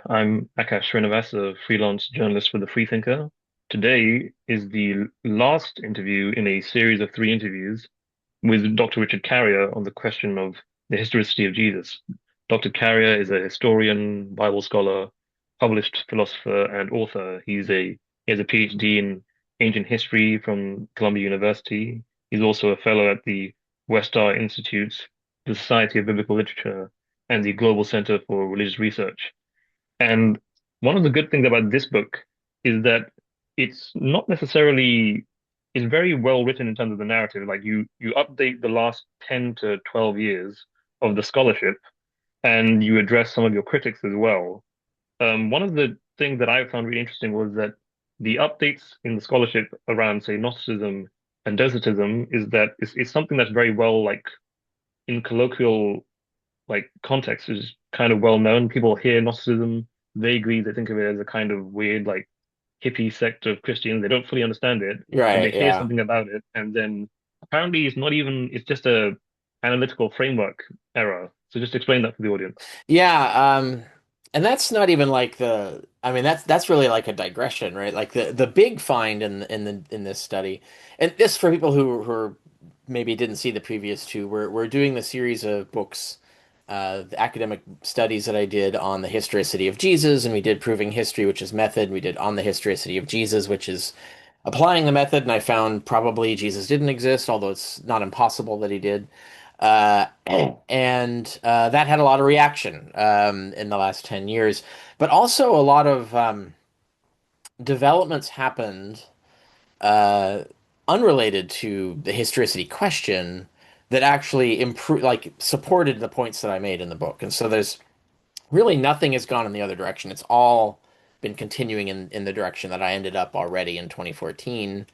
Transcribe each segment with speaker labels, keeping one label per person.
Speaker 1: I'm Akash Srinivas, a freelance journalist for The Freethinker. Today is the last interview in a series of three interviews with Dr. Richard Carrier on the question of the historicity of Jesus. Dr. Carrier is a historian, Bible scholar, published philosopher, and author. He has a PhD in ancient history from Columbia University. He's also a fellow at the Westar Institute, the Society of Biblical Literature, and the Global Center for Religious Research. And one of the good things about this book is that it's not necessarily, it's very well written in terms of the narrative. Like you update the last 10 to 12 years of the scholarship and you address some of your critics as well. One of the things that I found really interesting was that the updates in the scholarship around, say, Gnosticism and Docetism is that it's something that's very well, like in colloquial like context is kind of well known. People hear Gnosticism vaguely, they think of it as a kind of weird, like hippie sect of Christians. They don't fully understand it, but they
Speaker 2: Right,
Speaker 1: hear
Speaker 2: yeah.
Speaker 1: something about it, and then apparently it's not even, it's just a analytical framework error. So just explain that for the audience.
Speaker 2: Yeah, and that's not even like I mean that's really like a digression, right? Like the big find in this study. And this for people who maybe didn't see the previous two, we're doing the series of books, the academic studies that I did on the historicity of Jesus, and we did proving history, which is method, and we did on the historicity of Jesus, which is applying the method, and I found probably Jesus didn't exist, although it's not impossible that he did. Uh, and that had a lot of reaction in the last 10 years. But also a lot of developments happened uh, unrelated to the historicity question that actually improved, like supported the points that I made in the book. And so there's really nothing has gone in the other direction. It's all been continuing in the direction that I ended up already in 2014.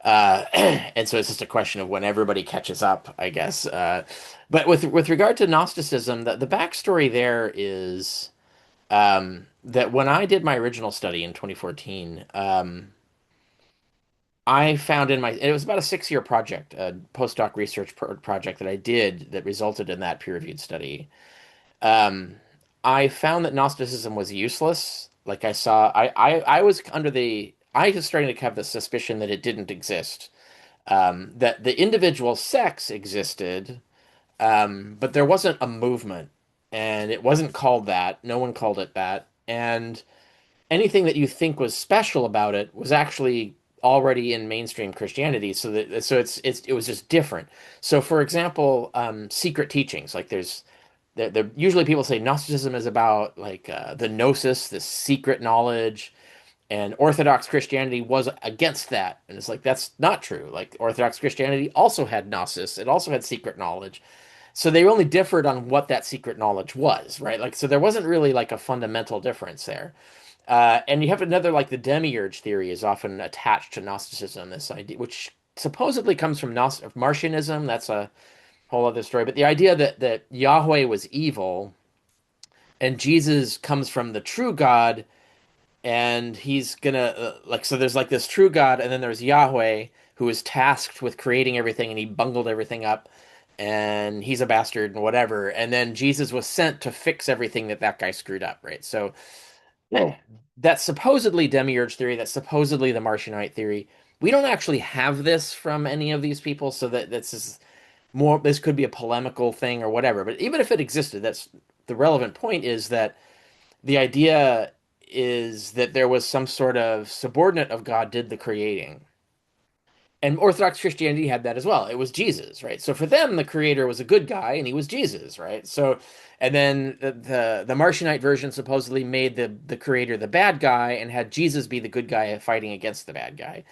Speaker 2: And so it's just a question of when everybody catches up, I guess. But with regard to Gnosticism, the backstory there is that when I did my original study in 2014, I found it was about a 6 year project, a postdoc research project that I did that resulted in that peer reviewed study. Um, I found that Gnosticism was useless. Like I was I was starting to have the suspicion that it didn't exist, that the individual sects existed, but there wasn't a movement, and it wasn't called that. No one called it that. And anything that you think was special about it was actually already in mainstream Christianity. It was just different. So, for example, secret teachings like usually people say Gnosticism is about like the gnosis, this secret knowledge, and Orthodox Christianity was against that. And it's like, that's not true. Like, Orthodox Christianity also had Gnosis, it also had secret knowledge. So they only differed on what that secret knowledge was, right? Like, so there wasn't really like a fundamental difference there. And you have another, like the demiurge theory is often attached to Gnosticism, this idea, which supposedly comes from Martianism. That's a whole other story. But the idea that Yahweh was evil and Jesus comes from the true God and he's gonna so there's like this true God, and then there's Yahweh who is tasked with creating everything, and he bungled everything up, and he's a bastard and whatever. And then Jesus was sent to fix everything that guy screwed up, right? So that's supposedly demiurge theory. That's supposedly the Martionite theory. We don't actually have this from any of these people, so that this is more. This could be a polemical thing or whatever. But even if it existed, that's the relevant point is that the idea is that there was some sort of subordinate of God did the creating. And Orthodox Christianity had that as well. It was Jesus, right? So for them, the creator was a good guy and he was Jesus, right? So, and then the Marcionite version supposedly made the creator the bad guy and had Jesus be the good guy fighting against the bad guy.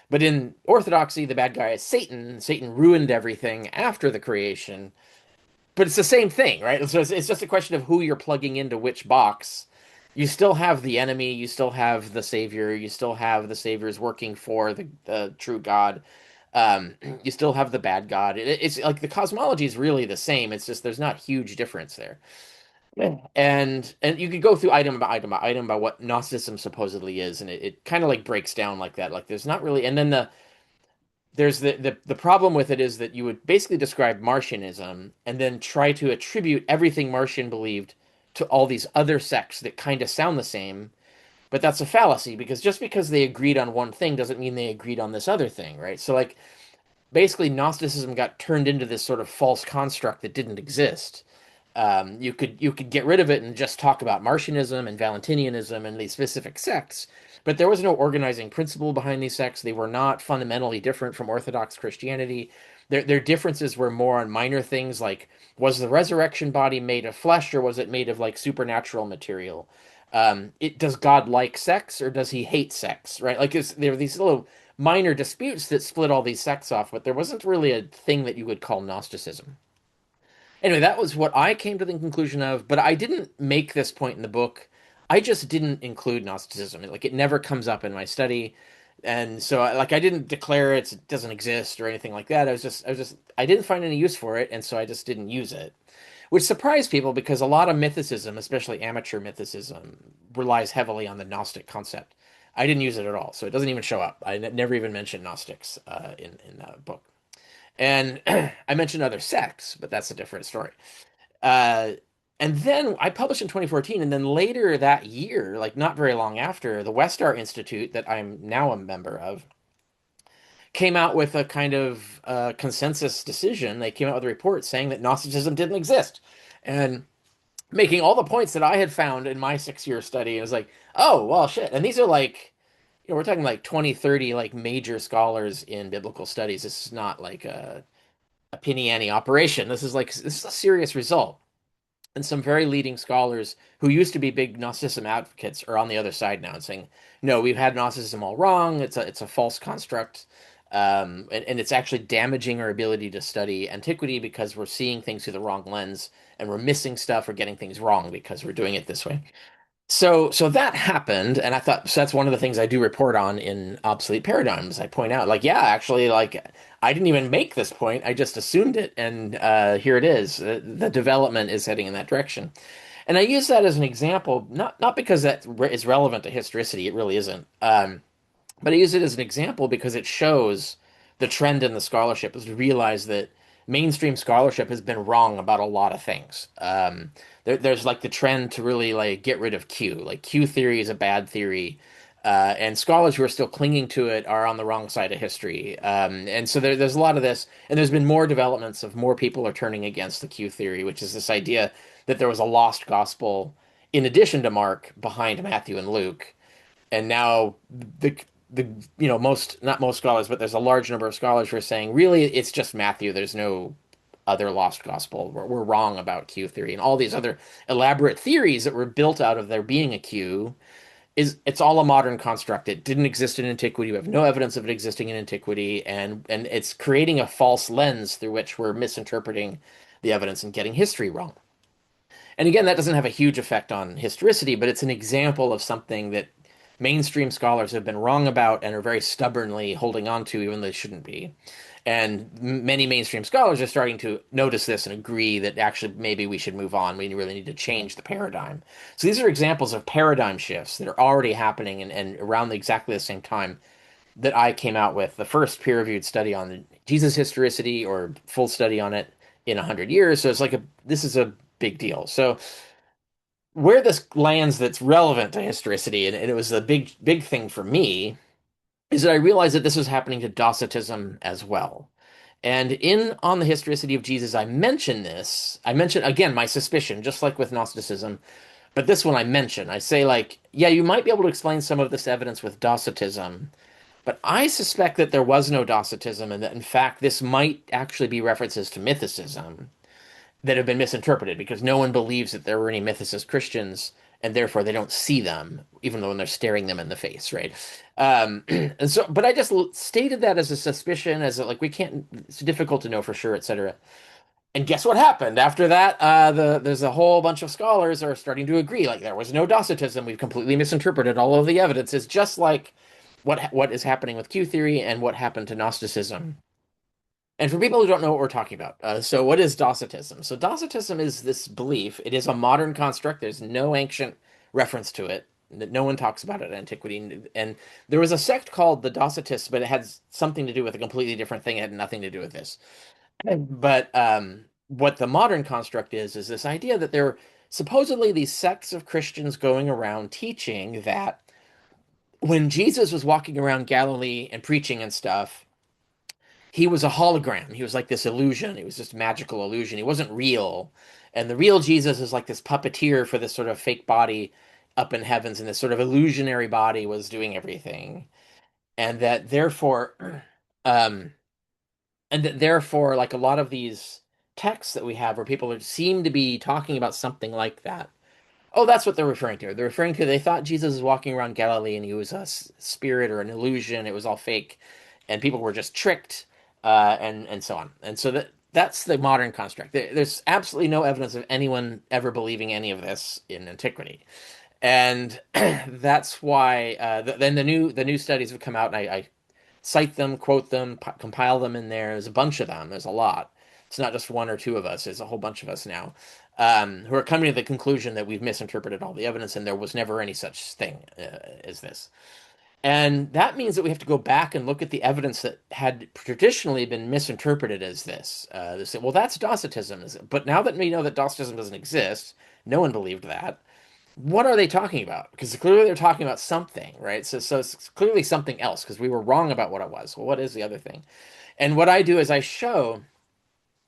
Speaker 2: But in Orthodoxy, the bad guy is Satan. Satan ruined everything after the creation. But it's the same thing, right? So it's just a question of who you're plugging into which box. You still have the enemy, you still have the savior, you still have the saviors working for the true God. You still have the bad God. It's like the cosmology is really the same. It's just there's not huge difference there. Yeah. And you could go through item by item by item by what Gnosticism supposedly is, and it kind of like breaks down like that. Like there's not really, and then the problem with it is that you would basically describe Martianism and then try to attribute everything Martian believed to all these other sects that kind of sound the same. But that's a fallacy because just because they agreed on one thing doesn't mean they agreed on this other thing, right? So like basically Gnosticism got turned into this sort of false construct that didn't exist. You could get rid of it and just talk about Martianism and Valentinianism and these specific sects, but there was no organizing principle behind these sects. They were not fundamentally different from Orthodox Christianity. Their differences were more on minor things like was the resurrection body made of flesh or was it made of like supernatural material? Does God like sex or does he hate sex? Right? Like there are these little minor disputes that split all these sects off, but there wasn't really a thing that you would call Gnosticism. Anyway, that was what I came to the conclusion of, but I didn't make this point in the book. I just didn't include Gnosticism. Like it never comes up in my study. And so like I didn't declare it doesn't exist or anything like that. I didn't find any use for it, and so I just didn't use it. Which surprised people because a lot of mythicism, especially amateur mythicism, relies heavily on the Gnostic concept. I didn't use it at all, so it doesn't even show up. I never even mentioned Gnostics in the book. And I mentioned other sects, but that's a different story. Uh, and then I published in 2014, and then later that year, like not very long after, the Westar Institute, that I'm now a member of, came out with a kind of consensus decision. They came out with a report saying that Gnosticism didn't exist, and making all the points that I had found in my 6 year study. It was like, oh, well, shit. And these are like, we're talking like 20, 30 like major scholars in biblical studies. This is not like a penny ante operation. This is a serious result. And some very leading scholars who used to be big Gnosticism advocates are on the other side now and saying, no, we've had Gnosticism all wrong. It's a false construct. And it's actually damaging our ability to study antiquity because we're seeing things through the wrong lens and we're missing stuff or getting things wrong because we're doing it this way. So that happened, and I thought so that's one of the things I do report on in Obsolete Paradigms. I point out, like, yeah, actually, like I didn't even make this point. I just assumed it, and here it is. The development is heading in that direction. And I use that as an example, not because is relevant to historicity. It really isn't. But I use it as an example because it shows the trend in the scholarship is to realize that mainstream scholarship has been wrong about a lot of things. There's like the trend to really like get rid of Q. Like Q theory is a bad theory. And scholars who are still clinging to it are on the wrong side of history. And so there's a lot of this, and there's been more developments of more people are turning against the Q theory, which is this idea that there was a lost gospel in addition to Mark behind Matthew and Luke, and now the most not most scholars, but there's a large number of scholars who are saying really it's just Matthew. There's no other lost gospel. We're wrong about Q theory and all these other elaborate theories that were built out of there being a Q. It's all a modern construct. It didn't exist in antiquity. We have no evidence of it existing in antiquity, and it's creating a false lens through which we're misinterpreting the evidence and getting history wrong. And again, that doesn't have a huge effect on historicity, but it's an example of something that mainstream scholars have been wrong about and are very stubbornly holding on to, even though they shouldn't be. And many mainstream scholars are starting to notice this and agree that actually maybe we should move on. We really need to change the paradigm. So these are examples of paradigm shifts that are already happening and around exactly the same time that I came out with the first peer-reviewed study on Jesus historicity or full study on it in 100 years. So it's like this is a big deal. So where this lands that's relevant to historicity, and it was a big thing for me, is that I realized that this was happening to Docetism as well. And in On the Historicity of Jesus, I mention this. I mention again my suspicion, just like with Gnosticism, but this one I mention. I say like, yeah, you might be able to explain some of this evidence with Docetism, but I suspect that there was no Docetism, and that in fact this might actually be references to mythicism that have been misinterpreted because no one believes that there were any mythicist Christians, and therefore they don't see them, even though when they're staring them in the face, right? And so, but I just stated that as a suspicion, as a, like we can't, it's difficult to know for sure, etc. And guess what happened after that? There's a whole bunch of scholars are starting to agree, like there was no Docetism. We've completely misinterpreted all of the evidence. It's just like what is happening with Q theory and what happened to Gnosticism. And for people who don't know what we're talking about, so what is Docetism? So Docetism is this belief. It is a modern construct. There's no ancient reference to it. No one talks about it in antiquity. And there was a sect called the Docetists, but it had something to do with a completely different thing. It had nothing to do with this. But what the modern construct is this idea that there supposedly these sects of Christians going around teaching that when Jesus was walking around Galilee and preaching and stuff, he was a hologram. He was like this illusion. He was this magical illusion. He wasn't real. And the real Jesus is like this puppeteer for this sort of fake body up in heavens, and this sort of illusionary body was doing everything. And that therefore, um, like a lot of these texts that we have where people seem to be talking about something like that. Oh, that's what they're referring to. They're referring to they thought Jesus was walking around Galilee and he was a spirit or an illusion. It was all fake, and people were just tricked, and so on. And so that's the modern construct. There's absolutely no evidence of anyone ever believing any of this in antiquity, and that's why then the new studies have come out, and I cite them, quote them, compile them in there. There's a bunch of them. There's a lot. It's not just one or two of us. There's a whole bunch of us now who are coming to the conclusion that we've misinterpreted all the evidence and there was never any such thing as this. And that means that we have to go back and look at the evidence that had traditionally been misinterpreted as this. They say, well, that's Docetism. But now that we know that Docetism doesn't exist, no one believed that. What are they talking about? Because clearly they're talking about something, right? So it's clearly something else because we were wrong about what it was. Well, what is the other thing? And what I do is I show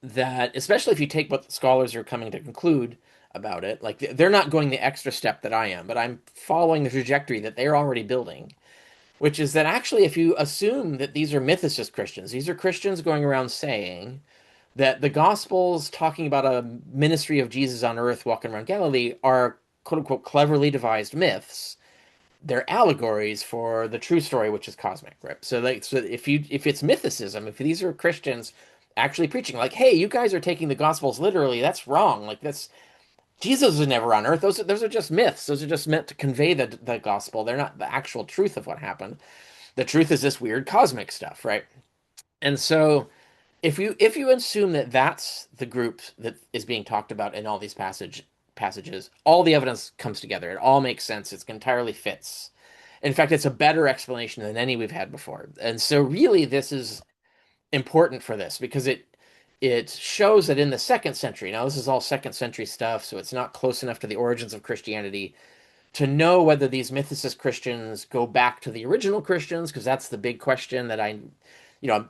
Speaker 2: that, especially if you take what the scholars are coming to conclude about it, like they're not going the extra step that I am, but I'm following the trajectory that they're already building, which is that actually, if you assume that these are mythicist Christians, these are Christians going around saying that the Gospels talking about a ministry of Jesus on earth walking around Galilee are quote unquote cleverly devised myths. They're allegories for the true story, which is cosmic, right? So, like, so if it's mythicism, if these are Christians actually preaching, like, hey, you guys are taking the Gospels literally, that's wrong. Like, that's Jesus was never on earth. Those are just myths. Those are just meant to convey the gospel. They're not the actual truth of what happened. The truth is this weird cosmic stuff, right? And so if you assume that that's the group that is being talked about in all these passages, all the evidence comes together. It all makes sense. It entirely fits. In fact, it's a better explanation than any we've had before. And so really this is important for this because it shows that in the second century, now this is all second century stuff, so it's not close enough to the origins of Christianity to know whether these mythicist Christians go back to the original Christians, because that's the big question that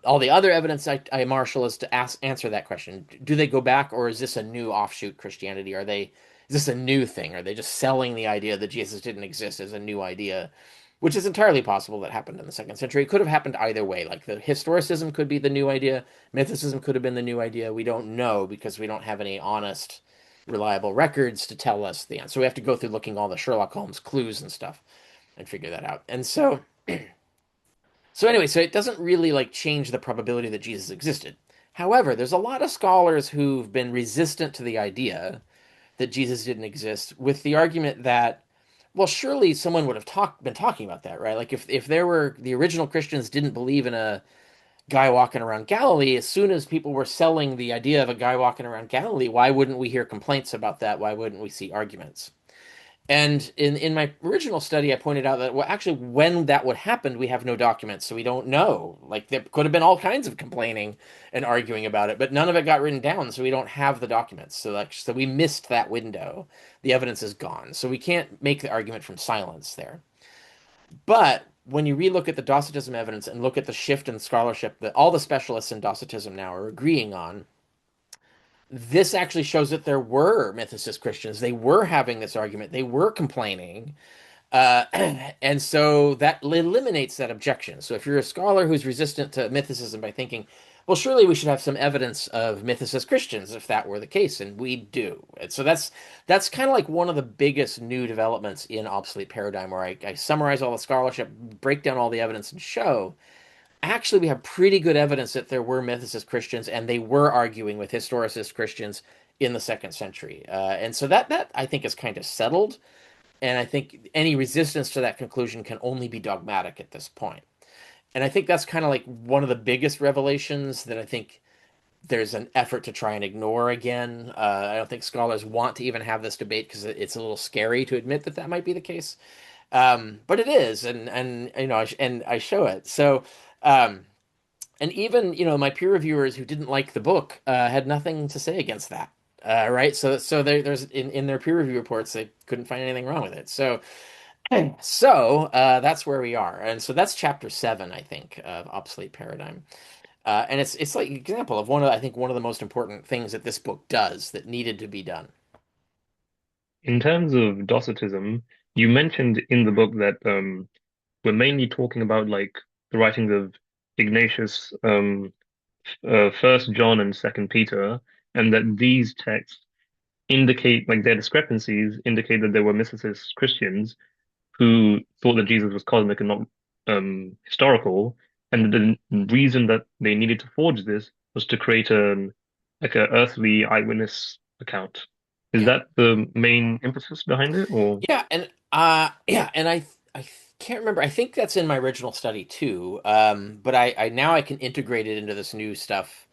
Speaker 2: all the other evidence I marshal is to answer that question. Do they go back, or is this a new offshoot Christianity? Is this a new thing? Are they just selling the idea that Jesus didn't exist as a new idea? Which is entirely possible that happened in the second century. It could have happened either way. Like the historicism could be the new idea, mythicism could have been the new idea. We don't know because we don't have any honest, reliable records to tell us the answer. So we have to go through looking all the Sherlock Holmes clues and stuff and figure that out. And so anyway, so it doesn't really like change the probability that Jesus existed. However, there's a lot of scholars who've been resistant to the idea that Jesus didn't exist with the argument that, well, surely someone would have been talking about that, right? Like if there were the original Christians didn't believe in a guy walking around Galilee, as soon as people were selling the idea of a guy walking around Galilee, why wouldn't we hear complaints about that? Why wouldn't we see arguments? And in my original study, I pointed out that, well, actually, when that would happen, we have no documents, so we don't know. Like, there could have been all kinds of complaining and arguing about it, but none of it got written down, so we don't have the documents. So we missed that window. The evidence is gone, so we can't make the argument from silence there. But when you relook at the Docetism evidence and look at the shift in scholarship that all the specialists in Docetism now are agreeing on, this actually shows that there were mythicist Christians. They were having this argument. They were complaining. Uh, and so that eliminates that objection. So if you're a scholar who's resistant to mythicism by thinking, well, surely we should have some evidence of mythicist Christians if that were the case, and we do. And so that's kind of like one of the biggest new developments in Obsolete Paradigm, where I summarize all the scholarship, break down all the evidence, and show actually we have pretty good evidence that there were mythicist Christians and they were arguing with historicist Christians in the second century. And so that I think is kind of settled. And I think any resistance to that conclusion can only be dogmatic at this point. And I think that's kind of like one of the biggest revelations that I think there's an effort to try and ignore again. I don't think scholars want to even have this debate because it's a little scary to admit that that might be the case. But it is, and and I show it. So, um, and even my peer reviewers who didn't like the book had nothing to say against that. Right? So there's in their peer review reports they couldn't find anything wrong with it. So that's where we are, and so that's chapter 7, I think, of Obsolete Paradigm. And it's like an example of I think one of the most important things that this book does that needed to be done.
Speaker 1: In terms of Docetism, you mentioned in the book that we're mainly talking about like the writings of Ignatius, First John and Second Peter, and that these texts indicate like their discrepancies indicate that there were mysticist Christians who thought that Jesus was cosmic and not historical, and the reason that they needed to forge this was to create an like a earthly eyewitness account. Is
Speaker 2: Yeah.
Speaker 1: that the main emphasis behind it, or
Speaker 2: Yeah, and I can't remember. I think that's in my original study too. But I now I can integrate it into this new stuff.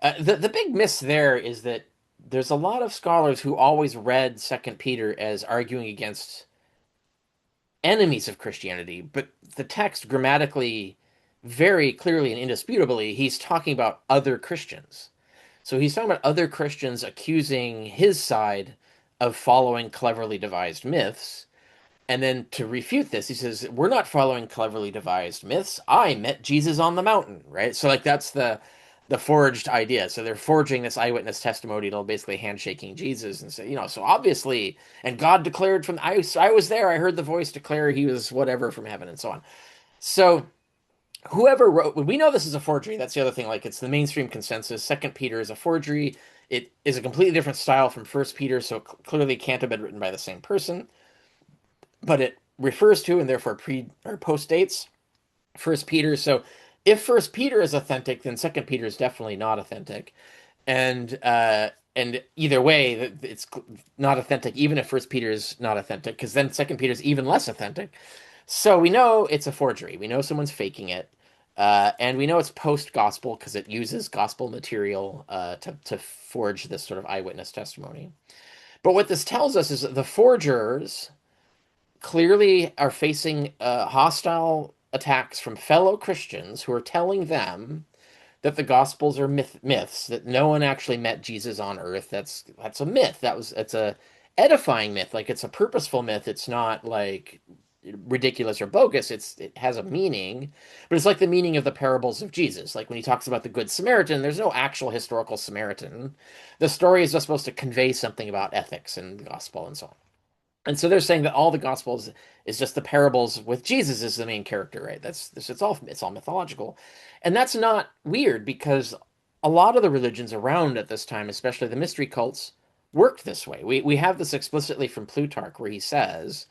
Speaker 2: The big miss there is that there's a lot of scholars who always read Second Peter as arguing against enemies of Christianity, but the text grammatically, very clearly and indisputably, he's talking about other Christians. So he's talking about other Christians accusing his side of following cleverly devised myths. And then to refute this, he says, "We're not following cleverly devised myths. I met Jesus on the mountain," right? So like that's the forged idea. So they're forging this eyewitness testimonial, basically handshaking Jesus and say, so obviously, and God declared from I was there, I heard the voice declare he was whatever from heaven and so on. So whoever wrote, we know this is a forgery. That's the other thing. Like it's the mainstream consensus. Second Peter is a forgery. It is a completely different style from First Peter, so clearly can't have been written by the same person. But it refers to and therefore pre or post dates First Peter. So if First Peter is authentic, then Second Peter is definitely not authentic. And either way, it's not authentic, even if First Peter is not authentic, because then Second Peter is even less authentic. So we know it's a forgery. We know someone's faking it. And we know it's post-gospel because it uses gospel material to forge this sort of eyewitness testimony. But what this tells us is that the forgers clearly are facing hostile attacks from fellow Christians who are telling them that the Gospels are myths, that no one actually met Jesus on earth. That's a myth. It's a edifying myth. Like it's a purposeful myth. It's not like ridiculous or bogus. It has a meaning, but it's like the meaning of the parables of Jesus. Like when he talks about the Good Samaritan, there's no actual historical Samaritan. The story is just supposed to convey something about ethics and the gospel and so on. And so they're saying that all the Gospels is just the parables with Jesus as the main character, right? It's all mythological, and that's not weird because a lot of the religions around at this time, especially the mystery cults, worked this way. We have this explicitly from Plutarch, where he says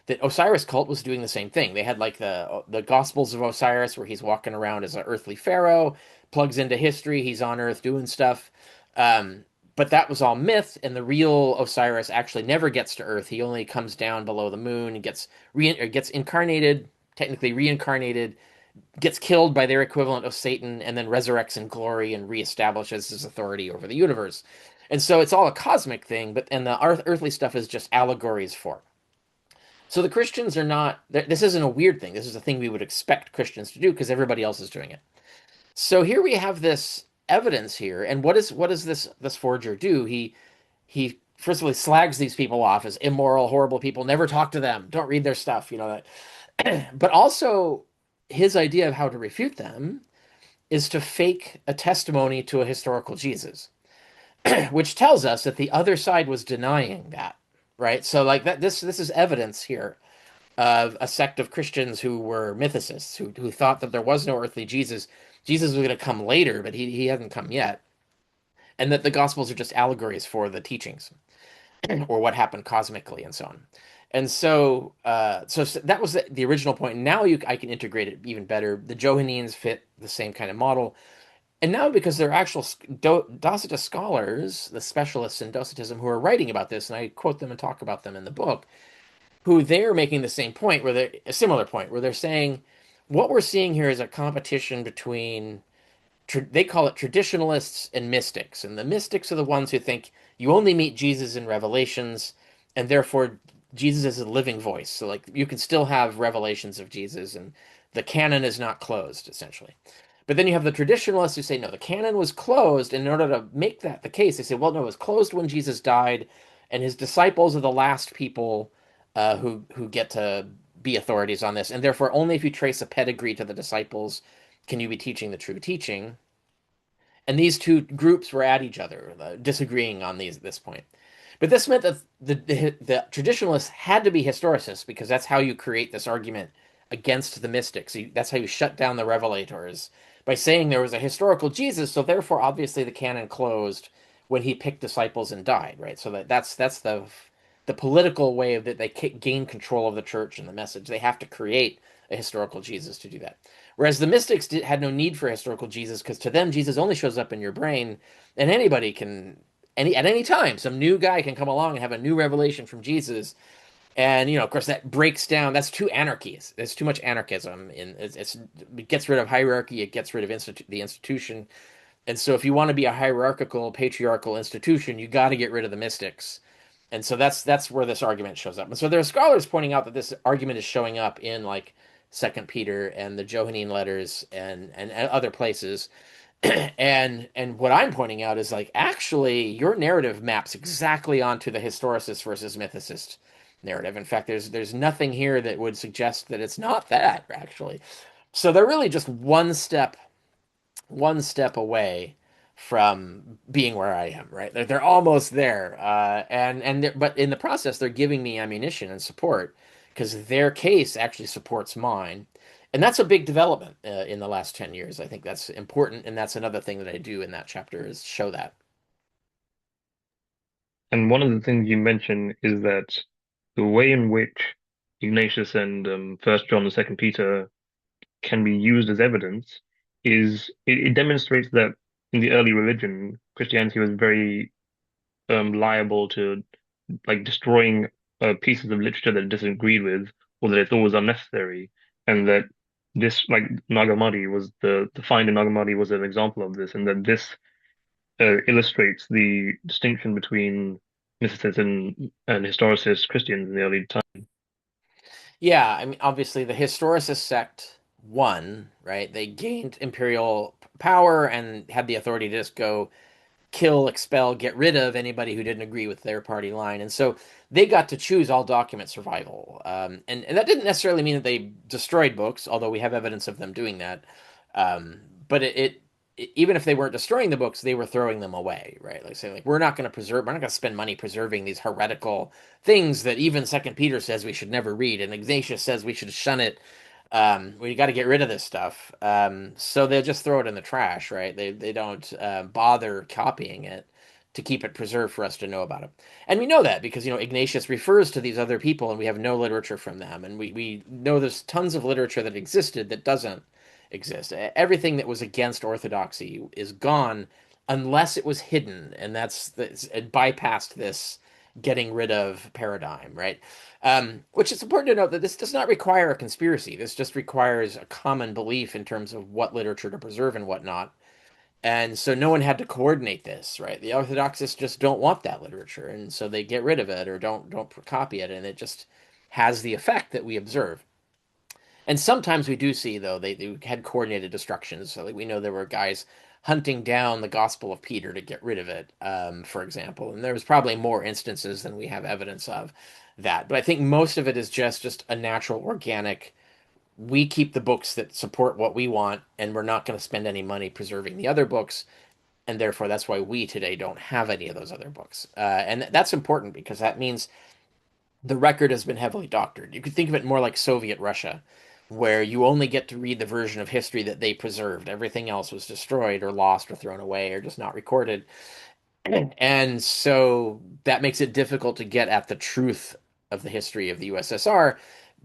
Speaker 2: that Osiris cult was doing the same thing. They had like the Gospels of Osiris, where he's walking around as an earthly pharaoh, plugs into history, he's on Earth doing stuff. Um, but that was all myth, and the real Osiris actually never gets to Earth. He only comes down below the moon and gets incarnated, technically reincarnated, gets killed by their equivalent of Satan, and then resurrects in glory and reestablishes his authority over the universe. And so it's all a cosmic thing, but and the earthly stuff is just allegories for it. So the Christians are not. This isn't a weird thing. This is a thing we would expect Christians to do because everybody else is doing it. So here we have this evidence here, and what does this forger do? He first of all he slags these people off as immoral, horrible people. Never talk to them. Don't read their stuff. That. But also his idea of how to refute them is to fake a testimony to a historical Jesus, which tells us that the other side was denying that, right? So like that this is evidence here of a sect of Christians who were mythicists, who thought that there was no earthly Jesus. Jesus was going to come later, but he hasn't come yet, and that the Gospels are just allegories for the teachings or what happened cosmically and so on. And so that was the original point. Now I can integrate it even better. The Johannines fit the same kind of model. And now, because they're actual Docetist scholars, the specialists in Docetism, who are writing about this, and I quote them and talk about them in the book, who they're making the same point, where they're a similar point, where they're saying what we're seeing here is a competition between they call it traditionalists and mystics, and the mystics are the ones who think you only meet Jesus in Revelations, and therefore Jesus is a living voice. So like you can still have revelations of Jesus, and the canon is not closed essentially. But then you have the traditionalists who say, no, the canon was closed. And in order to make that the case, they say, well, no, it was closed when Jesus died, and his disciples are the last people who get to be authorities on this. And therefore, only if you trace a pedigree to the disciples can you be teaching the true teaching. And these two groups were at each other, disagreeing on these at this point. But this meant that the traditionalists had to be historicists because that's how you create this argument against the mystics. That's how you shut down the revelators by saying there was a historical Jesus, so therefore, obviously, the canon closed when he picked disciples and died, right? So that's the political way that they gain control of the church and the message. They have to create a historical Jesus to do that. Whereas the mystics had no need for a historical Jesus because to them, Jesus only shows up in your brain, and anybody can at any time some new guy can come along and have a new revelation from Jesus. And of course that breaks down, that's too anarchy, there's too much anarchism in it gets rid of hierarchy, it gets rid of the institution. And so if you want to be a hierarchical patriarchal institution, you got to get rid of the mystics. And so that's where this argument shows up. And so there are scholars pointing out that this argument is showing up in like Second Peter and the Johannine letters and other places. And what I'm pointing out is like actually your narrative maps exactly onto the historicist versus mythicist narrative. In fact, there's nothing here that would suggest that it's not that actually. So they're really just one step away from being where I am, right? They're almost there, but in the process, they're giving me ammunition and support because their case actually supports mine, and that's a big development in the last 10 years. I think that's important, and that's another thing that I do in that chapter is show that.
Speaker 1: And one of the things you mention is that the way in which Ignatius and First John and Second Peter can be used as evidence is it demonstrates that in the early religion, Christianity was very liable to like destroying pieces of literature that it disagreed with or that it thought was unnecessary, and that this like Nag Hammadi was the find in Nag Hammadi was an example of this, and that this illustrates the distinction between mythicists and historicist Christians in the early time.
Speaker 2: Yeah, I mean, obviously the historicist sect won, right? They gained imperial power and had the authority to just go kill, expel, get rid of anybody who didn't agree with their party line. And so they got to choose all document survival. And that didn't necessarily mean that they destroyed books, although we have evidence of them doing that. But even if they weren't destroying the books, they were throwing them away, right? Like saying, like, we're not going to spend money preserving these heretical things that even Second Peter says we should never read, and Ignatius says we should shun it. We got to get rid of this stuff. So they'll just throw it in the trash, right? They don't bother copying it to keep it preserved for us to know about it. And we know that because Ignatius refers to these other people, and we have no literature from them, and we know there's tons of literature that existed that doesn't exist. Everything that was against orthodoxy is gone unless it was hidden, and it bypassed this getting rid of paradigm, right? Which is important to note that this does not require a conspiracy. This just requires a common belief in terms of what literature to preserve and what not. And so no one had to coordinate this, right? The Orthodoxists just don't want that literature, and so they get rid of it or don't copy it, and it just has the effect that we observe. And sometimes we do see, though, they had coordinated destructions. So like, we know there were guys hunting down the Gospel of Peter to get rid of it, for example. And there was probably more instances than we have evidence of that. But I think most of it is just a natural, organic. We keep the books that support what we want, and we're not going to spend any money preserving the other books. And therefore, that's why we today don't have any of those other books. And that's important because that means the record has been heavily doctored. You could think of it more like Soviet Russia, where you only get to read the version of history that they preserved. Everything else was destroyed or lost or thrown away or just not recorded. And so that makes it difficult to get at the truth of the history of the USSR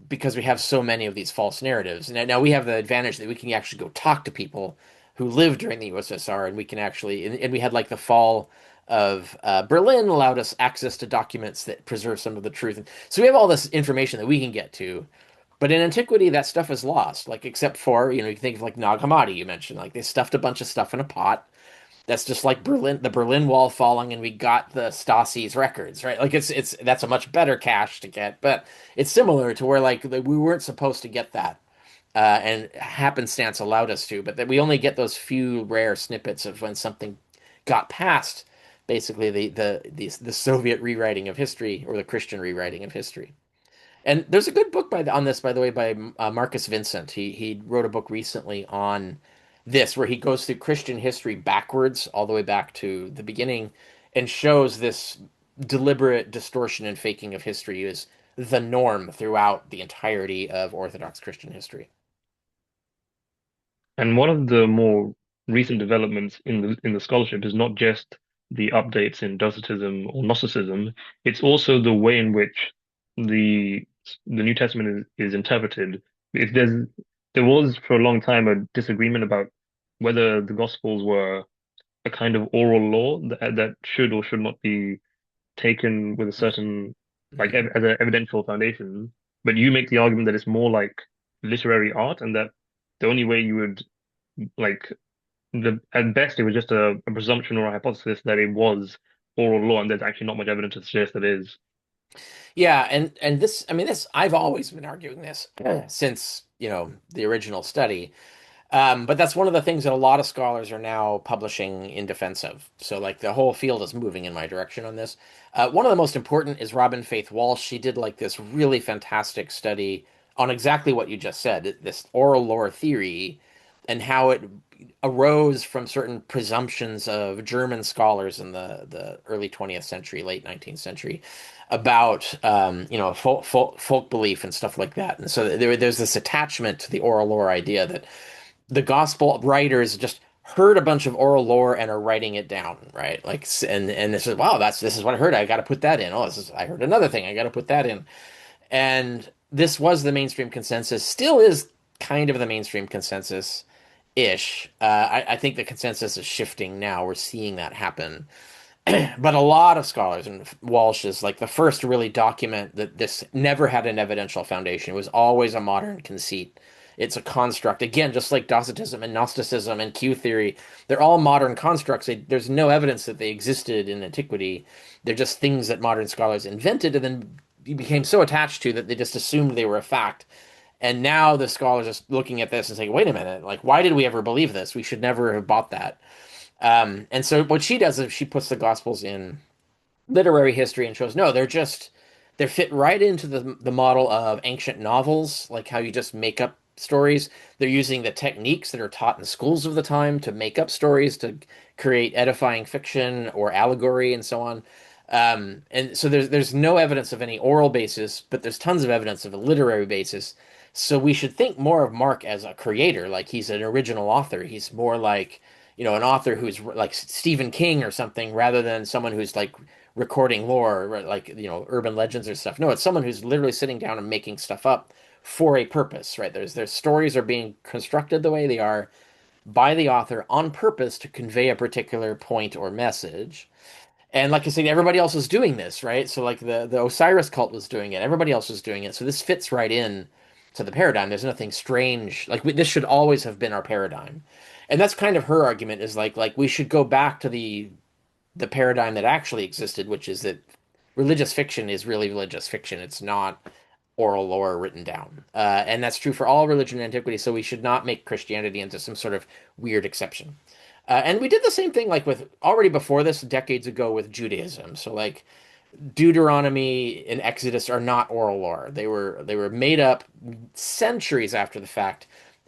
Speaker 2: because we have so many of these false narratives. Now we have the advantage that we can actually go talk to people who lived during the USSR, and we can actually, and we had like the fall of Berlin allowed us access to documents that preserve some of the truth. So we have all this information that we can get to. But in antiquity, that stuff is lost. Like, except for, you think of like Nag Hammadi, you mentioned. Like, they stuffed a bunch of stuff in a pot. That's just like the Berlin Wall falling, and we got the Stasi's records, right? Like, that's a much better cache to get, but it's similar to where like we weren't supposed to get that. and happenstance allowed us to, but that we only get those few rare snippets of when something got past basically the Soviet rewriting of history or the Christian rewriting of history. And there's a good book on this, by the way, by Marcus Vincent. He wrote a book recently on this, where he goes through Christian history backwards, all the way back to the beginning, and shows this deliberate distortion and faking of history is the norm throughout the entirety of Orthodox Christian history.
Speaker 1: And one of the more recent developments in the scholarship is not just the updates in Docetism or Gnosticism, it's also the way in which the the New Testament is interpreted. If there was for a long time a disagreement about whether the Gospels were a kind of oral law that should or should not be taken with a certain like
Speaker 2: Mhm.
Speaker 1: as an evidential foundation. But you make the argument that it's more like literary art, and that the only way you would like the at best it was just a presumption or a hypothesis that it was oral law, and there's actually not much evidence to suggest that it is.
Speaker 2: Yeah, and this, I mean, this I've always been arguing this since, the original study. But that's one of the things that a lot of scholars are now publishing in defense of. So, like, the whole field is moving in my direction on this. One of the most important is Robin Faith Walsh. She did like this really fantastic study on exactly what you just said, this oral lore theory, and how it arose from certain presumptions of German scholars in the early 20th century, late 19th century, about folk belief and stuff like that. And so there's this attachment to the oral lore idea that the gospel writers just heard a bunch of oral lore and are writing it down, right? Like, and this is wow, this is what I heard. I got to put that in. Oh, this is I heard another thing. I got to put that in. And this was the mainstream consensus. Still is kind of the mainstream consensus ish. I think the consensus is shifting now. We're seeing that happen. But a lot of scholars, and Walsh is like the first to really document that this never had an evidential foundation. It was always a modern conceit. It's a construct. Again, just like Docetism and Gnosticism and Q theory, they're all modern constructs. There's no evidence that they existed in antiquity. They're just things that modern scholars invented and then became so attached to that they just assumed they were a fact. And now the scholars are looking at this and saying, wait a minute, like, why did we ever believe this? We should never have bought that. And so what she does is she puts the Gospels in literary history and shows no, they're fit right into the model of ancient novels, like how you just make up stories. They're using the techniques that are taught in schools of the time to make up stories to create edifying fiction or allegory and so on. And so there's no evidence of any oral basis, but there's tons of evidence of a literary basis. So we should think more of Mark as a creator, like he's an original author. He's more like, an author who's like Stephen King or something, rather than someone who's like recording lore, right, like, urban legends or stuff. No, it's someone who's literally sitting down and making stuff up for a purpose, right? Their stories are being constructed the way they are by the author on purpose to convey a particular point or message. And like I said, everybody else is doing this, right? So like the Osiris cult was doing it, everybody else was doing it. So this fits right in to the paradigm. There's nothing strange. Like this should always have been our paradigm. And that's kind of her argument is like we should go back to the paradigm that actually existed, which is that religious fiction is really religious fiction. It's not oral lore written down. And that's true for all religion in antiquity. So we should not make Christianity into some sort of weird exception. And we did the same thing like with already before this, decades ago with Judaism. So like Deuteronomy and Exodus are not oral lore. They were made up centuries after the fact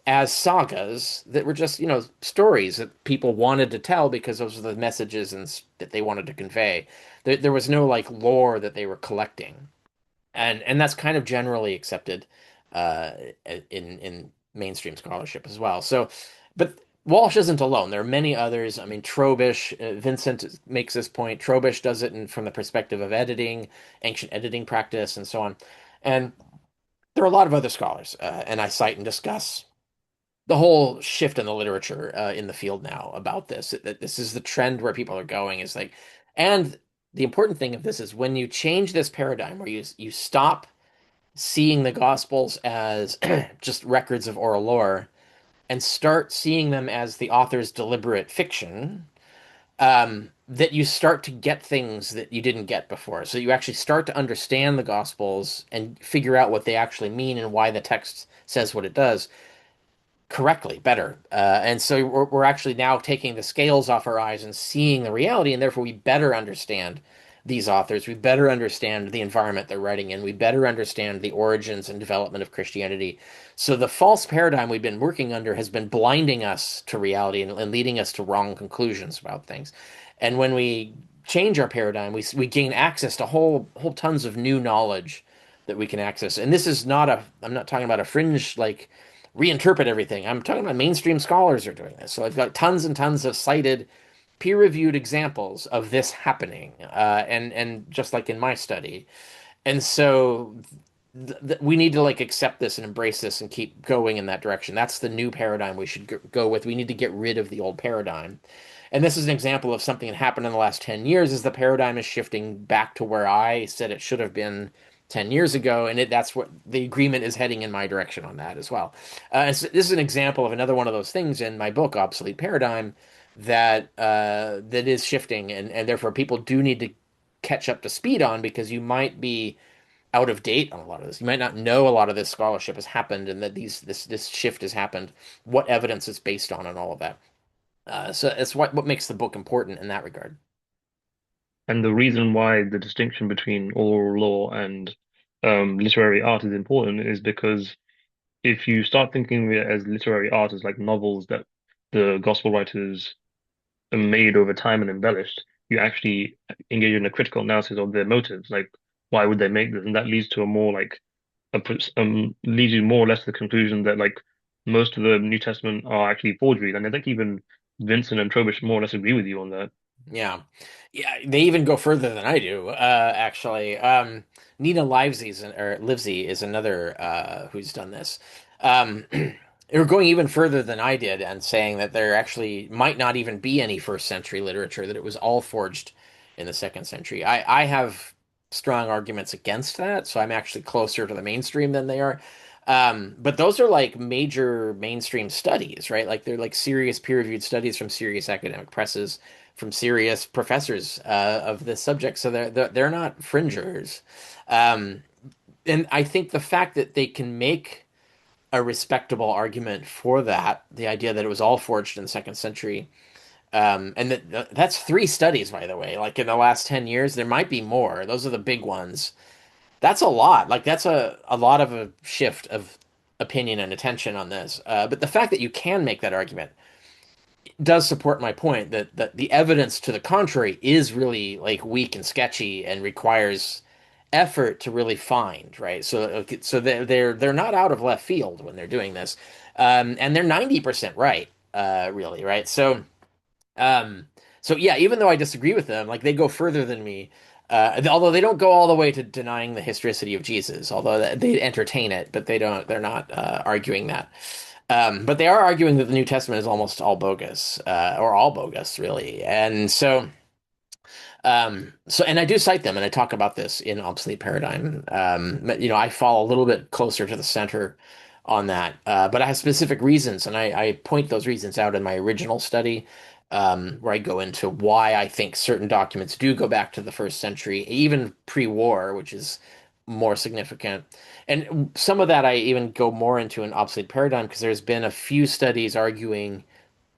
Speaker 2: as sagas that were just, stories that people wanted to tell because those were the messages that they wanted to convey. There was no like lore that they were collecting, and that's kind of generally accepted uh, in mainstream scholarship as well. So, but Walsh isn't alone. There are many others. I mean, Trobisch, Vincent makes this point. Trobisch does it from the perspective of editing, ancient editing practice, and so on. And there are a lot of other scholars, and I cite and discuss the whole shift in the literature in the field now about this. That this is the trend where people are going. Is like, and the important thing of this is when you change this paradigm, where you stop seeing the Gospels as just records of oral lore and start seeing them as the author's deliberate fiction, that you start to get things that you didn't get before. So you actually start to understand the Gospels and figure out what they actually mean and why the text says what it does. correctly, better. And so we're actually now taking the scales off our eyes and seeing the reality, and therefore we better understand these authors. We better understand the environment they're writing in. We better understand the origins and development of Christianity. So the false paradigm we've been working under has been blinding us to reality and leading us to wrong conclusions about things. And when we change our paradigm, we gain access to whole tons of new knowledge that we can access. And this is not a, I'm not talking about a fringe like reinterpret everything. I'm talking about mainstream scholars are doing this. So I've got tons and tons of cited peer-reviewed examples of this happening, and just like in my study. And so we need to like accept this and embrace this and keep going in that direction. That's the new paradigm we should go with. We need to get rid of the old paradigm. And this is an example of something that happened in the last 10 years is the paradigm is shifting back to where I said it should have been 10 years ago. And that's what the agreement is heading in my direction on that as well. And so this is an example of another one of those things in my book, Obsolete Paradigm, that is shifting. And therefore people do need to catch up to speed on because you might be out of date on a lot of this. You might not know a lot of this scholarship has happened and that this shift has happened, what evidence it's based on and all of that. So it's what makes the book important in that regard.
Speaker 1: And the reason why the distinction between oral law and literary art is important is because if you start thinking of it as literary art as like novels that the gospel writers made over time and embellished, you actually engage in a critical analysis of their motives. Like, why would they make this? And that leads to a more like leads you more or less to the conclusion that like most of the New Testament are actually forgeries. And I think even Vincent and Trobisch more or less agree with you on that.
Speaker 2: Yeah. Yeah, they even go further than I do, actually. Nina Livesey is another who's done this. They're going even further than I did and saying that there actually might not even be any first century literature, that it was all forged in the second century. I have strong arguments against that, so I'm actually closer to the mainstream than they are. But those are like major mainstream studies, right? Like they're like serious peer-reviewed studies from serious academic presses from serious professors of this subject, so they're not fringers. Um, and I think the fact that they can make a respectable argument for that, the idea that it was all forged in the second century, and that's three studies, by the way. Like in the last 10 years, there might be more. Those are the big ones. That's a lot. Like that's a lot of a shift of opinion and attention on this. But the fact that you can make that argument does support my point that the evidence to the contrary is really like weak and sketchy and requires effort to really find, right? So they're not out of left field when they're doing this, and they're 90% right, really, right? Um, so yeah, even though I disagree with them, like they go further than me. Although they don't go all the way to denying the historicity of Jesus, although they entertain it, but they're not arguing that. But they are arguing that the New Testament is almost all bogus, or all bogus, really. And I do cite them, and I talk about this in Obsolete Paradigm. I fall a little bit closer to the center on that, but I have specific reasons, and I point those reasons out in my original study, where I go into why I think certain documents do go back to the first century, even pre-war, which is more significant. And some of that I even go more into an Obsolete Paradigm because there's been a few studies arguing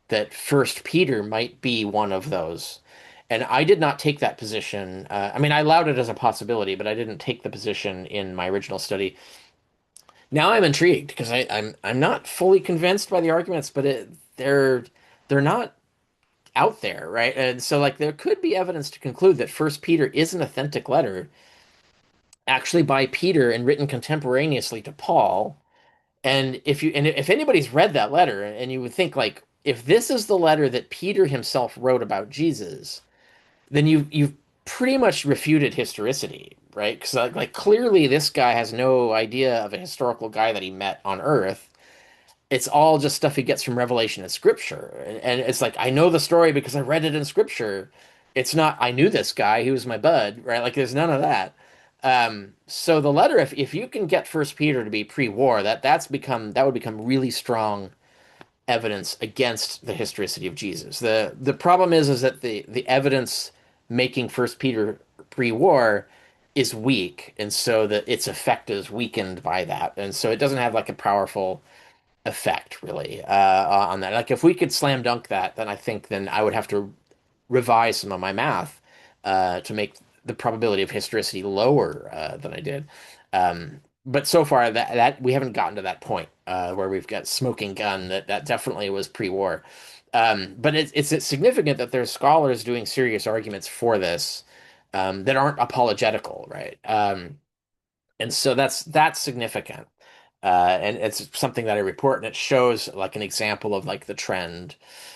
Speaker 2: that First Peter might be one of those. And I did not take that position. I mean, I allowed it as a possibility, but I didn't take the position in my original study. Now I'm intrigued because I'm not fully convinced by the arguments, but they're not out there, right? And so like there could be evidence to conclude that First Peter is an authentic letter, actually by Peter and written contemporaneously to Paul. And if anybody's read that letter and you would think like if this is the letter that Peter himself wrote about Jesus, then you've pretty much refuted historicity, right? Because like clearly this guy has no idea of a historical guy that he met on Earth. It's all just stuff he gets from revelation and scripture. And it's like I know the story because I read it in scripture. It's not I knew this guy, he was my bud, right? Like there's none of that. So the letter, if you can get First Peter to be pre-war, that would become really strong evidence against the historicity of Jesus. The problem is that the evidence making First Peter pre-war is weak, and so that its effect is weakened by that, and so it doesn't have like a powerful effect really on that. Like if we could slam dunk that, then I think then I would have to revise some of my math to make the probability of historicity lower than I did. But so far that we haven't gotten to that point where we've got smoking gun that definitely was pre-war. But it's significant that there's scholars doing serious arguments for this that aren't apologetical, right? And so that's significant. And it's something that I report, and it shows like an example of like the trend,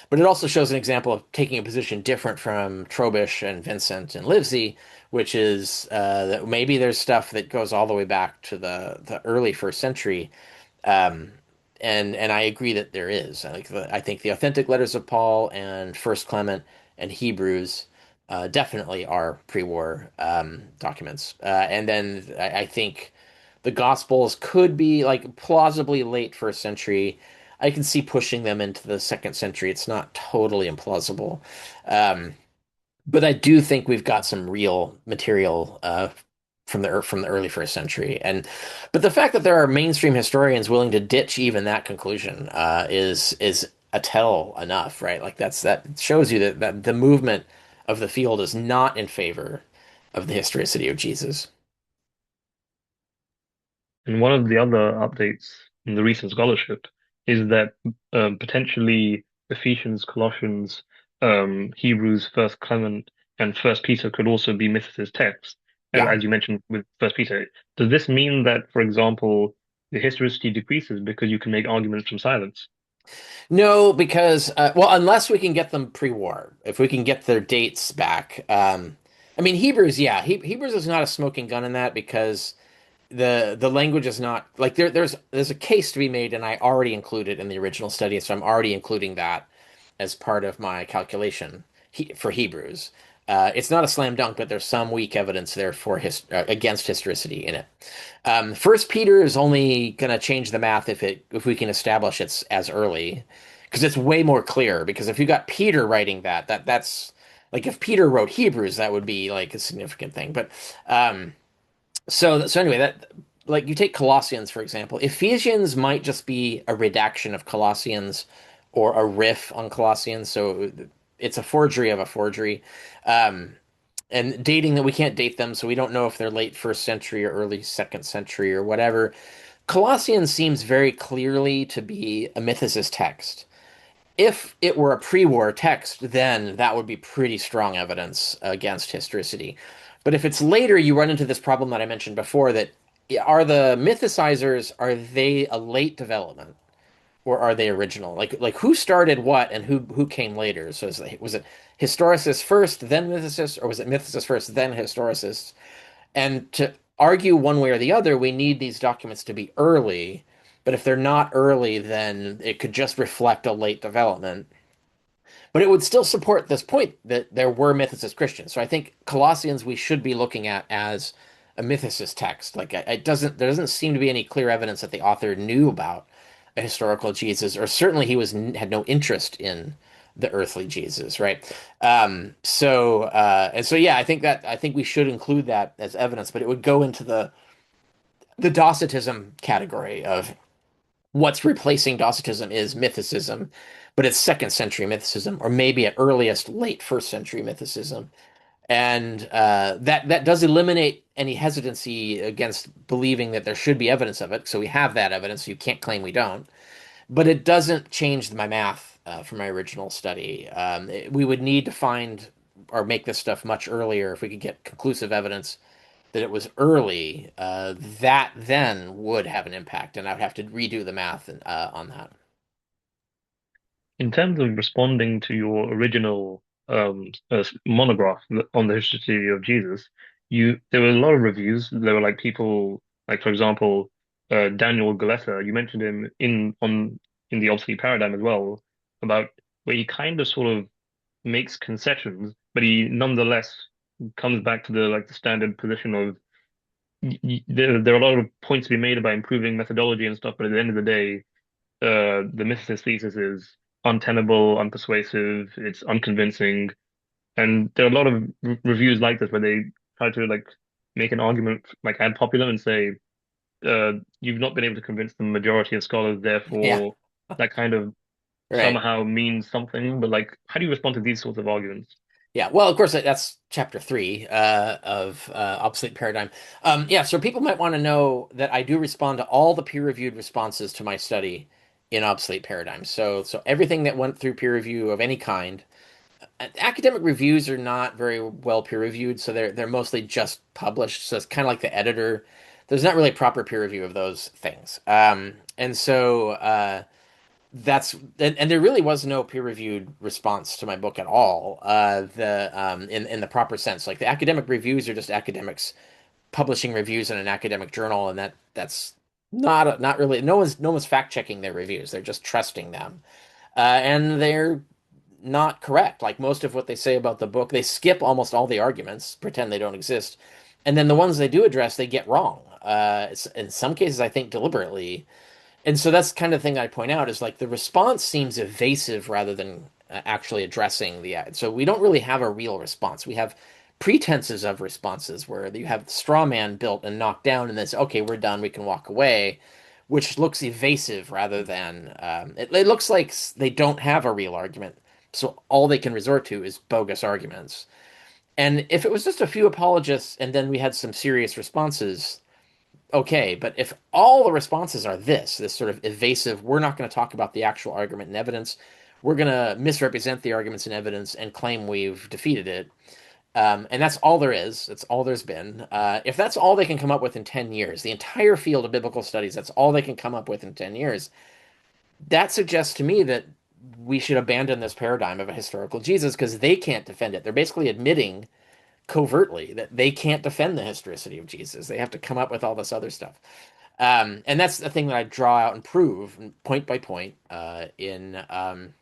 Speaker 2: but it also shows an example of taking a position different from Trobisch and Vincent and Livesey, which is that maybe there's stuff that goes all the way back to the early first century, um, and I agree that there is. I think the authentic letters of Paul and First Clement and Hebrews definitely are pre-war documents, and then I think the Gospels could be like plausibly late first century. I can see pushing them into the second century. It's not totally implausible. Um, but I do think we've got some real material from the early first century. But the fact that there are mainstream historians willing to ditch even that conclusion is a tell enough, right? Like that shows you that the movement of the field is not in favor of the historicity of Jesus.
Speaker 1: And one of the other updates in the recent scholarship is that potentially Ephesians, Colossians, Hebrews, First Clement, and First Peter could also be mythicist texts,
Speaker 2: Yeah.
Speaker 1: as you mentioned with First Peter. Does this mean that, for example, the historicity decreases because you can make arguments from silence?
Speaker 2: No, because well, unless we can get them pre-war, if we can get their dates back. I mean, Hebrews, yeah, Hebrews is not a smoking gun in that because the language is not like there's a case to be made, and I already included in the original study, so I'm already including that as part of my calculation for Hebrews. It's not a slam dunk, but there's some weak evidence there for against historicity in it. First Peter is only going to change the math if we can establish it's as early, because it's way more clear. Because if you got Peter writing that's like if Peter wrote Hebrews, that would be like a significant thing. But so anyway, that like you take Colossians for example, Ephesians might just be a redaction of Colossians or a riff on Colossians, so it's a forgery of a forgery. Um, and dating that we can't date them, so we don't know if they're late first century or early second century or whatever. Colossians seems very clearly to be a mythicist text. If it were a pre-war text, then that would be pretty strong evidence against historicity. But if it's later, you run into this problem that I mentioned before that are the mythicizers, are they a late development? Or are they original? Like who started what and who came later? So was it historicists first, then mythicists, or was it mythicists first, then historicists? And to argue one way or the other, we need these documents to be early. But if they're not early, then it could just reflect a late development. But it would still support this point that there were mythicist Christians. So I think Colossians we should be looking at as a mythicist text. Like it doesn't there doesn't seem to be any clear evidence that the author knew about a historical Jesus, or certainly he was had no interest in the earthly Jesus, right? And so yeah, I think we should include that as evidence, but it would go into the Docetism category of what's replacing Docetism is mythicism, but it's second century mythicism, or maybe at earliest late first century mythicism. And that does eliminate any hesitancy against believing that there should be evidence of it. So we have that evidence. So you can't claim we don't. But it doesn't change my math from my original study. We would need to find or make this stuff much earlier if we could get conclusive evidence that it was early. That then would have an impact, and I would have to redo the math on that.
Speaker 1: In terms of responding to your original monograph on the history of Jesus, you there were a lot of reviews. There were like people like, for example, Daniel Galetta. You mentioned him in the Obsolete Paradigm as well, about where he kind of sort of makes concessions, but he nonetheless comes back to the standard position of there are a lot of points to be made about improving methodology and stuff, but at the end of the day the mythicist thesis is untenable, unpersuasive, it's unconvincing, and there are a lot of reviews like this where they try to like make an argument like ad populum and say you've not been able to convince the majority of scholars,
Speaker 2: Yeah,
Speaker 1: therefore that kind of
Speaker 2: right.
Speaker 1: somehow means something. But like, how do you respond to these sorts of arguments?
Speaker 2: Yeah, well, of course, that's chapter three of Obsolete Paradigm. Yeah, so people might want to know that I do respond to all the peer-reviewed responses to my study in Obsolete Paradigm. So everything that went through peer review of any kind. Academic reviews are not very well peer-reviewed, so they're mostly just published. So it's kind of like the editor. There's not really proper peer review of those things. And so that's and there really was no peer-reviewed response to my book at all. The in the proper sense, like the academic reviews are just academics publishing reviews in an academic journal, and that's not really no one's fact-checking their reviews. They're just trusting them, and they're not correct. Like most of what they say about the book, they skip almost all the arguments, pretend they don't exist, and then the ones they do address, they get wrong. In some cases, I think deliberately, and so that's kind of the thing I point out is like the response seems evasive rather than actually addressing the ad. So we don't really have a real response. We have pretenses of responses where you have the straw man built and knocked down, and then say, okay, we're done, we can walk away, which looks evasive rather than it looks like they don't have a real argument. So all they can resort to is bogus arguments. And if it was just a few apologists and then we had some serious responses, okay, but if all the responses are this sort of evasive, we're not going to talk about the actual argument and evidence. We're going to misrepresent the arguments and evidence and claim we've defeated it. And that's all there is. That's all there's been. If that's all they can come up with in 10 years, the entire field of biblical studies, that's all they can come up with in 10 years, that suggests to me that we should abandon this paradigm of a historical Jesus because they can't defend it. They're basically admitting covertly that they can't defend the historicity of Jesus. They have to come up with all this other stuff. And that's the thing that I draw out and prove point by point in the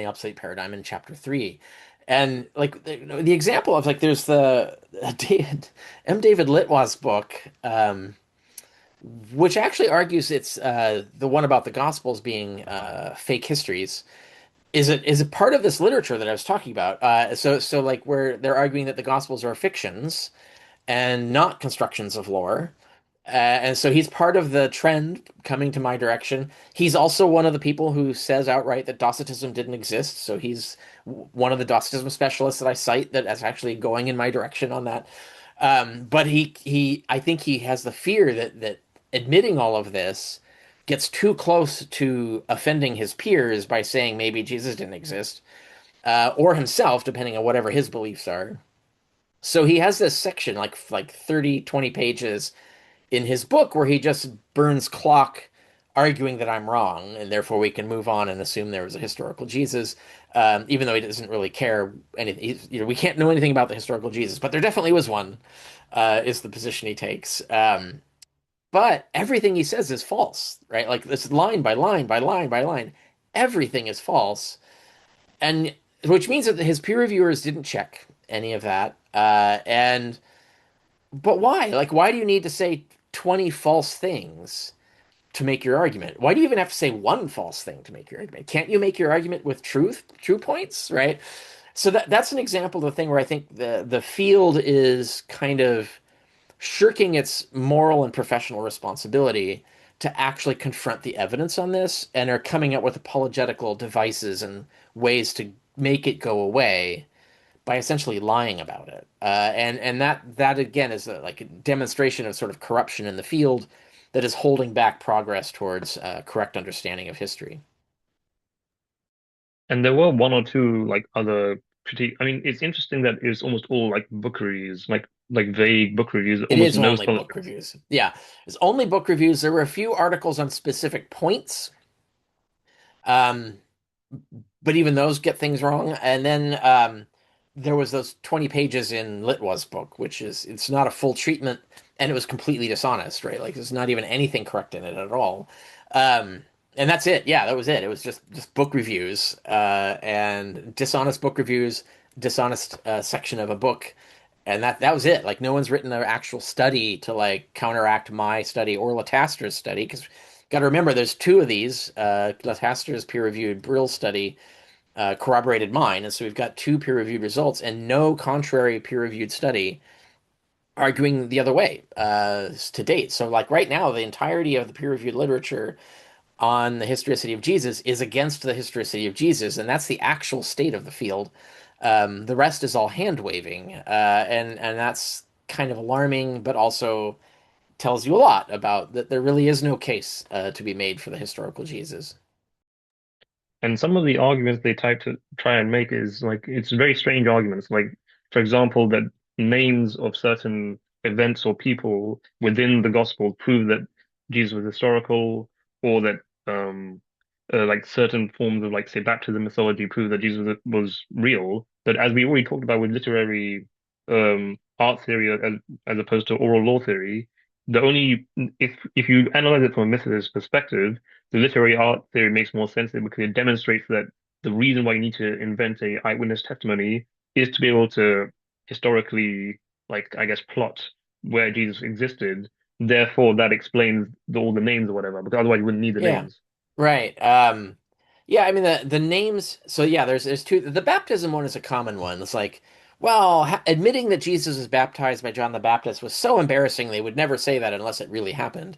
Speaker 2: obsolete paradigm in chapter three. And like the example of like there's the David, M. David Litwa's book, which actually argues it's the one about the Gospels being fake histories. Is a part of this literature that I was talking about. So like where they're arguing that the Gospels are fictions and not constructions of lore. And so he's part of the trend coming to my direction. He's also one of the people who says outright that Docetism didn't exist. So he's one of the Docetism specialists that I cite that is actually going in my direction on that. But I think he has the fear that admitting all of this gets too close to offending his peers by saying maybe Jesus didn't exist, or himself, depending on whatever his beliefs are. So he has this section, like 30, 20 pages in his book where he just burns clock arguing that I'm wrong, and therefore we can move on and assume there was a historical Jesus, even though he doesn't really care anything. We can't know anything about the historical Jesus, but there definitely was one, is the position he takes. But everything he says is false, right? Like this line by line by line by line, everything is false, and which means that his peer reviewers didn't check any of that. And but why? Like, why do you need to say 20 false things to make your argument? Why do you even have to say one false thing to make your argument? Can't you make your argument with true points, right? So that's an example of the thing where I think the field is kind of shirking its moral and professional responsibility to actually confront the evidence on this and are coming up with apologetical devices and ways to make it go away by essentially lying about it. And that again is like a demonstration of sort of corruption in the field that is holding back progress towards correct understanding of history.
Speaker 1: And there were one or two like other critique. I mean, it's interesting that it's almost all like book reviews, like vague book reviews,
Speaker 2: It
Speaker 1: almost
Speaker 2: is
Speaker 1: no
Speaker 2: only book
Speaker 1: scholarship.
Speaker 2: reviews. Yeah, it's only book reviews. There were a few articles on specific points, um, but even those get things wrong. And then there was those 20 pages in Litwa's book, which is it's not a full treatment, and it was completely dishonest, right? Like there's not even anything correct in it at all. Um, and that's it. Yeah, that was it. It was just book reviews and dishonest book reviews, dishonest section of a book, and that was it. Like no one's written an actual study to like counteract my study or Lataster's study because got to remember there's two of these. Lataster's peer-reviewed Brill study corroborated mine, and so we've got two peer-reviewed results and no contrary peer-reviewed study arguing the other way to date. So, like right now, the entirety of the peer-reviewed literature on the historicity of Jesus is against the historicity of Jesus, and that's the actual state of the field. The rest is all hand waving, and that's kind of alarming, but also tells you a lot about that there really is no case to be made for the historical Jesus.
Speaker 1: And some of the arguments they type to try and make is like it's very strange arguments. Like, for example, that names of certain events or people within the gospel prove that Jesus was historical, or that like certain forms of like say baptism mythology prove that Jesus was real. But as we already talked about with literary art theory as opposed to oral law theory, the only if you analyze it from a mythicist perspective, the literary art theory makes more sense because it demonstrates that the reason why you need to invent a eyewitness testimony is to be able to historically, like, I guess, plot where Jesus existed. Therefore, that explains all the names or whatever, because otherwise you wouldn't need the
Speaker 2: Yeah,
Speaker 1: names.
Speaker 2: right. Yeah, I mean the names. So yeah, there's two. The baptism one is a common one. It's like, well, admitting that Jesus was baptized by John the Baptist was so embarrassing they would never say that unless it really happened.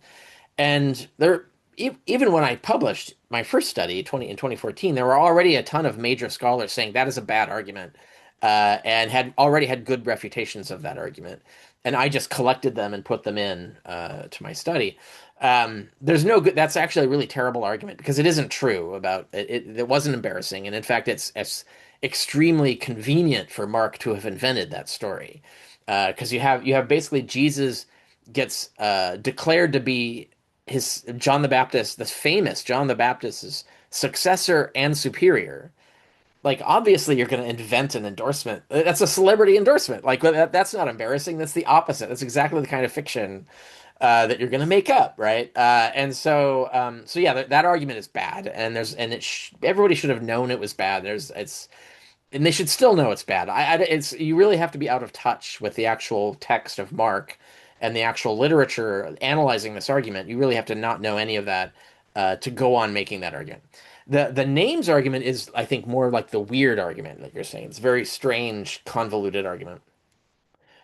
Speaker 2: And there, even when I published my first study, 2014, there were already a ton of major scholars saying that is a bad argument, and had already had good refutations of that argument. And I just collected them and put them in to my study. There's no good. That's actually a really terrible argument because it isn't true about it. It wasn't embarrassing, and in fact, it's extremely convenient for Mark to have invented that story, because you have basically Jesus gets declared to be his John the Baptist, the famous John the Baptist's successor and superior. Like, obviously, you're going to invent an endorsement. That's a celebrity endorsement. Like, that's not embarrassing. That's the opposite. That's exactly the kind of fiction that you're going to make up, right? So yeah, that argument is bad, and everybody should have known it was bad. And they should still know it's bad. It's you really have to be out of touch with the actual text of Mark and the actual literature analyzing this argument. You really have to not know any of that to go on making that argument. The names argument is, I think, more like the weird argument that you're saying. It's a very strange, convoluted argument.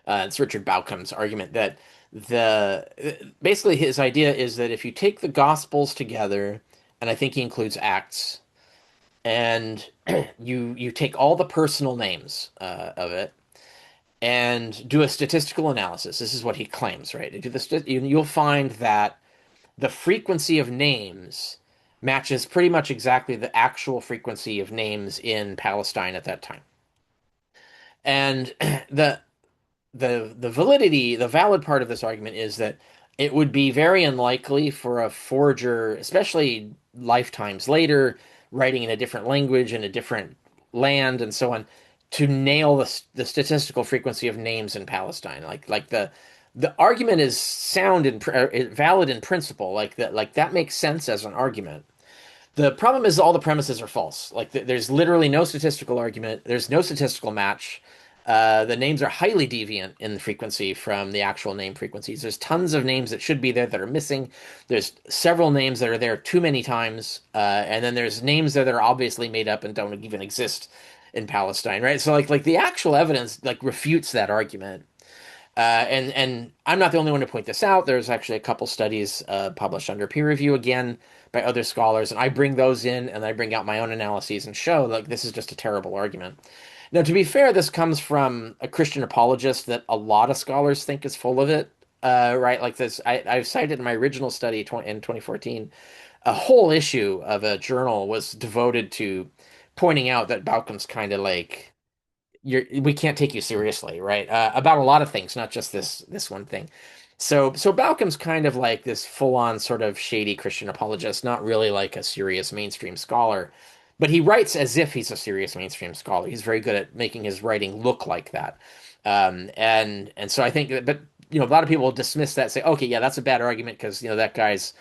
Speaker 2: It's Richard Baucham's argument that the basically his idea is that if you take the Gospels together, and I think he includes Acts, and you take all the personal names of it and do a statistical analysis. This is what he claims, right? You'll find that the frequency of names matches pretty much exactly the actual frequency of names in Palestine at that time. And the the valid part of this argument is that it would be very unlikely for a forger, especially lifetimes later, writing in a different language in a different land and so on, to nail the statistical frequency of names in Palestine. Like the argument is sound and valid in principle. Like that makes sense as an argument. The problem is all the premises are false. Like there's literally no statistical argument. There's no statistical match. The names are highly deviant in the frequency from the actual name frequencies. There's tons of names that should be there that are missing. There's several names that are there too many times, and then there's names that are obviously made up and don't even exist in Palestine, right? So like the actual evidence like refutes that argument. And I'm not the only one to point this out. There's actually a couple studies published under peer review again by other scholars, and I bring those in and I bring out my own analyses and show like this is just a terrible argument. Now, to be fair, this comes from a Christian apologist that a lot of scholars think is full of it. Right, like this, I've cited in my original study in 2014, a whole issue of a journal was devoted to pointing out that Baucham's kind of like we can't take you seriously, right? About a lot of things, not just this one thing. So Balcom's kind of like this full-on sort of shady Christian apologist, not really like a serious mainstream scholar, but he writes as if he's a serious mainstream scholar. He's very good at making his writing look like that. And so I think but a lot of people will dismiss that, say, okay, yeah, that's a bad argument because that guy's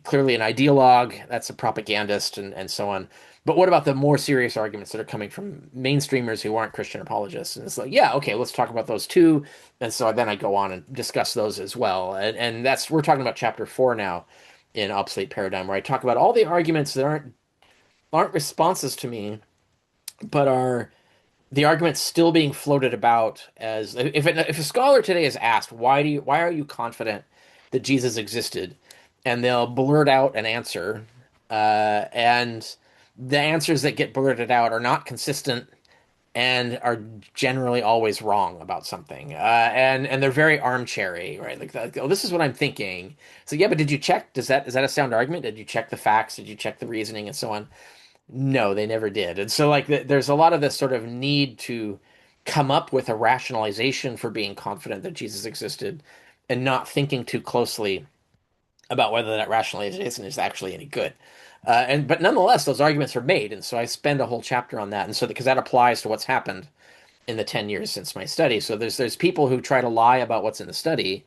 Speaker 2: clearly an ideologue, that's a propagandist, and so on. But what about the more serious arguments that are coming from mainstreamers who aren't Christian apologists? And it's like, yeah, okay, let's talk about those too. And so then I go on and discuss those as well. And that's we're talking about chapter 4 now in Obsolete Paradigm, where I talk about all the arguments that aren't responses to me, but are the argument's still being floated about as if a scholar today is asked why are you confident that Jesus existed, and they'll blurt out an answer, and the answers that get blurted out are not consistent and are generally always wrong about something, and they're very armchairy, right? Like, oh, this is what I'm thinking. So yeah, but did you check? Is that a sound argument? Did you check the facts? Did you check the reasoning and so on? No, they never did. And so, like, there's a lot of this sort of need to come up with a rationalization for being confident that Jesus existed and not thinking too closely about whether that rationalization is actually any good. But nonetheless, those arguments are made. And so I spend a whole chapter on that. And so, because that applies to what's happened in the 10 years since my study. So there's people who try to lie about what's in the study,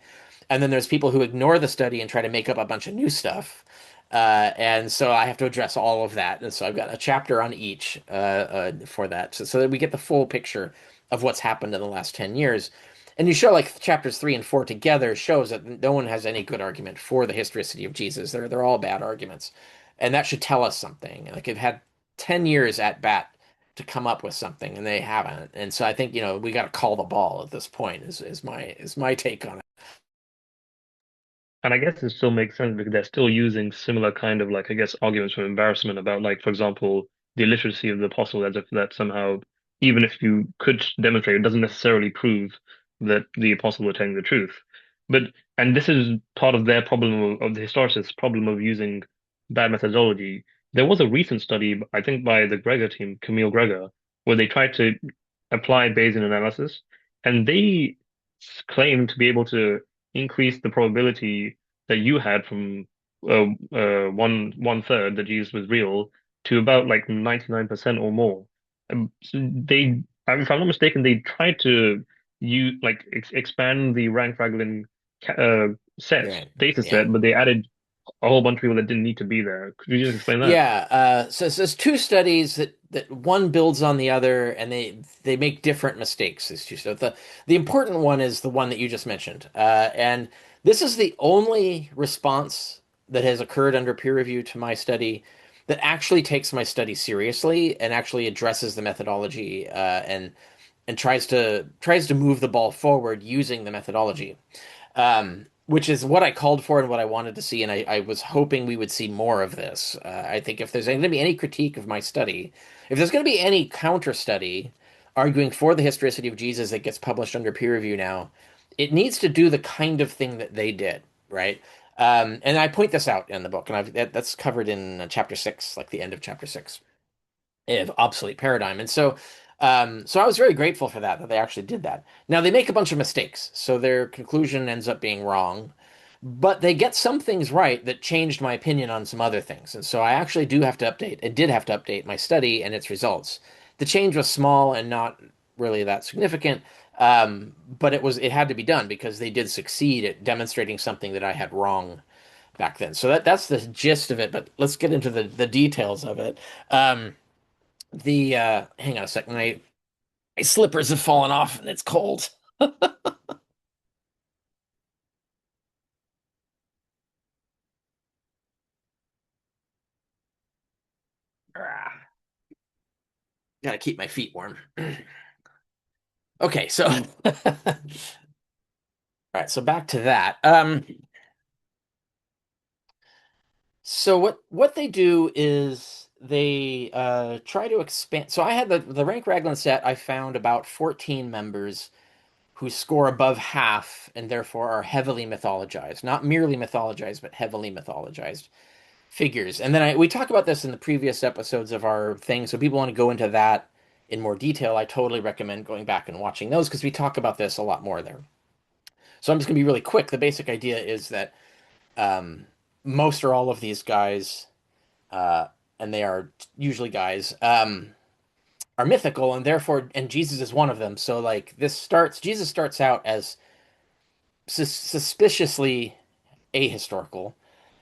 Speaker 2: and then there's people who ignore the study and try to make up a bunch of new stuff. And so I have to address all of that. And so I've got a chapter on each for that, so that we get the full picture of what's happened in the last 10 years. And you show like chapters 3 and 4 together shows that no one has any good argument for the historicity of Jesus. They're all bad arguments. And that should tell us something. Like, they've had 10 years at bat to come up with something, and they haven't. And so I think, we got to call the ball at this point is my take on it.
Speaker 1: And I guess it still makes sense because they're still using similar kind of like, I guess, arguments from embarrassment about like, for example, the illiteracy of the apostle, as if that somehow, even if you could demonstrate, it doesn't necessarily prove that the apostle were telling the truth. But, and this is part of their problem of the historicists' problem of using bad methodology. There was a recent study, I think by the Gregor team, Camille Gregor, where they tried to apply Bayesian analysis, and they claimed to be able to increase the probability that you had from one third that Jesus was real to about like 99% or more. So they, if I'm not mistaken, they tried to like ex expand the rank-Raglan set
Speaker 2: Right.
Speaker 1: data
Speaker 2: Yeah.
Speaker 1: set, but they added a whole bunch of people that didn't need to be there. Could you just explain that?
Speaker 2: Yeah. So there's two studies that one builds on the other, and they make different mistakes. These two. So the important one is the one that you just mentioned, and this is the only response that has occurred under peer review to my study that actually takes my study seriously and actually addresses the methodology, and tries to move the ball forward using the methodology, which is what I called for and what I wanted to see. And I was hoping we would see more of this. I think if there's going to be any critique of my study, if there's going to be any counter study arguing for the historicity of Jesus that gets published under peer review now, it needs to do the kind of thing that they did, right? And I point this out in the book, and that's covered in chapter 6, like the end of chapter 6 of Obsolete Paradigm. And so I was very grateful for that they actually did that. Now they make a bunch of mistakes, so their conclusion ends up being wrong, but they get some things right that changed my opinion on some other things. And so I actually do have to update. It did have to update my study and its results. The change was small and not really that significant, but it had to be done because they did succeed at demonstrating something that I had wrong back then. So that's the gist of it. But let's get into the details of it. The hang on a second, my slippers have fallen off and it's cold. Ah, gotta keep my feet warm. Okay, so all right, so back to that. So what they do is they try to expand. So I had the rank Raglan set. I found about 14 members who score above half and therefore are heavily mythologized, not merely mythologized, but heavily mythologized figures. And then we talk about this in the previous episodes of our thing. So people want to go into that in more detail. I totally recommend going back and watching those because we talk about this a lot more there. So I'm just going to be really quick. The basic idea is that um, most or all of these guys, uh, and they are usually guys, are mythical, and therefore, and Jesus is one of them. So like Jesus starts out as suspiciously ahistorical,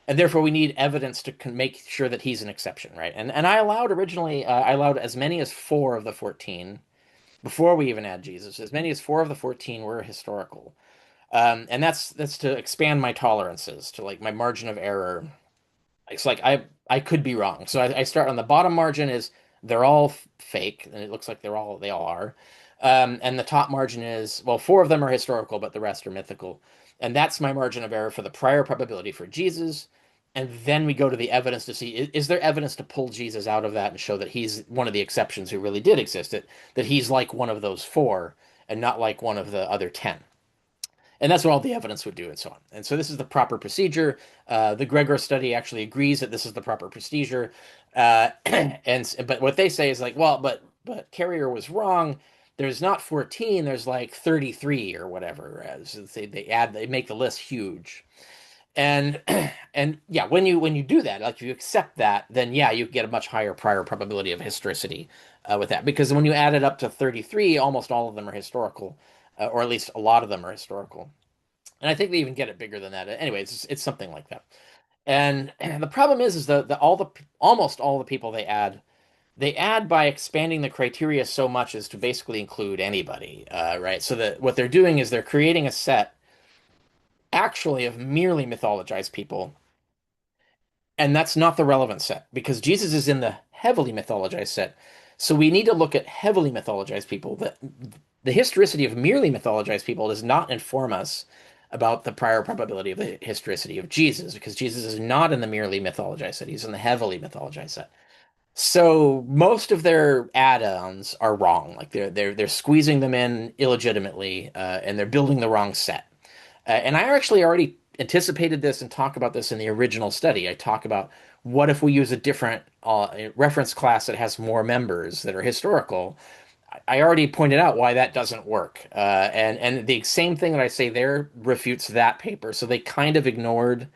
Speaker 2: and therefore we need evidence to make sure that he's an exception, right? And I allowed originally, I allowed as many as 4 of the 14 before we even had Jesus. As many as 4 of the 14 were historical, and that's to expand my tolerances to like my margin of error. It's like I could be wrong, so I start on the bottom margin is They're all fake, and it looks like they all are. And the top margin is, well, four of them are historical, but the rest are mythical. And that's my margin of error for the prior probability for Jesus. And then we go to the evidence to see, is there evidence to pull Jesus out of that and show that he's one of the exceptions who really did exist, that he's like one of those four and not like one of the other 10. And that's what all the evidence would do, and so on. And so this is the proper procedure. The Gregor study actually agrees that this is the proper procedure. And but what they say is like, well, but Carrier was wrong. There's not 14. There's like 33 or whatever. As they make the list huge. And and yeah, when you do that, like if you accept that, then yeah, you get a much higher prior probability of historicity with that. Because when you add it up to 33, almost all of them are historical, or at least a lot of them are historical. And I think they even get it bigger than that. Anyway, it's something like that. And the problem is the almost all the people they add by expanding the criteria so much as to basically include anybody, right? So that what they're doing is they're creating a set actually of merely mythologized people, and that's not the relevant set because Jesus is in the heavily mythologized set. So we need to look at heavily mythologized people. The historicity of merely mythologized people does not inform us about the prior probability of the historicity of Jesus because Jesus is not in the merely mythologized set. He's in the heavily mythologized set. So most of their add-ons are wrong. Like they're squeezing them in illegitimately, and they're building the wrong set. And I actually already anticipated this and talk about this in the original study. I talk about what if we use a different reference class that has more members that are historical. I already pointed out why that doesn't work. And the same thing that I say there refutes that paper. So they kind of ignored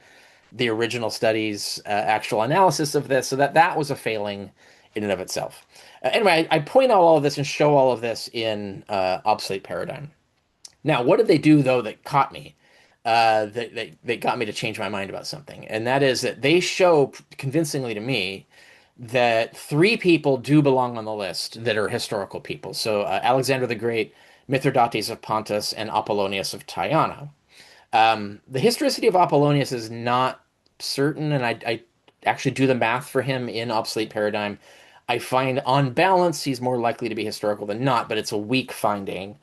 Speaker 2: the original study's actual analysis of this, so that was a failing in and of itself. Anyway, I point out all of this and show all of this in Obsolete Paradigm. Now, what did they do though that caught me? That got me to change my mind about something, and that is that they show convincingly to me that three people do belong on the list that are historical people. So Alexander the Great, Mithridates of Pontus, and Apollonius of Tyana. The historicity of Apollonius is not certain, and I actually do the math for him in Obsolete Paradigm. I find on balance he's more likely to be historical than not, but it's a weak finding.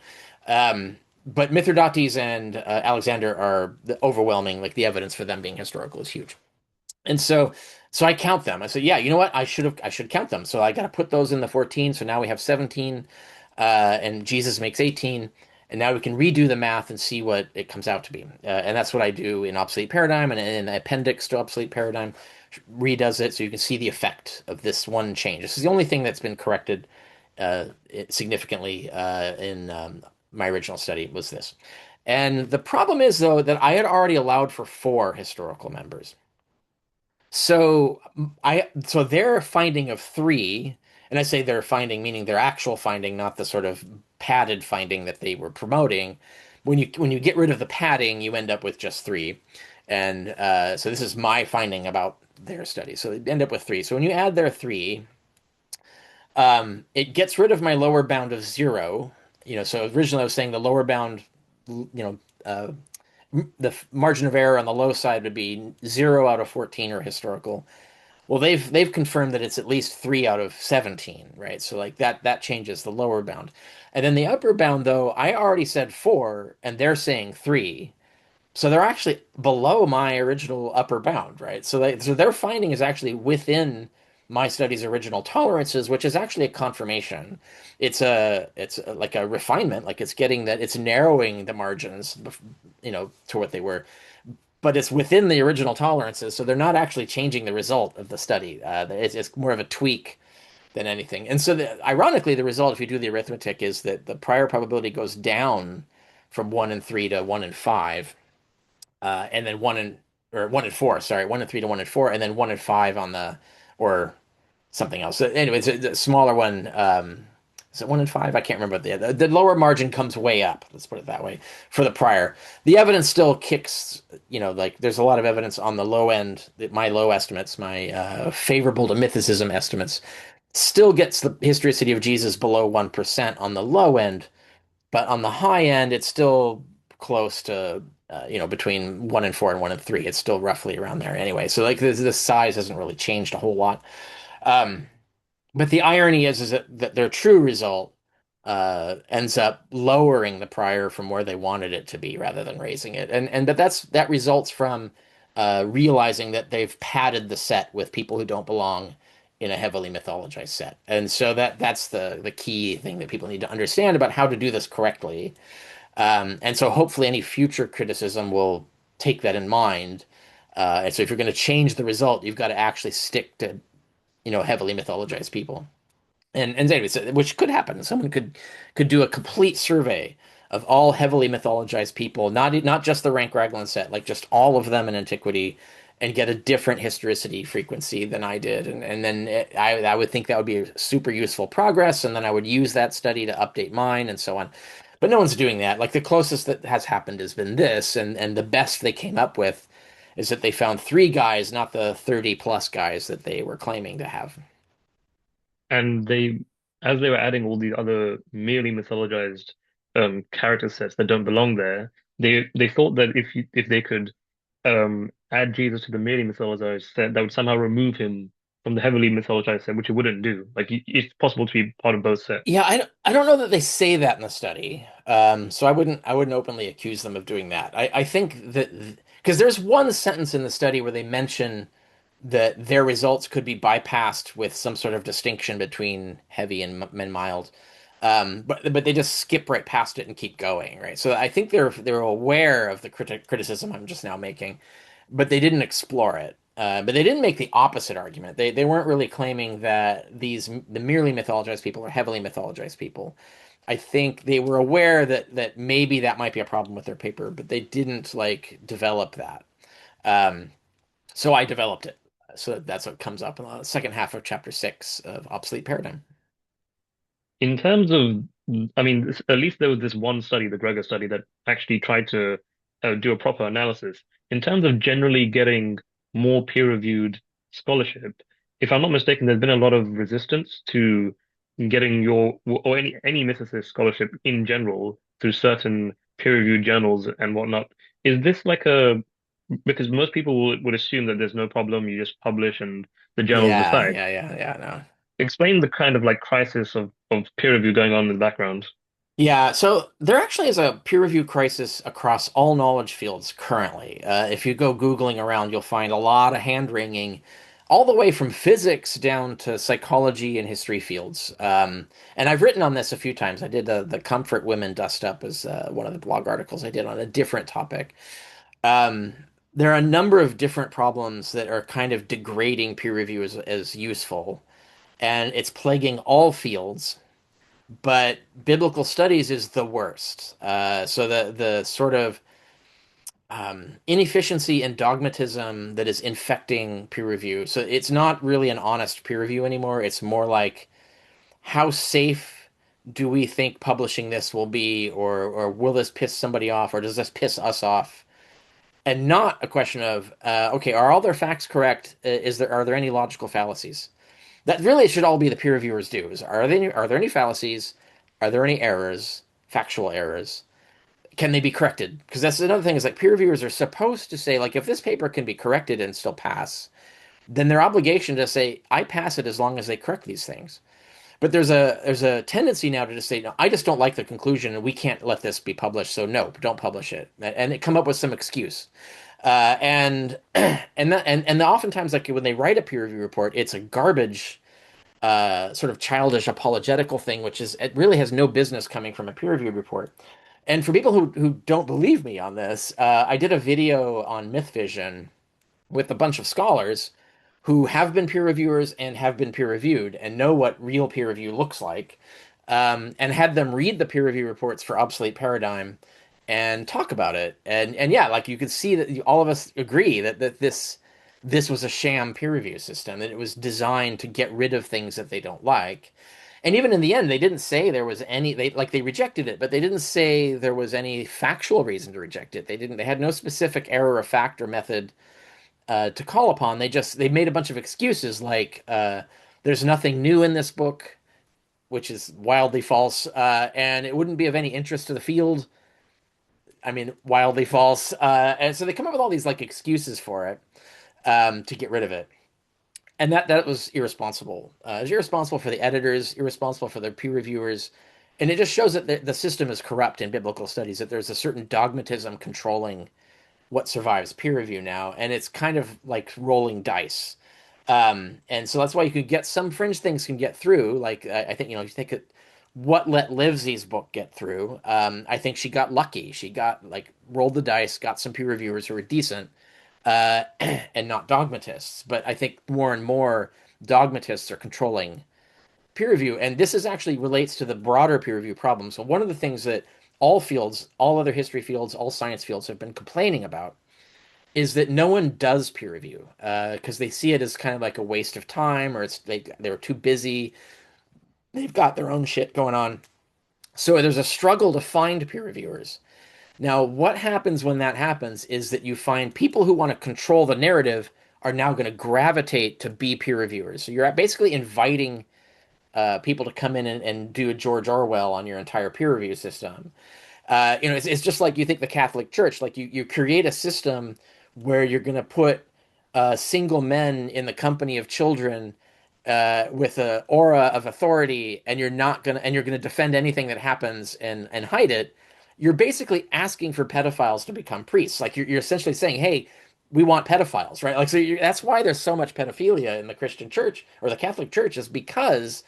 Speaker 2: But Mithridates and Alexander are the overwhelming, like the evidence for them being historical is huge. And so I count them. I said, yeah, you know what? I should count them. So I got to put those in the 14. So now we have 17, and Jesus makes 18. And now we can redo the math and see what it comes out to be. And that's what I do in Obsolete Paradigm and in the appendix to Obsolete Paradigm redoes it so you can see the effect of this one change. This is the only thing that's been corrected uh, significantly in my original study was this. And the problem is, though, that I had already allowed for four historical members. So their finding of three, and I say their finding meaning their actual finding, not the sort of padded finding that they were promoting. When you get rid of the padding, you end up with just three. And so this is my finding about their study. So they end up with three. So when you add their three, it gets rid of my lower bound of zero. So originally I was saying the lower bound, the margin of error on the low side would be 0 out of 14 or historical. Well, they've confirmed that it's at least 3 out of 17, right? So like that changes the lower bound. And then the upper bound though, I already said 4 and they're saying 3. So they're actually below my original upper bound, right? So their finding is actually within my study's original tolerances, which is actually a confirmation. Like a refinement, like it's getting that it's narrowing the margins, to what they were, but it's within the original tolerances, so they're not actually changing the result of the study. It's more of a tweak than anything. And so, ironically, the result, if you do the arithmetic, is that the prior probability goes down from 1 and 3 to 1 and 5, and then 1 and 4. Sorry, 1 and 3 to 1 and 4, and then 1 and 5 on the or something else. So anyway, it's a smaller one. Is it 1 and 5? I can't remember. The lower margin comes way up. Let's put it that way for the prior. The evidence still kicks. Like there's a lot of evidence on the low end. My low estimates, my favorable to mythicism estimates, still gets the historicity of Jesus below 1% on the low end, but on the high end, it's still close to between 1 and 4 and 1 and 3. It's still roughly around there anyway. So like the size hasn't really changed a whole lot. Um, But the irony is that their true result ends up lowering the prior from where they wanted it to be rather than raising it. But that results from realizing that they've padded the set with people who don't belong in a heavily mythologized set. And so that's the key thing that people need to understand about how to do this correctly. And so hopefully any future criticism will take that in mind. And so if you're going to change the result, you've got to actually stick to, heavily mythologized people. And anyways, which could happen. Someone could do a complete survey of all heavily mythologized people, not just the rank Raglan set, like just all of them in antiquity, and get a different historicity frequency than I did. And then I would think that would be super useful progress, and then I would use that study to update mine and so on. But no one's doing that. Like the closest that has happened has been this, and the best they came up with is that they found three guys, not the 30 plus guys that they were claiming to have.
Speaker 1: And as they were adding all these other merely mythologized character sets that don't belong there, they thought that if they could add Jesus to the merely mythologized set, that would somehow remove him from the heavily mythologized set, which it wouldn't do. Like it's possible to be part of both sets.
Speaker 2: Yeah, I don't know that they say that in the study. So I wouldn't openly accuse them of doing that. I think that because there's one sentence in the study where they mention that their results could be bypassed with some sort of distinction between heavy and mild. But they just skip right past it and keep going, right? So I think they're aware of the criticism I'm just now making, but they didn't explore it. But they didn't make the opposite argument. They weren't really claiming that the merely mythologized people are heavily mythologized people. I think they were aware that maybe that might be a problem with their paper, but they didn't like develop that. Um, so I developed it. So that's what comes up in the second half of chapter 6 of Obsolete Paradigm.
Speaker 1: In terms of, I mean, at least there was this one study, the Gregor study, that actually tried to do a proper analysis. In terms of generally getting more peer-reviewed scholarship, if I'm not mistaken, there's been a lot of resistance to getting your or any mythicist scholarship in general through certain peer-reviewed journals and whatnot. Is this like a because most people would assume that there's no problem, you just publish and the journals
Speaker 2: Yeah,
Speaker 1: decide.
Speaker 2: yeah, yeah, yeah, no.
Speaker 1: Explain the kind of like crisis of peer review going on in the background.
Speaker 2: Yeah, so there actually is a peer review crisis across all knowledge fields currently. If you go Googling around, you'll find a lot of hand-wringing, all the way from physics down to psychology and history fields. And I've written on this a few times. I did the Comfort Women Dust Up as one of the blog articles I did on a different topic. Um, there are a number of different problems that are kind of degrading peer review as useful, and it's plaguing all fields, but biblical studies is the worst. So the sort of inefficiency and dogmatism that is infecting peer review. So it's not really an honest peer review anymore. It's more like how safe do we think publishing this will be, or will this piss somebody off, or does this piss us off? And not a question of okay, are all their facts correct? Are there any logical fallacies? That really should all be the peer reviewers' dues. Are there any fallacies? Are there any errors, factual errors? Can they be corrected? Because that's another thing is like peer reviewers are supposed to say like if this paper can be corrected and still pass, then their obligation to say I pass it as long as they correct these things. But there's a tendency now to just say no, I just don't like the conclusion and we can't let this be published, so no, don't publish it, and they come up with some excuse. And oftentimes like when they write a peer review report, it's a garbage sort of childish apologetical thing, which is it really has no business coming from a peer reviewed report. And for people who don't believe me on this, I did a video on myth vision with a bunch of scholars who have been peer reviewers and have been peer reviewed and know what real peer review looks like, and had them read the peer review reports for Obsolete Paradigm and talk about it. And yeah, like you could see that all of us agree that this was a sham peer review system, that it was designed to get rid of things that they don't like. And even in the end, they didn't say there was any they rejected it, but they didn't say there was any factual reason to reject it. They had no specific error of fact or method to call upon. They made a bunch of excuses like there's nothing new in this book, which is wildly false, and it wouldn't be of any interest to the field. I mean, wildly false. And so they come up with all these like excuses for it to get rid of it. And that was irresponsible. It was irresponsible for the editors, irresponsible for the peer reviewers, and it just shows that the system is corrupt in biblical studies. That there's a certain dogmatism controlling what survives peer review now, and it's kind of like rolling dice. And so that's why you could get some fringe things can get through. Like I think you think what let Livesey's book get through. I think she got lucky. She got like rolled the dice, got some peer reviewers who were decent, and not dogmatists. But I think more and more dogmatists are controlling peer review, and this is actually relates to the broader peer review problem. So one of the things that all fields, all other history fields, all science fields have been complaining about is that no one does peer review because they see it as kind of like a waste of time, or they're too busy, they've got their own shit going on. So there's a struggle to find peer reviewers. Now, what happens when that happens is that you find people who want to control the narrative are now going to gravitate to be peer reviewers. So you're basically inviting people to come in and do a George Orwell on your entire peer review system. It's just like you think the Catholic Church, like you create a system where you're going to put single men in the company of children with an aura of authority, and you're gonna defend anything that happens and hide it. You're basically asking for pedophiles to become priests. Like you're essentially saying, hey, we want pedophiles, right? Like that's why there's so much pedophilia in the Christian church or the Catholic Church is because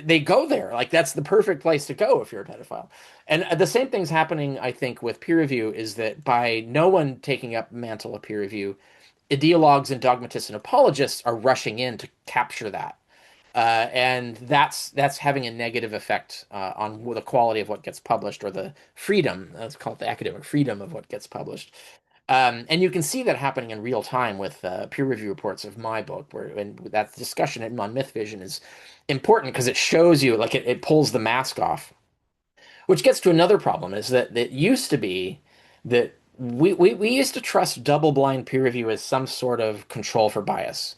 Speaker 2: they go there. Like that's the perfect place to go if you're a pedophile. And the same thing's happening, I think, with peer review is that by no one taking up mantle of peer review, ideologues and dogmatists and apologists are rushing in to capture that. And that's having a negative effect on the quality of what gets published or the freedom, let's call it the academic freedom of what gets published. And you can see that happening in real time with peer review reports of my book, where and that discussion on myth vision is important because it shows you, like it pulls the mask off, which gets to another problem is that it used to be that we used to trust double blind peer review as some sort of control for bias.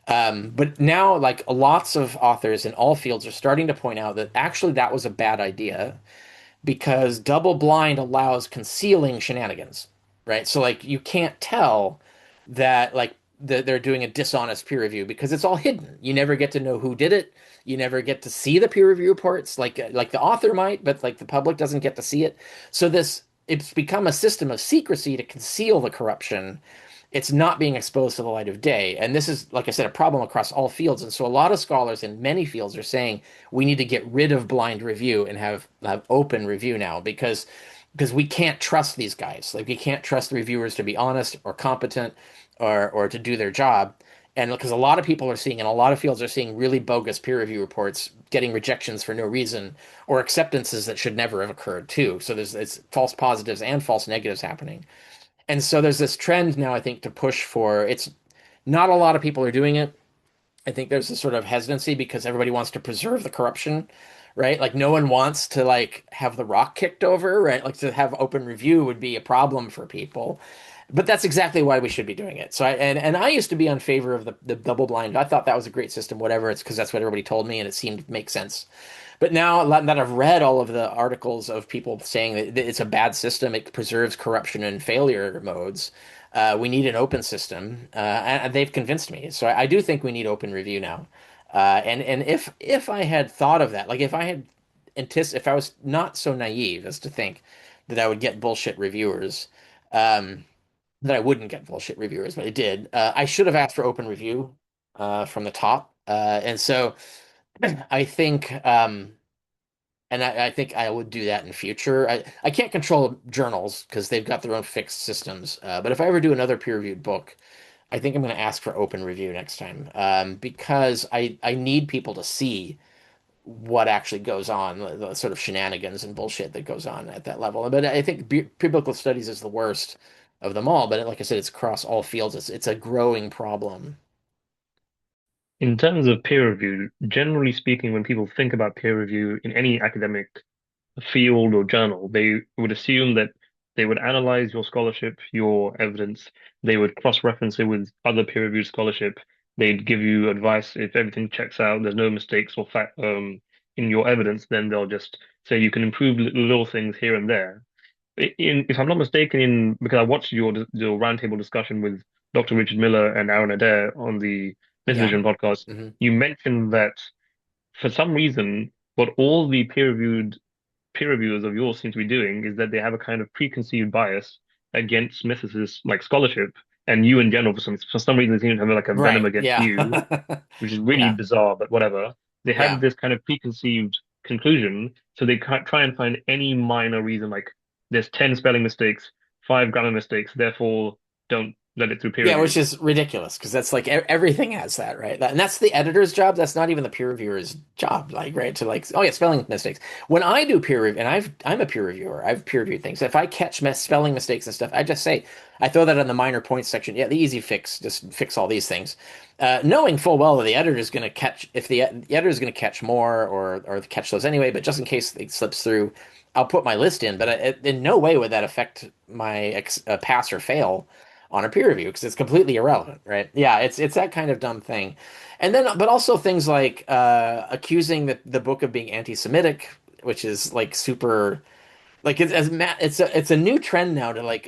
Speaker 2: But now, like lots of authors in all fields are starting to point out that actually that was a bad idea because double blind allows concealing shenanigans, right? So like you can't tell that they're doing a dishonest peer review because it's all hidden. You never get to know who did it. You never get to see the peer review reports like the author might, but like the public doesn't get to see it. So this it's become a system of secrecy to conceal the corruption. It's not being exposed to the light of day. And this is, like I said, a problem across all fields. And so a lot of scholars in many fields are saying we need to get rid of blind review and have open review now because we can't trust these guys. Like we can't trust the reviewers to be honest or competent or to do their job. And because a lot of people are seeing, in a lot of fields, are seeing really bogus peer review reports, getting rejections for no reason, or acceptances that should never have occurred too. So there's it's false positives and false negatives happening. And so there's this trend now, I think, to push for it's not a lot of people are doing it. I think there's a sort of hesitancy because everybody wants to preserve the corruption, right? Like no one wants to like have the rock kicked over, right? Like to have open review would be a problem for people. But that's exactly why we should be doing it. So and I used to be on favor of the double blind. I thought that was a great system, whatever. It's because that's what everybody told me and it seemed to make sense. But now that I've read all of the articles of people saying that it's a bad system, it preserves corruption and failure modes. We need an open system, and they've convinced me. So I do think we need open review now. And if I had thought of that, like if I was not so naive as to think that I would get bullshit reviewers, um, that I wouldn't get bullshit reviewers, but I did. I should have asked for open review from the top, and so I think. And I think I would do that in future. I can't control journals because they've got their own fixed systems. But if I ever do another peer-reviewed book, I think I'm going to ask for open review next time because I need people to see what actually goes on, the sort of shenanigans and bullshit that goes on at that level. But I think biblical studies is the worst of them all. But like I said, it's across all fields. It's a growing problem.
Speaker 1: In terms of peer review, generally speaking, when people think about peer review in any academic field or journal, they would assume that they would analyze your scholarship, your evidence, they would cross-reference it with other peer-reviewed scholarship. They'd give you advice if everything checks out, there's no mistakes or fact in your evidence, then they'll just say you can improve little things here and there. If I'm not mistaken, in because I watched your roundtable discussion with Dr. Richard Miller and Aaron Adair on the
Speaker 2: Yeah.
Speaker 1: Vision podcast,
Speaker 2: Hmm.
Speaker 1: you mentioned that for some reason, what all the peer reviewers of yours seem to be doing is that they have a kind of preconceived bias against mythicists like scholarship, and you in general for some reason they seem to have like a venom
Speaker 2: Right.
Speaker 1: against
Speaker 2: Yeah.
Speaker 1: you, which is really
Speaker 2: Yeah.
Speaker 1: bizarre, but whatever. They have
Speaker 2: Yeah.
Speaker 1: this kind of preconceived conclusion, so they can't try and find any minor reason, like there's 10 spelling mistakes, 5 grammar mistakes, therefore don't let it through peer
Speaker 2: Yeah,
Speaker 1: review.
Speaker 2: which is ridiculous because that's like everything has that, right? And that's the editor's job. That's not even the peer reviewer's job, like, right? To like, oh yeah, spelling mistakes. When I do peer review, and I'm a peer reviewer, I've peer reviewed things. If I catch spelling mistakes and stuff, I just say, I throw that on the minor points section. Yeah, the easy fix, just fix all these things, knowing full well that the editor's going to catch if the editor's going to catch more or catch those anyway. But just in case it slips through, I'll put my list in. But in no way would that affect my pass or fail on a peer review because it's completely irrelevant, right? Yeah, it's that kind of dumb thing. And then, but also things like accusing the book of being anti-Semitic, which is like super, like it's a new trend now to like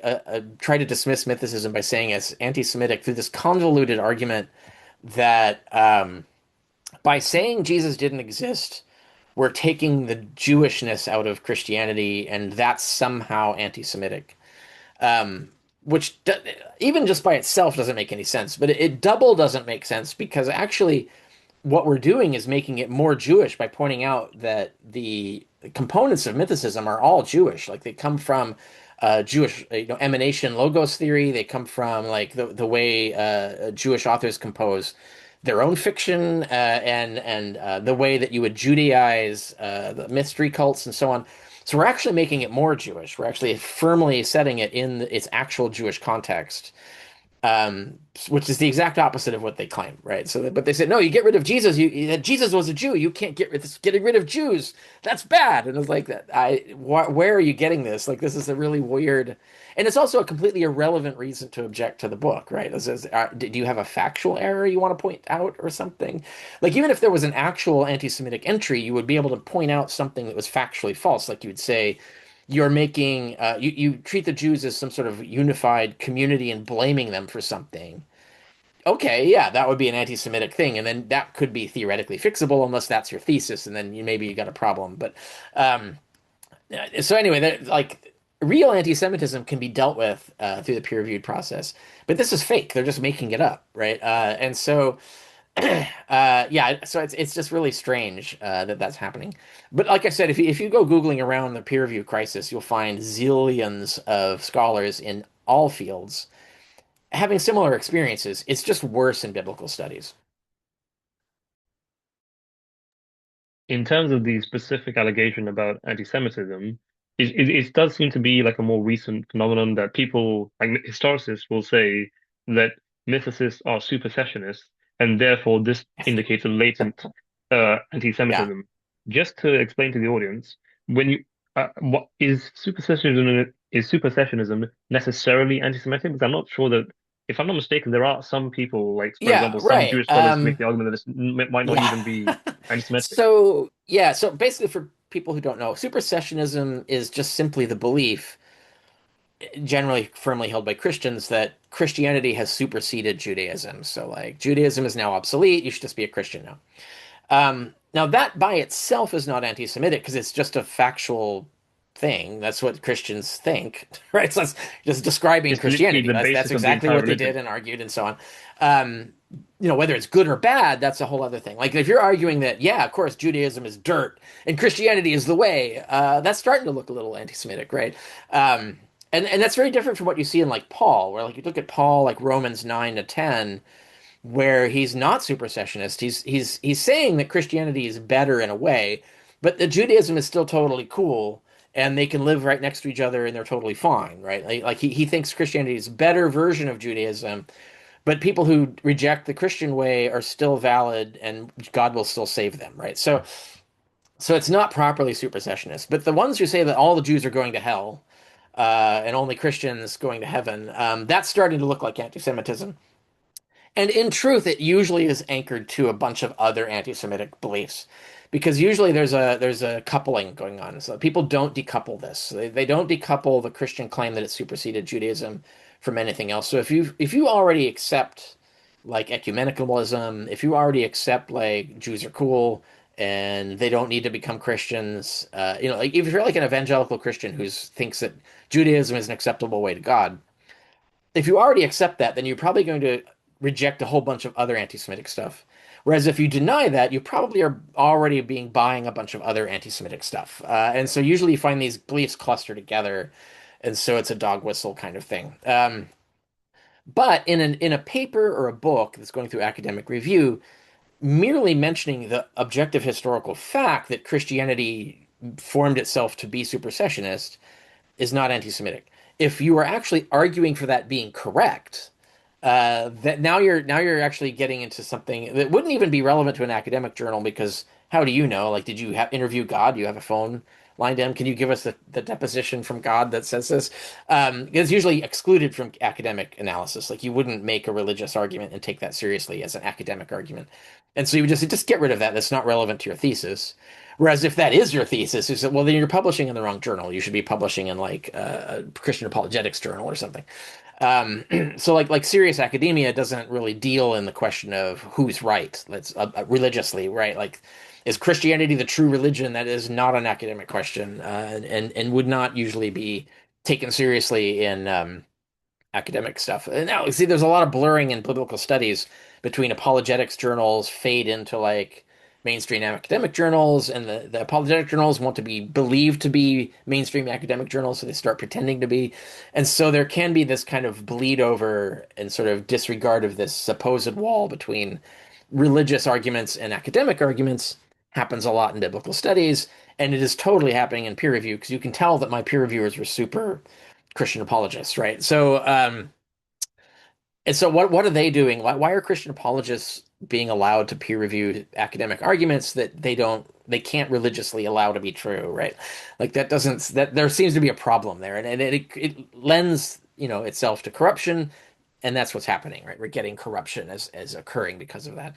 Speaker 2: try to dismiss mythicism by saying it's anti-Semitic through this convoluted argument that by saying Jesus didn't exist, we're taking the Jewishness out of Christianity, and that's somehow anti-Semitic. Um, which even just by itself doesn't make any sense, but it double doesn't make sense because actually what we're doing is making it more Jewish by pointing out that the components of mythicism are all Jewish. Like they come from Jewish, emanation logos theory. They come from like the way Jewish authors compose their own fiction and the way that you would Judaize the mystery cults and so on. So we're actually making it more Jewish. We're actually firmly setting it in its actual Jewish context, which is the exact opposite of what they claim, right? So, but they said, no, you get rid of Jesus. Jesus was a Jew. You can't getting rid of Jews. That's bad. And it's like that. Where are you getting this? Like, this is a really weird, and it's also a completely irrelevant reason to object to the book, right? Do you have a factual error you want to point out or something? Like, even if there was an actual anti-Semitic entry, you would be able to point out something that was factually false. Like you would say, you're making you treat the Jews as some sort of unified community and blaming them for something. Okay, yeah, that would be an anti-Semitic thing, and then that could be theoretically fixable unless that's your thesis, and then maybe you got a problem. But um, so anyway, like real anti-Semitism can be dealt with through the peer-reviewed process, but this is fake. They're just making it up, right? And so yeah, so it's just really strange that that's happening. But like I said, if you go Googling around the peer review crisis, you'll find zillions of scholars in all fields having similar experiences. It's just worse in biblical studies.
Speaker 1: In terms of the specific allegation about anti-Semitism, it does seem to be like a more recent phenomenon that people, like historicists, will say that mythicists are supersessionists, and therefore this indicates a latent
Speaker 2: Yeah.
Speaker 1: anti-Semitism. Just to explain to the audience, when you what is supersessionism? Is supersessionism necessarily anti-Semitic? Because I'm not sure that, if I'm not mistaken, there are some people, like for
Speaker 2: Yeah,
Speaker 1: example, some
Speaker 2: right.
Speaker 1: Jewish scholars make the argument that this might not
Speaker 2: Yeah.
Speaker 1: even be anti-Semitic.
Speaker 2: So, yeah, so basically for people who don't know, supersessionism is just simply the belief generally firmly held by Christians that Christianity has superseded Judaism. So, like, Judaism is now obsolete. You should just be a Christian now. Now, that by itself is not anti-Semitic because it's just a factual thing. That's what Christians think, right? So that's just describing
Speaker 1: It's literally
Speaker 2: Christianity.
Speaker 1: the
Speaker 2: That's
Speaker 1: basis of the
Speaker 2: exactly
Speaker 1: entire
Speaker 2: what they did
Speaker 1: religion.
Speaker 2: and argued and so on. Um, whether it's good or bad, that's a whole other thing. Like if you're arguing that, yeah, of course, Judaism is dirt and Christianity is the way, that's starting to look a little anti-Semitic, right? And that's very different from what you see in like Paul, where like you look at Paul, like Romans 9 to 10, where he's not supersessionist. He's saying that Christianity is better in a way, but the Judaism is still totally cool, and they can live right next to each other, and they're totally fine, right? Like he thinks Christianity is a better version of Judaism, but people who reject the Christian way are still valid, and God will still save them, right? So it's not properly supersessionist. But the ones who say that all the Jews are going to hell and only Christians going to heaven, that's starting to look like anti-Semitism. And in truth, it usually is anchored to a bunch of other anti-Semitic beliefs, because usually there's a coupling going on. So people don't decouple this. They don't decouple the Christian claim that it superseded Judaism from anything else. So if you already accept like ecumenicalism, if you already accept like Jews are cool and they don't need to become Christians, like if you're like an evangelical Christian who thinks that Judaism is an acceptable way to God, if you already accept that, then you're probably going to reject a whole bunch of other anti-Semitic stuff. Whereas if you deny that, you probably are already buying a bunch of other anti-Semitic stuff. And so usually you find these beliefs cluster together, and so it's a dog whistle kind of thing. But in a paper or a book that's going through academic review, merely mentioning the objective historical fact that Christianity formed itself to be supersessionist is not anti-Semitic. If you are actually arguing for that being correct, that now you're actually getting into something that wouldn't even be relevant to an academic journal because how do you know? Like, did you interview God? Do you have a phone line to him? Can you give us the deposition from God that says this? It's usually excluded from academic analysis. Like, you wouldn't make a religious argument and take that seriously as an academic argument, and so you would just get rid of that. That's not relevant to your thesis. Whereas if that is your thesis, you say, well, then you're publishing in the wrong journal. You should be publishing in like a Christian apologetics journal or something. Um, so like serious academia doesn't really deal in the question of who's right. Let's religiously, right? Like, is Christianity the true religion? That is not an academic question, and would not usually be taken seriously in academic stuff. And now, see, there's a lot of blurring in biblical studies between apologetics journals fade into like mainstream academic journals, and the apologetic journals want to be believed to be mainstream academic journals, so they start pretending to be. And so there can be this kind of bleed over and sort of disregard of this supposed wall between religious arguments and academic arguments happens a lot in biblical studies, and it is totally happening in peer review because you can tell that my peer reviewers were super Christian apologists, right? So what are they doing? Why are Christian apologists being allowed to peer review academic arguments that they can't religiously allow to be true, right? Like that doesn't that there seems to be a problem there, and it lends itself to corruption, and that's what's happening, right? We're getting corruption as occurring because of that.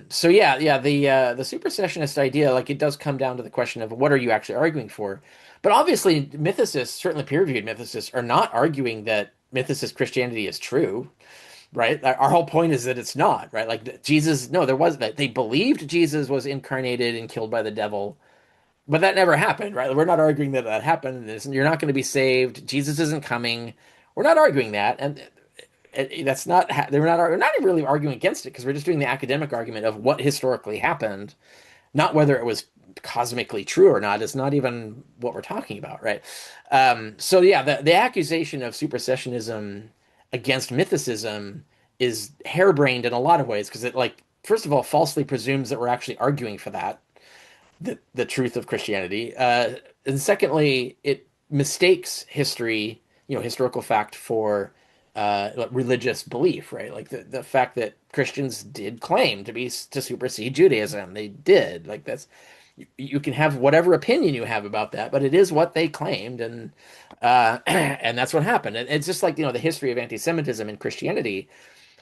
Speaker 2: So yeah, the supersessionist idea, like it does come down to the question of what are you actually arguing for? But obviously, mythicists, certainly peer-reviewed mythicists, are not arguing that mythicist Christianity is true, right? Our whole point is that it's not, right? Like Jesus, no, there was that they believed Jesus was incarnated and killed by the devil, but that never happened, right? We're not arguing that that happened. You're not going to be saved. Jesus isn't coming. We're not arguing that, and that's not we're not even really arguing against it because we're just doing the academic argument of what historically happened, not whether it was cosmically true or not. It's not even what we're talking about, right? So yeah, the accusation of supersessionism against mythicism is harebrained in a lot of ways because it, like, first of all, falsely presumes that we're actually arguing for that, the truth of Christianity. And secondly, it mistakes history, historical fact for religious belief, right? Like the fact that Christians did claim to supersede Judaism. They did. Like you can have whatever opinion you have about that, but it is what they claimed, and and that's what happened. And it's just like the history of anti-Semitism in Christianity.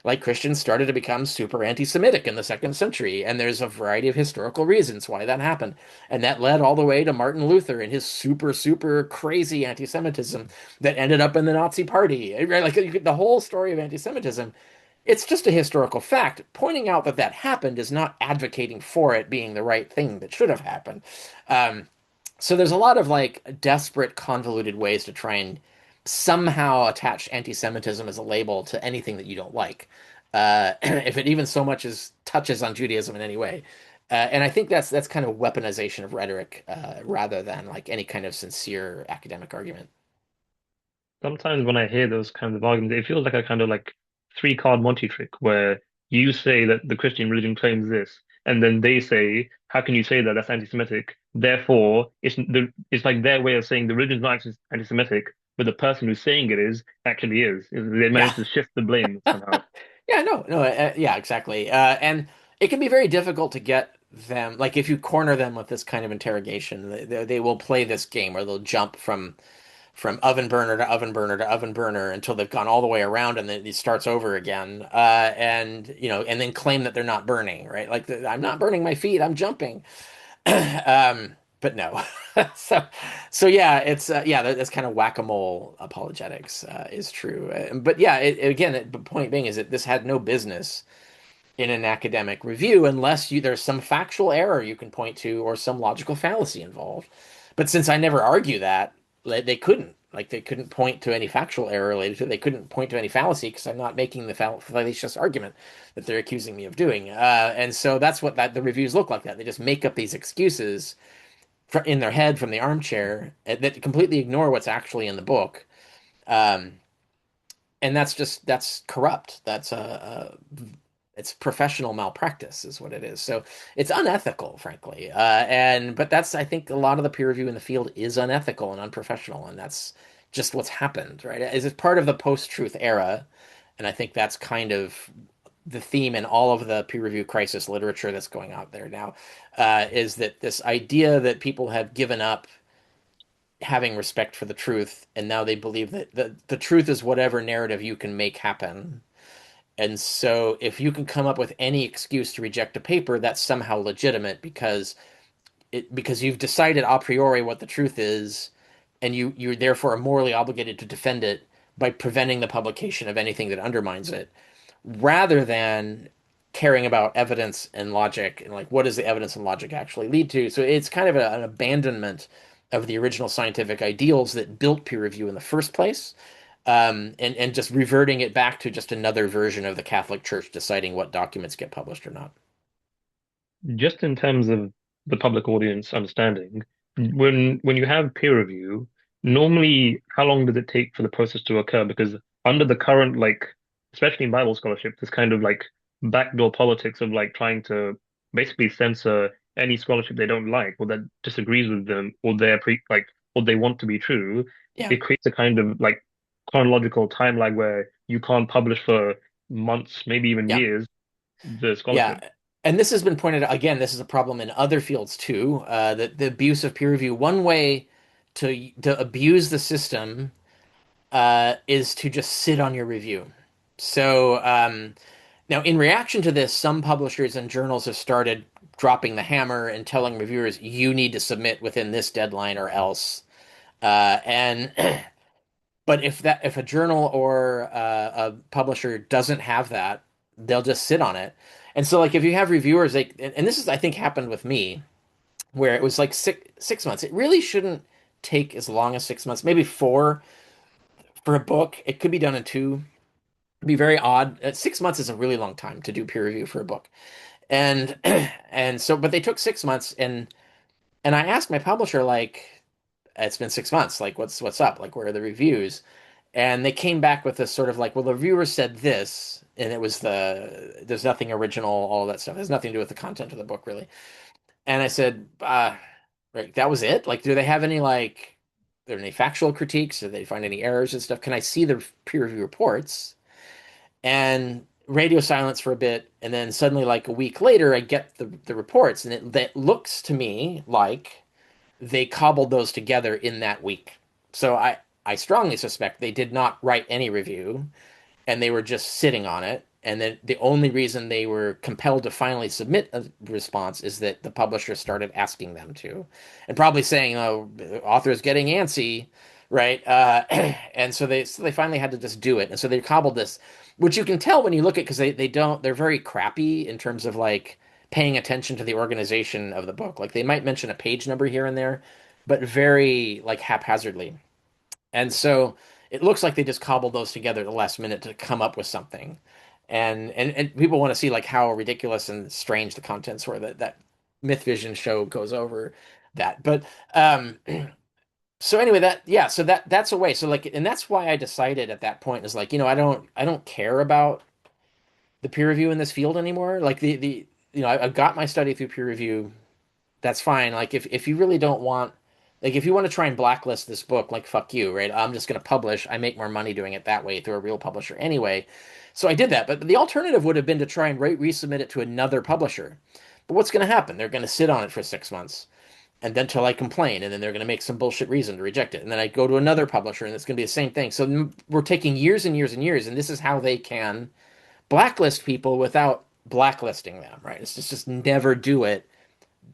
Speaker 2: Like Christians started to become super anti-Semitic in the second century, and there's a variety of historical reasons why that happened. And that led all the way to Martin Luther and his super, super crazy anti-Semitism that ended up in the Nazi Party. Right? Like the whole story of anti-Semitism, it's just a historical fact. Pointing out that that happened is not advocating for it being the right thing that should have happened. Um, so there's a lot of like desperate, convoluted ways to try and somehow attach anti-Semitism as a label to anything that you don't like, if it even so much as touches on Judaism in any way. And I think that's kind of weaponization of rhetoric, rather than like any kind of sincere academic argument.
Speaker 1: Sometimes when I hear those kinds of arguments, it feels like a kind of like three-card Monte trick where you say that the Christian religion claims this, and then they say, "How can you say that? That's anti-Semitic." Therefore, it's like their way of saying the religion's not actually anti-Semitic, but the person who's saying it is actually is. They
Speaker 2: Yeah.
Speaker 1: managed to shift the blame somehow.
Speaker 2: Yeah, no, yeah, exactly. And it can be very difficult to get them, like if you corner them with this kind of interrogation, they will play this game where they'll jump from oven burner to oven burner to oven burner until they've gone all the way around, and then it starts over again. And and then claim that they're not burning, right? Like I'm not burning my feet, I'm jumping. but no. So, so yeah, it's yeah, that's kind of whack-a-mole apologetics is true. But yeah, again, the point being is that this had no business in an academic review unless there's some factual error you can point to or some logical fallacy involved. But since I never argue that, they couldn't. Like they couldn't point to any factual error related to it. They couldn't point to any fallacy because I'm not making the fallacious argument that they're accusing me of doing. And so that's what the reviews look like. That they just make up these excuses in their head from the armchair that completely ignore what's actually in the book. Um, and that's corrupt. It's professional malpractice is what it is. So it's unethical, frankly. But that's I think a lot of the peer review in the field is unethical and unprofessional, and that's just what's happened, right? Is it part of the post-truth era? And I think that's kind of the theme in all of the peer review crisis literature that's going out there now, is that this idea that people have given up having respect for the truth, and now they believe that the truth is whatever narrative you can make happen. And so if you can come up with any excuse to reject a paper, that's somehow legitimate because you've decided a priori what the truth is, and you therefore are morally obligated to defend it by preventing the publication of anything that undermines it, rather than caring about evidence and logic and like what does the evidence and logic actually lead to. So it's kind of an abandonment of the original scientific ideals that built peer review in the first place, and just reverting it back to just another version of the Catholic Church deciding what documents get published or not.
Speaker 1: Just in terms of the public audience understanding, when you have peer review, normally how long does it take for the process to occur? Because under the current like, especially in Bible scholarship, this kind of like backdoor politics of like trying to basically censor any scholarship they don't like or that disagrees with them or they're pre like or they want to be true,
Speaker 2: Yeah,
Speaker 1: it creates a kind of like chronological time lag where you can't publish for months, maybe even
Speaker 2: yeah,
Speaker 1: years, the
Speaker 2: yeah.
Speaker 1: scholarship.
Speaker 2: And this has been pointed out again. This is a problem in other fields too. That the abuse of peer review. One way to abuse the system is to just sit on your review. So now, in reaction to this, some publishers and journals have started dropping the hammer and telling reviewers, you need to submit within this deadline or else. And but if a journal or a publisher doesn't have that, they'll just sit on it. And so, like, if you have reviewers, like, and this is, I think, happened with me, where it was like six months. It really shouldn't take as long as 6 months, maybe four for a book. It could be done in two. It'd be very odd. 6 months is a really long time to do peer review for a book. And and so, but they took 6 months, and I asked my publisher, like, it's been 6 months, like, what's up? Like, where are the reviews? And they came back with this sort of like, well, the reviewer said this, and it was there's nothing original, all that stuff. It has nothing to do with the content of the book, really. And I said, right, that was it? Like, do they have any like, are there any factual critiques? Do they find any errors and stuff? Can I see the peer review reports? And radio silence for a bit, and then suddenly, like a week later, I get the reports, and that looks to me like they cobbled those together in that week. So I strongly suspect they did not write any review and they were just sitting on it. And then the only reason they were compelled to finally submit a response is that the publisher started asking them to, and probably saying, "Oh, the author is getting antsy," right? And so they finally had to just do it, and so they cobbled this, which you can tell when you look at because they're very crappy in terms of like paying attention to the organization of the book. Like they might mention a page number here and there, but very like haphazardly. And so it looks like they just cobbled those together at the last minute to come up with something. And people want to see like how ridiculous and strange the contents were that Myth Vision show goes over that. But so anyway, that yeah, so that's a way. So like and that's why I decided at that point is like, I don't care about the peer review in this field anymore. Like the I've got my study through peer review, that's fine. Like if you really don't want, like if you want to try and blacklist this book, like fuck you, right? I'm just going to publish. I make more money doing it that way through a real publisher anyway. So I did that. But the alternative would have been to try and resubmit it to another publisher. But what's going to happen? They're going to sit on it for 6 months and then till I complain, and then they're going to make some bullshit reason to reject it. And then I go to another publisher and it's going to be the same thing. So we're taking years and years and years, and this is how they can blacklist people without blacklisting them, right? It's just never do it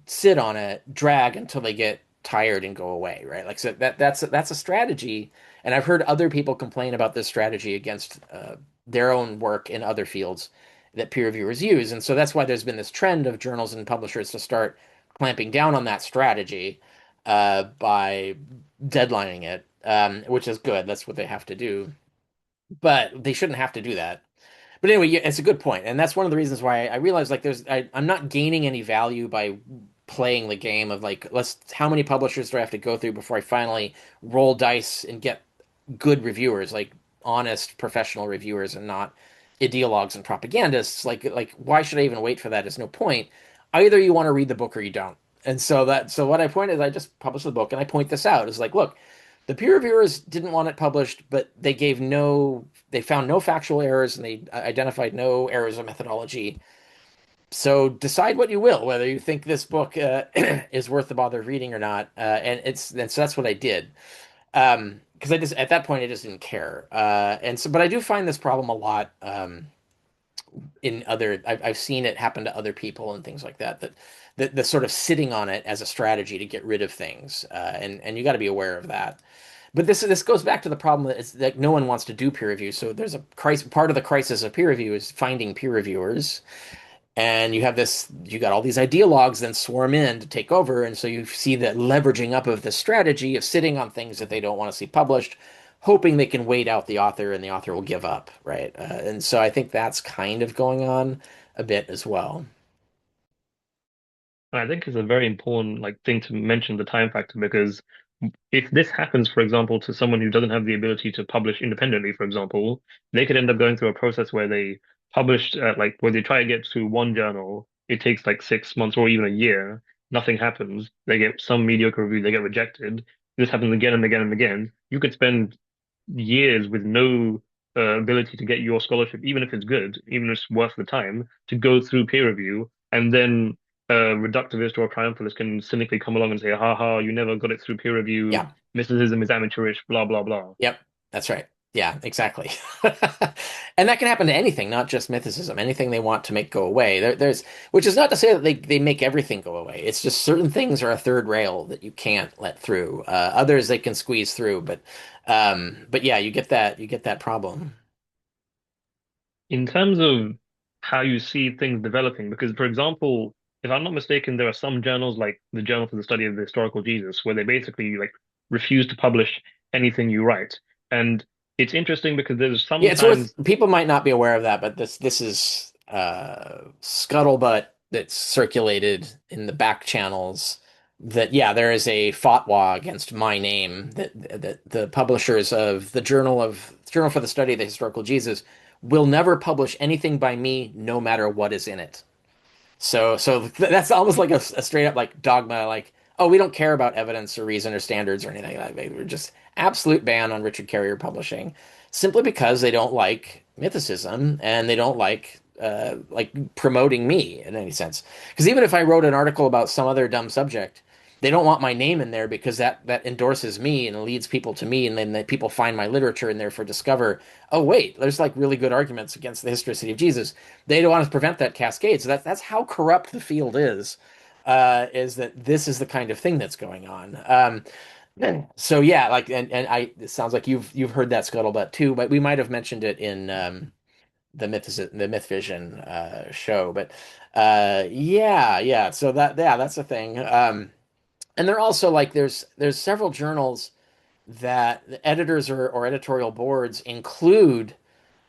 Speaker 2: sit on it, drag until they get tired and go away, right? Like so that's a strategy, and I've heard other people complain about this strategy against their own work in other fields that peer reviewers use, and so that's why there's been this trend of journals and publishers to start clamping down on that strategy by deadlining it, which is good. That's what they have to do, but they shouldn't have to do that. But anyway, yeah, it's a good point, and that's one of the reasons why I realized like I'm not gaining any value by playing the game of like let's how many publishers do I have to go through before I finally roll dice and get good reviewers, like honest professional reviewers, and not ideologues and propagandists. Like why should I even wait for that? There's no point. Either you want to read the book or you don't. And so what I point is I just publish the book and I point this out. It's like, look, the peer reviewers didn't want it published, but they found no factual errors and they identified no errors of methodology. So decide what you will, whether you think this book is worth the bother of reading or not. And so that's what I did. Because I just at that point I just didn't care. But I do find this problem a lot in other. I've seen it happen to other people and things like that. The sort of sitting on it as a strategy to get rid of things, and you got to be aware of that. But this goes back to the problem that, that no one wants to do peer review. So there's a crisis. Part of the crisis of peer review is finding peer reviewers, and you got all these ideologues then swarm in to take over, and so you see that leveraging up of the strategy of sitting on things that they don't want to see published, hoping they can wait out the author and the author will give up, right? And so I think that's kind of going on a bit as well.
Speaker 1: And I think it's a very important like thing to mention the time factor because if this happens, for example, to someone who doesn't have the ability to publish independently, for example, they could end up going through a process where they published like where they try to get to one journal, it takes like 6 months or even a year, nothing happens. They get some mediocre review, they get rejected. This happens again and again and again. You could spend years with no ability to get your scholarship, even if it's good, even if it's worth the time, to go through peer review, and then a reductivist or a triumphalist can cynically come along and say, "Ha ha, you never got it through peer review.
Speaker 2: Yeah.
Speaker 1: Mysticism is amateurish, blah blah blah."
Speaker 2: Yep, that's right. Yeah, exactly. And that can happen to anything, not just mythicism. Anything they want to make go away. Which is not to say that they make everything go away. It's just certain things are a third rail that you can't let through. Others they can squeeze through, but yeah, you get that problem.
Speaker 1: In terms of how you see things developing, because for example, if I'm not mistaken, there are some journals like the Journal for the Study of the Historical Jesus, where they basically like refuse to publish anything you write. And it's interesting because there's
Speaker 2: Yeah, it's worth
Speaker 1: sometimes
Speaker 2: people might not be aware of that, but this is scuttlebutt that's circulated in the back channels that yeah, there is a fatwa against my name that the publishers of the Journal for the Study of the Historical Jesus will never publish anything by me, no matter what is in it. That's almost like a straight up like dogma, like, oh, we don't care about evidence or reason or standards or anything like that. We're just absolute ban on Richard Carrier publishing, simply because they don't like mythicism and they don't like promoting me in any sense. Because even if I wrote an article about some other dumb subject, they don't want my name in there because that endorses me and leads people to me, and then people find my literature and therefore discover, oh wait, there's like really good arguments against the historicity of Jesus. They don't want to prevent that cascade. So that's how corrupt the field is that this is the kind of thing that's going on. So yeah, like it sounds like you've heard that scuttlebutt too, but we might have mentioned it in the Myth Vision show. But yeah, so that's a thing. And they're also like there's several journals that the editors or editorial boards include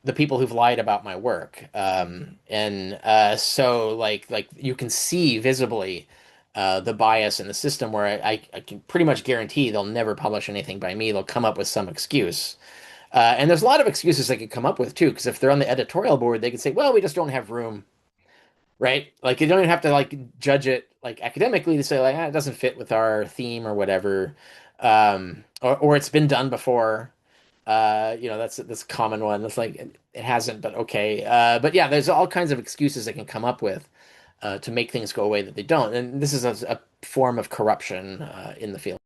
Speaker 2: the people who've lied about my work. And so like you can see visibly the bias in the system where I can pretty much guarantee they'll never publish anything by me. They'll come up with some excuse. And there's a lot of excuses they could come up with too, because if they're on the editorial board, they could say, well, we just don't have room, right? Like you don't even have to like judge it like academically to say like it doesn't fit with our theme or whatever. Or it's been done before. That's a common one. It's like it hasn't, but okay. But yeah, there's all kinds of excuses they can come up with to make things go away that they don't. And this is a form of corruption in the field.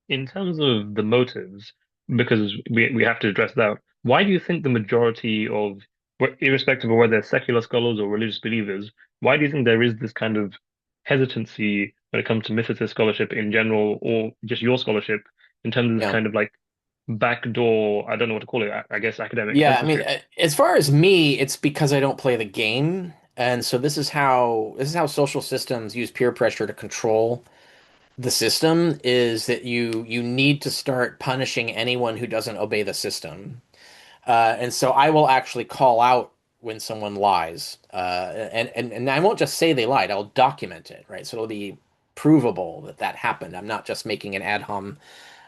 Speaker 1: in terms of the motives, because we have to address that. Why do you think the majority of, irrespective of whether they're secular scholars or religious believers, why do you think there is this kind of hesitancy when it comes to mythicist scholarship in general, or just your scholarship in terms of this
Speaker 2: Yeah.
Speaker 1: kind of like backdoor, I don't know what to call it, I guess academic
Speaker 2: Yeah, I mean,
Speaker 1: censorship.
Speaker 2: as far as me, it's because I don't play the game. And so this is how social systems use peer pressure to control the system is that you need to start punishing anyone who doesn't obey the system. And so I will actually call out when someone lies. And I won't just say they lied, I'll document it, right? So it'll be provable that that happened. I'm not just making an ad hom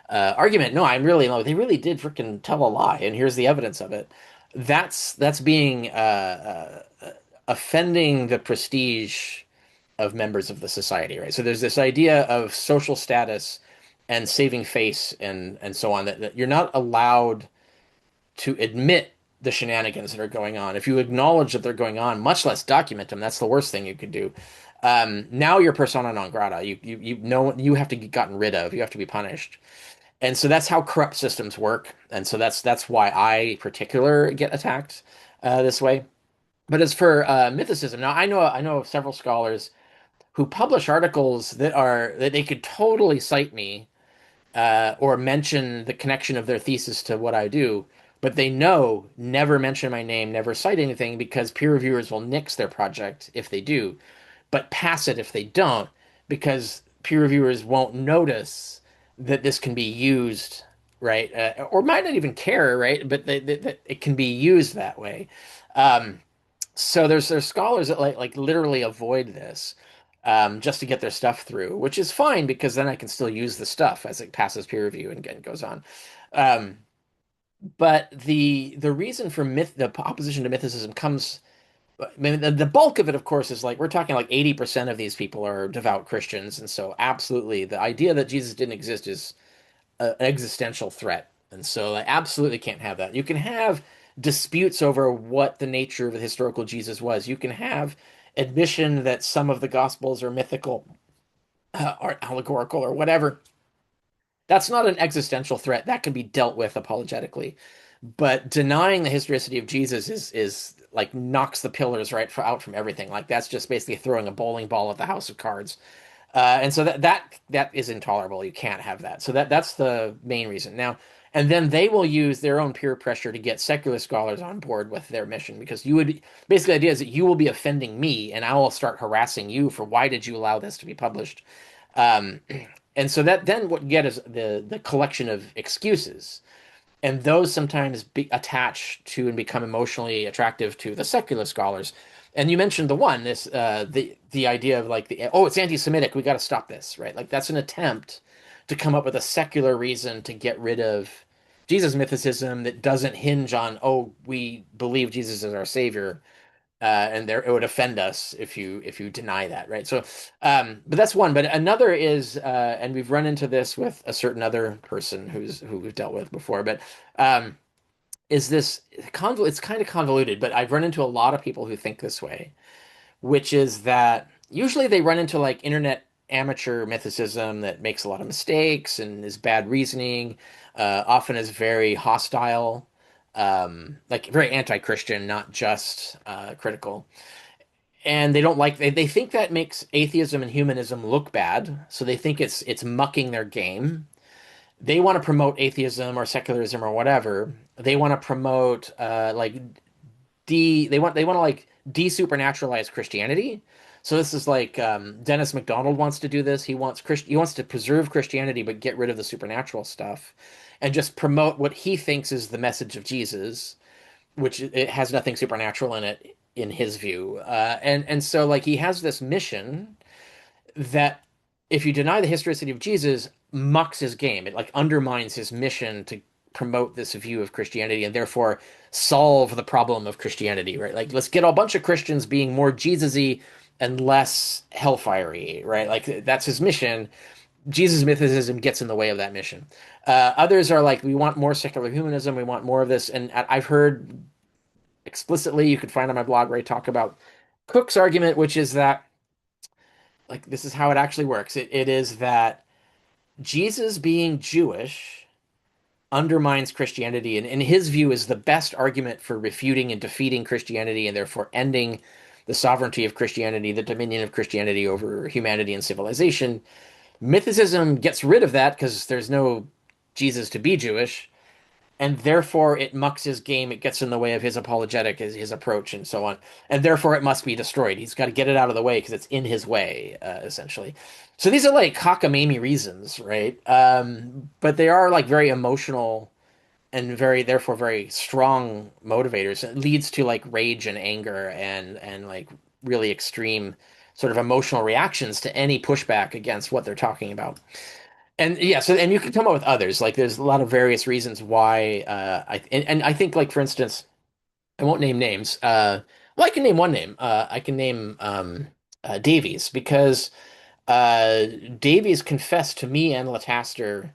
Speaker 2: argument. No, I'm really no, they really did freaking tell a lie, and here's the evidence of it. That's being offending the prestige of members of the society, right? So there's this idea of social status and saving face and so on that you're not allowed to admit the shenanigans that are going on. If you acknowledge that they're going on, much less document them, that's the worst thing you could do. Now you're persona non grata. You know you have to get gotten rid of. You have to be punished. And so that's how corrupt systems work. And so that's why I in particular get attacked this way. But as for mythicism, now I know of several scholars who publish articles that they could totally cite me or mention the connection of their thesis to what I do, but they know never mention my name, never cite anything because peer reviewers will nix their project if they do, but pass it if they don't, because peer reviewers won't notice that this can be used, right? Or might not even care, right? But that it can be used that way. Um, so there's scholars that like literally avoid this just to get their stuff through, which is fine because then I can still use the stuff as it passes peer review and goes on. Um, but the reason for the opposition to mythicism comes, I mean, the bulk of it, of course, is like we're talking like 80% of these people are devout Christians, and so absolutely the idea that Jesus didn't exist is an existential threat. And so I absolutely can't have that. You can have disputes over what the nature of the historical Jesus was. You can have admission that some of the gospels are mythical or allegorical or whatever. That's not an existential threat. That can be dealt with apologetically. But denying the historicity of Jesus is like knocks the pillars out from everything. Like that's just basically throwing a bowling ball at the house of cards. And so that is intolerable. You can't have that. So that's the main reason. Now, and then they will use their own peer pressure to get secular scholars on board with their mission because you would basically the idea is that you will be offending me and I will start harassing you for why did you allow this to be published? Um, and so that then what you get is the collection of excuses and those sometimes be attach to and become emotionally attractive to the secular scholars. And you mentioned the one, this the idea of like it's anti-Semitic, we got to stop this, right? Like that's an attempt to come up with a secular reason to get rid of Jesus mythicism that doesn't hinge on we believe Jesus is our savior, and there it would offend us if you deny that, right? So, but that's one. But another is, and we've run into this with a certain other person who we've dealt with before, but um, is this it's kind of convoluted, but I've run into a lot of people who think this way, which is that usually they run into like internet amateur mythicism that makes a lot of mistakes and is bad reasoning, often is very hostile, like very anti-Christian, not just critical. And they think that makes atheism and humanism look bad, so they think it's mucking their game. They want to promote atheism or secularism or whatever. They want to promote they want to like desupernaturalize Christianity. So this is like Dennis MacDonald wants to do this. He wants to preserve Christianity but get rid of the supernatural stuff and just promote what he thinks is the message of Jesus, which it has nothing supernatural in it in his view. And so like he has this mission that if you deny the historicity of Jesus, mucks his game. It like undermines his mission to promote this view of Christianity and therefore solve the problem of Christianity, right? Like let's get a bunch of Christians being more Jesus-y and less hellfiery, right? Like that's his mission. Jesus mythicism gets in the way of that mission. Others are like, we want more secular humanism, we want more of this. And I've heard explicitly, you could find on my blog where I talk about Cook's argument, which is that like this is how it actually works. It is that Jesus being Jewish undermines Christianity, and in his view is the best argument for refuting and defeating Christianity and therefore ending the sovereignty of Christianity, the dominion of Christianity over humanity and civilization. Mythicism gets rid of that because there's no Jesus to be Jewish, and therefore it mucks his game. It gets in the way of his apologetic, his approach, and so on. And therefore it must be destroyed. He's got to get it out of the way because it's in his way, essentially. So these are like cockamamie reasons, right? But they are like very emotional and very, therefore, very strong motivators. It leads to like rage and anger and like really extreme sort of emotional reactions to any pushback against what they're talking about. And yeah, so and you can come up with others. Like there's a lot of various reasons why and I think like for instance, I won't name names. Well, I can name one name. I can name Davies because uh, Davies confessed to me and Lataster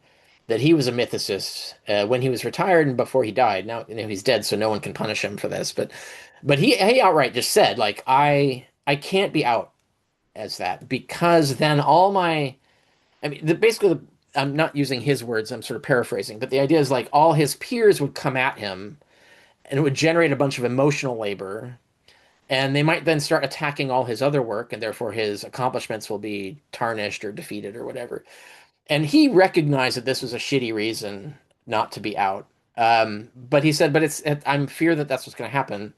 Speaker 2: that he was a mythicist when he was retired and before he died. Now, he's dead, so no one can punish him for this. But he outright just said like I can't be out as that because then all my I mean, I'm not using his words, I'm sort of paraphrasing, but the idea is like all his peers would come at him and it would generate a bunch of emotional labor. And they might then start attacking all his other work, and therefore his accomplishments will be tarnished or defeated or whatever. And he recognized that this was a shitty reason not to be out. But he said, but I'm fear that that's what's going to happen.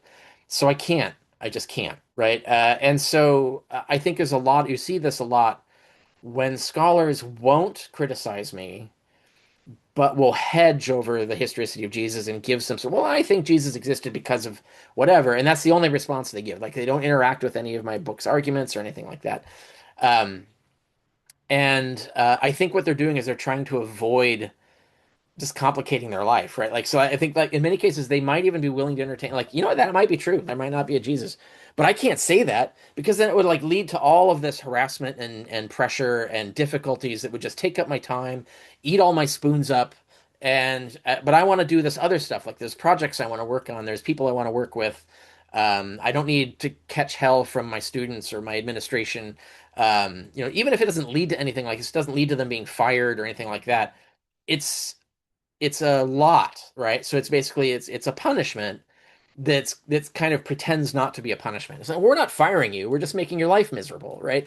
Speaker 2: So I can't. I just can't. Right. And so I think there's a lot, you see this a lot when scholars won't criticize me, but will hedge over the historicity of Jesus and give some sort. Well, I think Jesus existed because of whatever, and that's the only response they give. Like they don't interact with any of my book's arguments or anything like that. Um, and I think what they're doing is they're trying to avoid just complicating their life, right? Like, so I think like in many cases they might even be willing to entertain, like, that might be true. There might not be a Jesus, but I can't say that because then it would like lead to all of this harassment and pressure and difficulties that would just take up my time, eat all my spoons up. And but I want to do this other stuff. Like there's projects I want to work on. There's people I want to work with. I don't need to catch hell from my students or my administration. Even if it doesn't lead to anything like this, doesn't lead to them being fired or anything like that. It's it's a lot, right? So it's basically it's a punishment that's kind of pretends not to be a punishment. It's like, we're not firing you, we're just making your life miserable, right?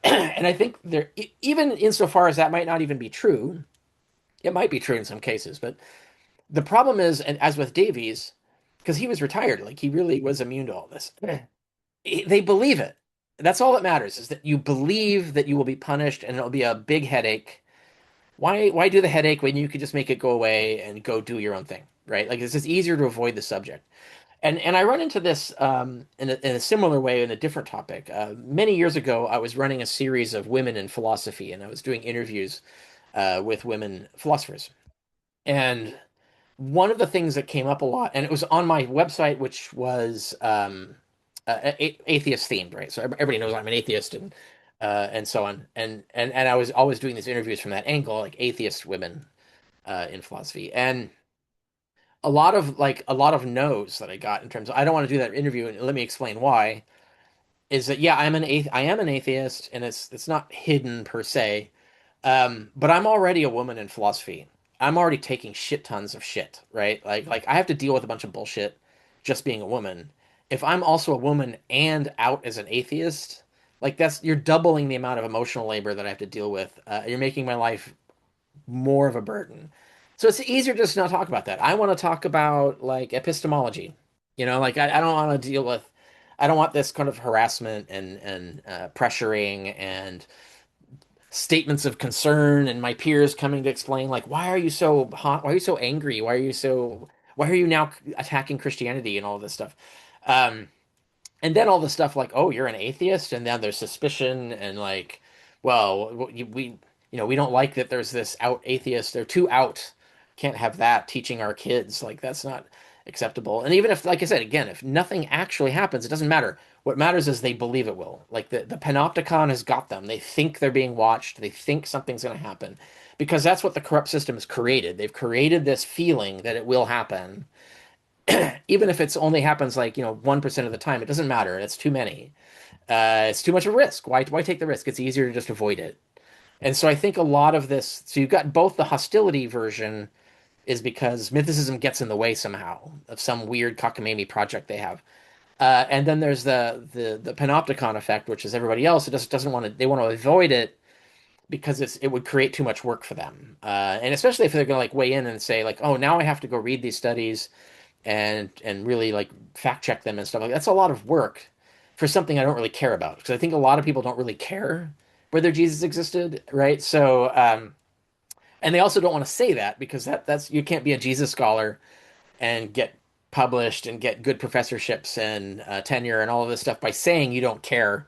Speaker 2: And I think there, even insofar as that might not even be true, it might be true in some cases, but the problem is, and as with Davies, because he was retired, like he really was immune to all this. They believe it. That's all that matters is that you believe that you will be punished and it'll be a big headache. Why do the headache when you could just make it go away and go do your own thing, right? Like it's just easier to avoid the subject. And I run into this in a similar way in a different topic. Many years ago, I was running a series of women in philosophy, and I was doing interviews with women philosophers. And one of the things that came up a lot, and it was on my website, which was atheist themed, right? So everybody knows I'm an atheist and so on. And I was always doing these interviews from that angle, like atheist women in philosophy, and a lot of no's that I got in terms of I don't want to do that interview, and let me explain why. Is that yeah, I am an atheist, and it's not hidden per se. But I'm already a woman in philosophy. I'm already taking shit tons of shit, right? Like I have to deal with a bunch of bullshit just being a woman. If I'm also a woman and out as an atheist, like that's you're doubling the amount of emotional labor that I have to deal with. You're making my life more of a burden. So it's easier just to not talk about that. I want to talk about like epistemology. Like I don't want to deal with I don't want this kind of harassment and pressuring and statements of concern and my peers coming to explain like why are you so hot? Why are you so angry? Why are you now attacking Christianity and all this stuff? Um, and then all the stuff like, oh, you're an atheist, and then there's suspicion and like, well, we don't like that there's this out atheist. They're too out. Can't have that teaching our kids. Like that's not acceptable. And even if, like I said, again, if nothing actually happens, it doesn't matter. What matters is they believe it will. Like the panopticon has got them. They think they're being watched. They think something's going to happen because that's what the corrupt system has created. They've created this feeling that it will happen even if it's only happens like 1% of the time, it doesn't matter. It's too many. It's too much of a risk. Why take the risk? It's easier to just avoid it. And so I think a lot of this. So you've got both the hostility version is because mythicism gets in the way somehow of some weird cockamamie project they have. And then there's the panopticon effect, which is everybody else who just doesn't want to, they want to avoid it because it would create too much work for them. And especially if they're going to like weigh in and say like, oh, now I have to go read these studies and really like fact check them and stuff like that. That's a lot of work for something I don't really care about, because I think a lot of people don't really care whether Jesus existed, right? So and they also don't want to say that because that's you can't be a Jesus scholar and get published and get good professorships and tenure and all of this stuff by saying you don't care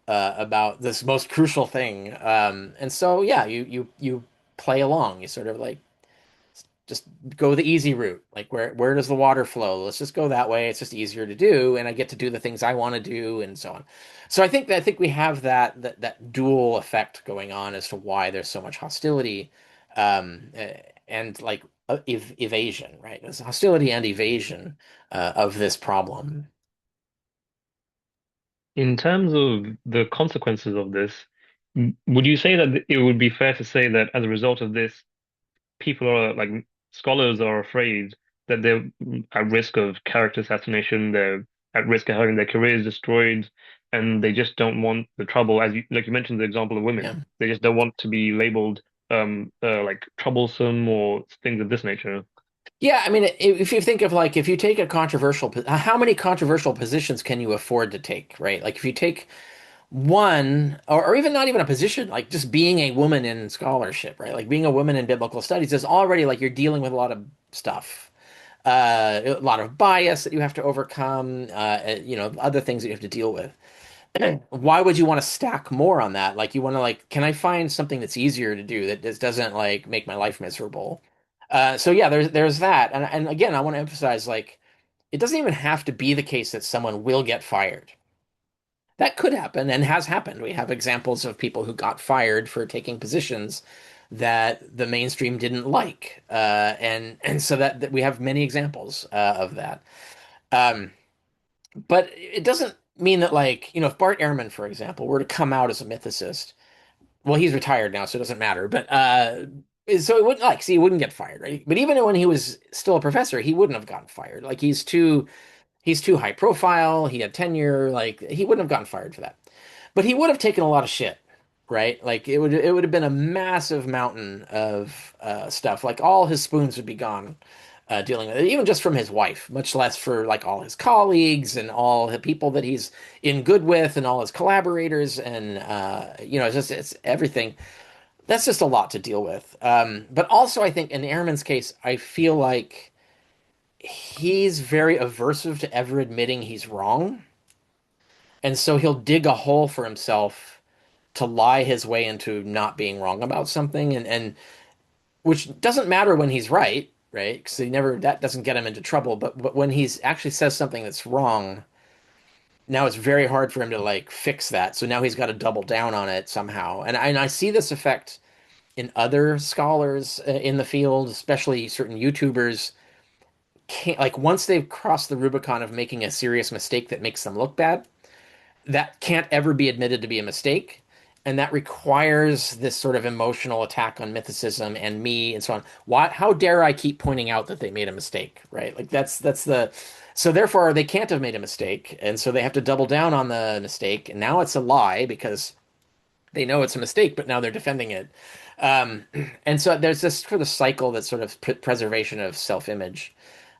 Speaker 2: about this most crucial thing. And so yeah, you play along. You sort of like just go the easy route. Like where does the water flow? Let's just go that way. It's just easier to do, and I get to do the things I want to do, and so on. So I think we have that dual effect going on as to why there's so much hostility, and like evasion, right? There's hostility and evasion of this problem.
Speaker 1: In terms of the consequences of this, would you say that it would be fair to say that as a result of this, people are like scholars are afraid that they're at risk of character assassination, they're at risk of having their careers destroyed, and they just don't want the trouble, as you like you mentioned the example of
Speaker 2: Yeah.
Speaker 1: women. They just don't want to be labeled like troublesome or things of this nature.
Speaker 2: Yeah, I mean, if you think of like if you take a controversial, how many controversial positions can you afford to take, right? Like if you take one, or even not even a position, like just being a woman in scholarship, right? Like being a woman in biblical studies is already like you're dealing with a lot of stuff, a lot of bias that you have to overcome, other things that you have to deal with. Why would you want to stack more on that? Like you want to like, can I find something that's easier to do that just doesn't like make my life miserable? So yeah, there's that, and again, I want to emphasize like it doesn't even have to be the case that someone will get fired. That could happen and has happened. We have examples of people who got fired for taking positions that the mainstream didn't like, and so that we have many examples of that. Um, but it doesn't mean that like if Bart Ehrman, for example, were to come out as a mythicist, well, he's retired now, so it doesn't matter. But so it wouldn't like see he wouldn't get fired, right? But even when he was still a professor, he wouldn't have gotten fired. Like he's too high profile. He had tenure. Like he wouldn't have gotten fired for that. But he would have taken a lot of shit, right? Like it would have been a massive mountain of stuff. Like all his spoons would be gone dealing with it, even just from his wife, much less for like all his colleagues and all the people that he's in good with and all his collaborators and it's everything. That's just a lot to deal with. But also, I think in Ehrman's case, I feel like he's very aversive to ever admitting he's wrong. And so he'll dig a hole for himself to lie his way into not being wrong about something, and which doesn't matter when he's right, right? Because he never that doesn't get him into trouble. But when he's actually says something that's wrong, now it's very hard for him to like fix that. So now he's got to double down on it somehow. And I see this effect in other scholars in the field, especially certain YouTubers. Can't like once they've crossed the Rubicon of making a serious mistake that makes them look bad, that can't ever be admitted to be a mistake. And that requires this sort of emotional attack on mythicism and me and so on. Why, how dare I keep pointing out that they made a mistake, right? Like that's the so therefore they can't have made a mistake. And so they have to double down on the mistake. And now it's a lie because they know it's a mistake, but now they're defending it. Um, and so there's this sort of cycle that's sort of preservation of self-image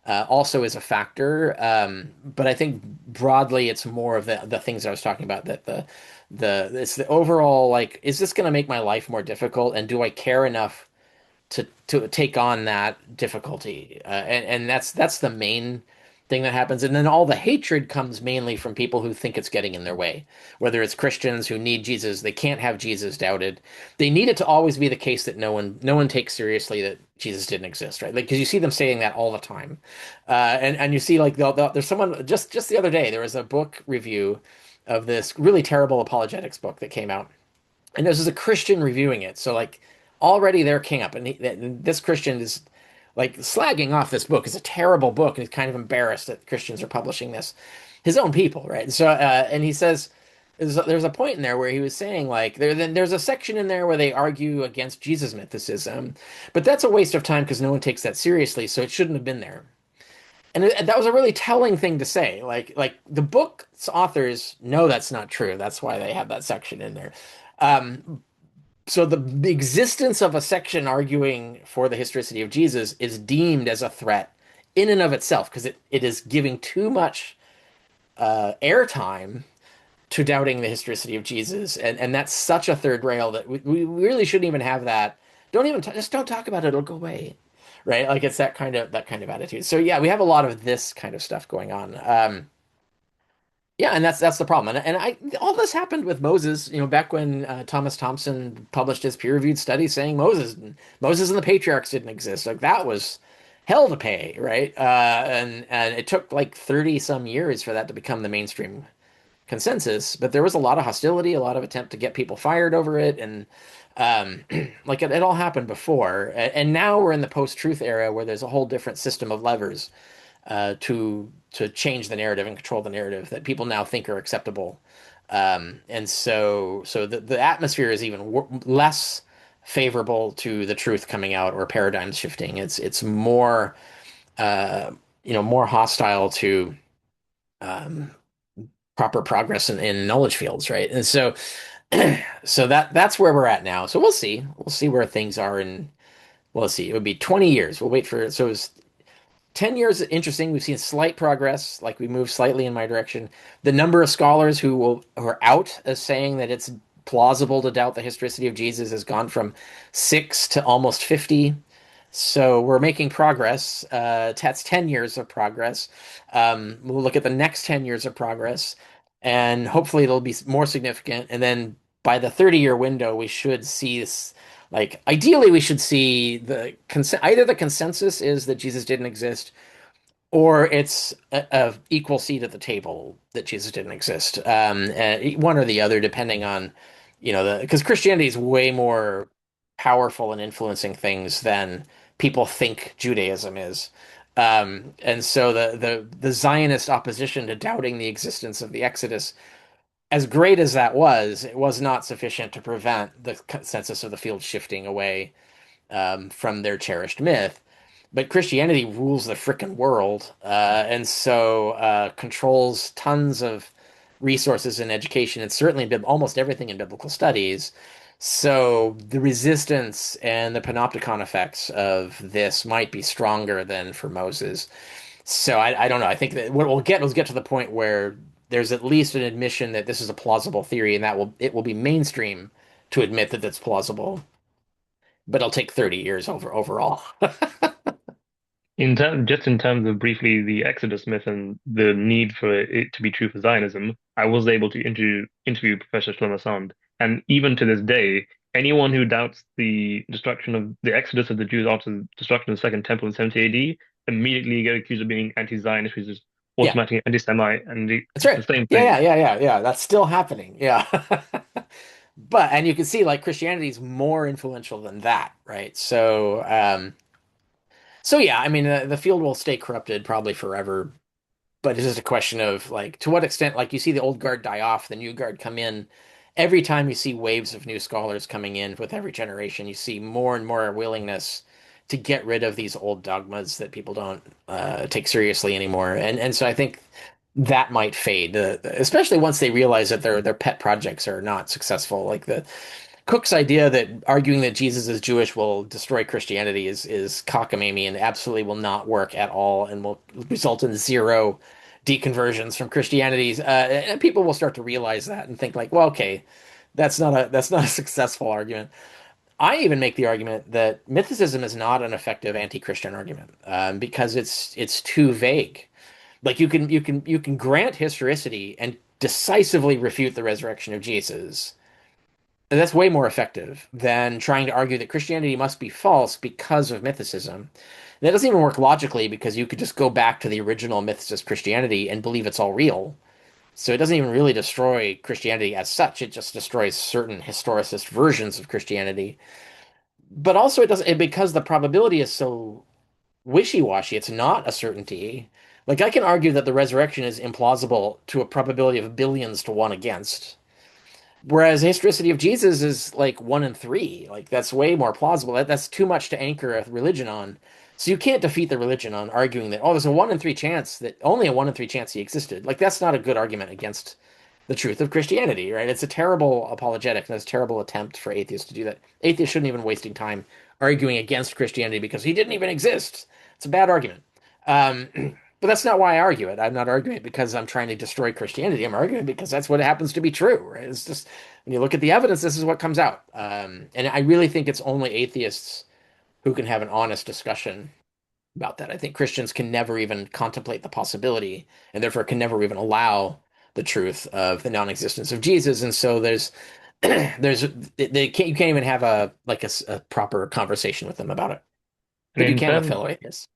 Speaker 2: also is a factor. But I think broadly, it's more of the things I was talking about that the it's the overall like, is this going to make my life more difficult, and do I care enough to take on that difficulty? And that's the main thing that happens. And then all the hatred comes mainly from people who think it's getting in their way. Whether it's Christians who need Jesus, they can't have Jesus doubted. They need it to always be the case that no one takes seriously that Jesus didn't exist, right? Like because you see them saying that all the time, and you see like there's someone just the other day there was a book review of this really terrible apologetics book that came out, and this is a Christian reviewing it. So like already they're king up, and this Christian is like slagging off this book. It's a terrible book, and he's kind of embarrassed that Christians are publishing this, his own people, right? So and he says there's a point in there where he was saying like there's a section in there where they argue against Jesus mythicism, but that's a waste of time because no one takes that seriously, so it shouldn't have been there. that was a really telling thing to say. Like the book's authors know that's not true. That's why they have that section in there. Um, so the existence of a section arguing for the historicity of Jesus is deemed as a threat in and of itself because it is giving too much airtime to doubting the historicity of Jesus, and that's such a third rail that we really shouldn't even have that. Don't even just don't talk about it; it'll go away, right? Like it's that kind of attitude. So yeah, we have a lot of this kind of stuff going on. Yeah, and that's the problem. And I all this happened with Moses, back when Thomas Thompson published his peer-reviewed study saying Moses and the patriarchs didn't exist. Like that was hell to pay, right? And it took like 30 some years for that to become the mainstream consensus, but there was a lot of hostility, a lot of attempt to get people fired over it, and like it all happened before. And now we're in the post-truth era where there's a whole different system of levers to change the narrative and control the narrative that people now think are acceptable. And so the atmosphere is even less favorable to the truth coming out or paradigms shifting. It's more uh, more hostile to um, proper progress in knowledge fields, right? And so so that's where we're at now. So we'll see. We'll see where things are in, well, let's see. It would be 20 years. We'll wait for, so it's 10 years. Interesting. We've seen slight progress, like we move slightly in my direction. The number of scholars who are out as saying that it's plausible to doubt the historicity of Jesus has gone from 6 to almost 50. So we're making progress. That's 10 years of progress. We'll look at the next 10 years of progress, and hopefully it'll be more significant. And then by the 30-year window, we should see this. Like ideally, we should see either the consensus is that Jesus didn't exist, or it's a equal seat at the table that Jesus didn't exist. One or the other, depending on, because Christianity is way more powerful in influencing things than people think Judaism is. And so the Zionist opposition to doubting the existence of the Exodus, as great as that was, it was not sufficient to prevent the consensus of the field shifting away from their cherished myth. But Christianity rules the frickin' world, and so controls tons of resources in education, and certainly almost everything in biblical studies. So the resistance and the panopticon effects of this might be stronger than for Moses. So I don't know. I think that what we'll get to the point where there's at least an admission that this is a plausible theory, and it will be mainstream to admit that it's plausible. But it'll take 30 years overall.
Speaker 1: Just in terms of briefly the Exodus myth and the need for it to be true for Zionism, I was able to interview Professor Shlomo Sand, and even to this day, anyone who doubts the destruction of the Exodus of the Jews after the destruction of the Second Temple in 70 AD immediately get accused of being anti-Zionist, which is
Speaker 2: Yeah.
Speaker 1: automatically anti-Semite, and
Speaker 2: That's
Speaker 1: it's the
Speaker 2: right.
Speaker 1: same
Speaker 2: Yeah,
Speaker 1: thing.
Speaker 2: yeah, yeah, yeah, yeah. That's still happening. Yeah. And you can see like Christianity is more influential than that, right? So yeah, I mean the field will stay corrupted probably forever, but it's just a question of like to what extent, like you see the old guard die off, the new guard come in. Every time you see waves of new scholars coming in with every generation, you see more and more willingness to get rid of these old dogmas that people don't take seriously anymore. And so I think that might fade, especially once they realize that their pet projects are not successful. Like the Cook's idea that arguing that Jesus is Jewish will destroy Christianity is cockamamie and absolutely will not work at all and will result in zero deconversions from Christianity. And people will start to realize that and think like, well, okay, that's not a successful argument. I even make the argument that mythicism is not an effective anti-Christian argument because it's too vague. Like you can grant historicity and decisively refute the resurrection of Jesus. That's way more effective than trying to argue that Christianity must be false because of mythicism. That doesn't even work logically because you could just go back to the original mythicist Christianity and believe it's all real. So it doesn't even really destroy Christianity as such. It just destroys certain historicist versions of Christianity. But also it doesn't because the probability is so wishy-washy. It's not a certainty. Like I can argue that the resurrection is implausible to a probability of billions to one against. Whereas the historicity of Jesus is like 1 in 3. Like that's way more plausible. That's too much to anchor a religion on. So you can't defeat the religion on arguing that, oh, there's a 1 in 3 chance that only a 1 in 3 chance he existed. Like that's not a good argument against the truth of Christianity, right? It's a terrible apologetic and it's a terrible attempt for atheists to do that. Atheists shouldn't even wasting time arguing against Christianity because he didn't even exist. It's a bad argument. Um, but that's not why I argue it. I'm not arguing it because I'm trying to destroy Christianity. I'm arguing it because that's what happens to be true, right? It's just when you look at the evidence, this is what comes out. And I really think it's only atheists who can have an honest discussion about that. I think Christians can never even contemplate the possibility and therefore can never even allow the truth of the non-existence of Jesus. And so there's they can't you can't even have a proper conversation with them about it.
Speaker 1: And
Speaker 2: But you
Speaker 1: in
Speaker 2: can with
Speaker 1: terms
Speaker 2: fellow atheists.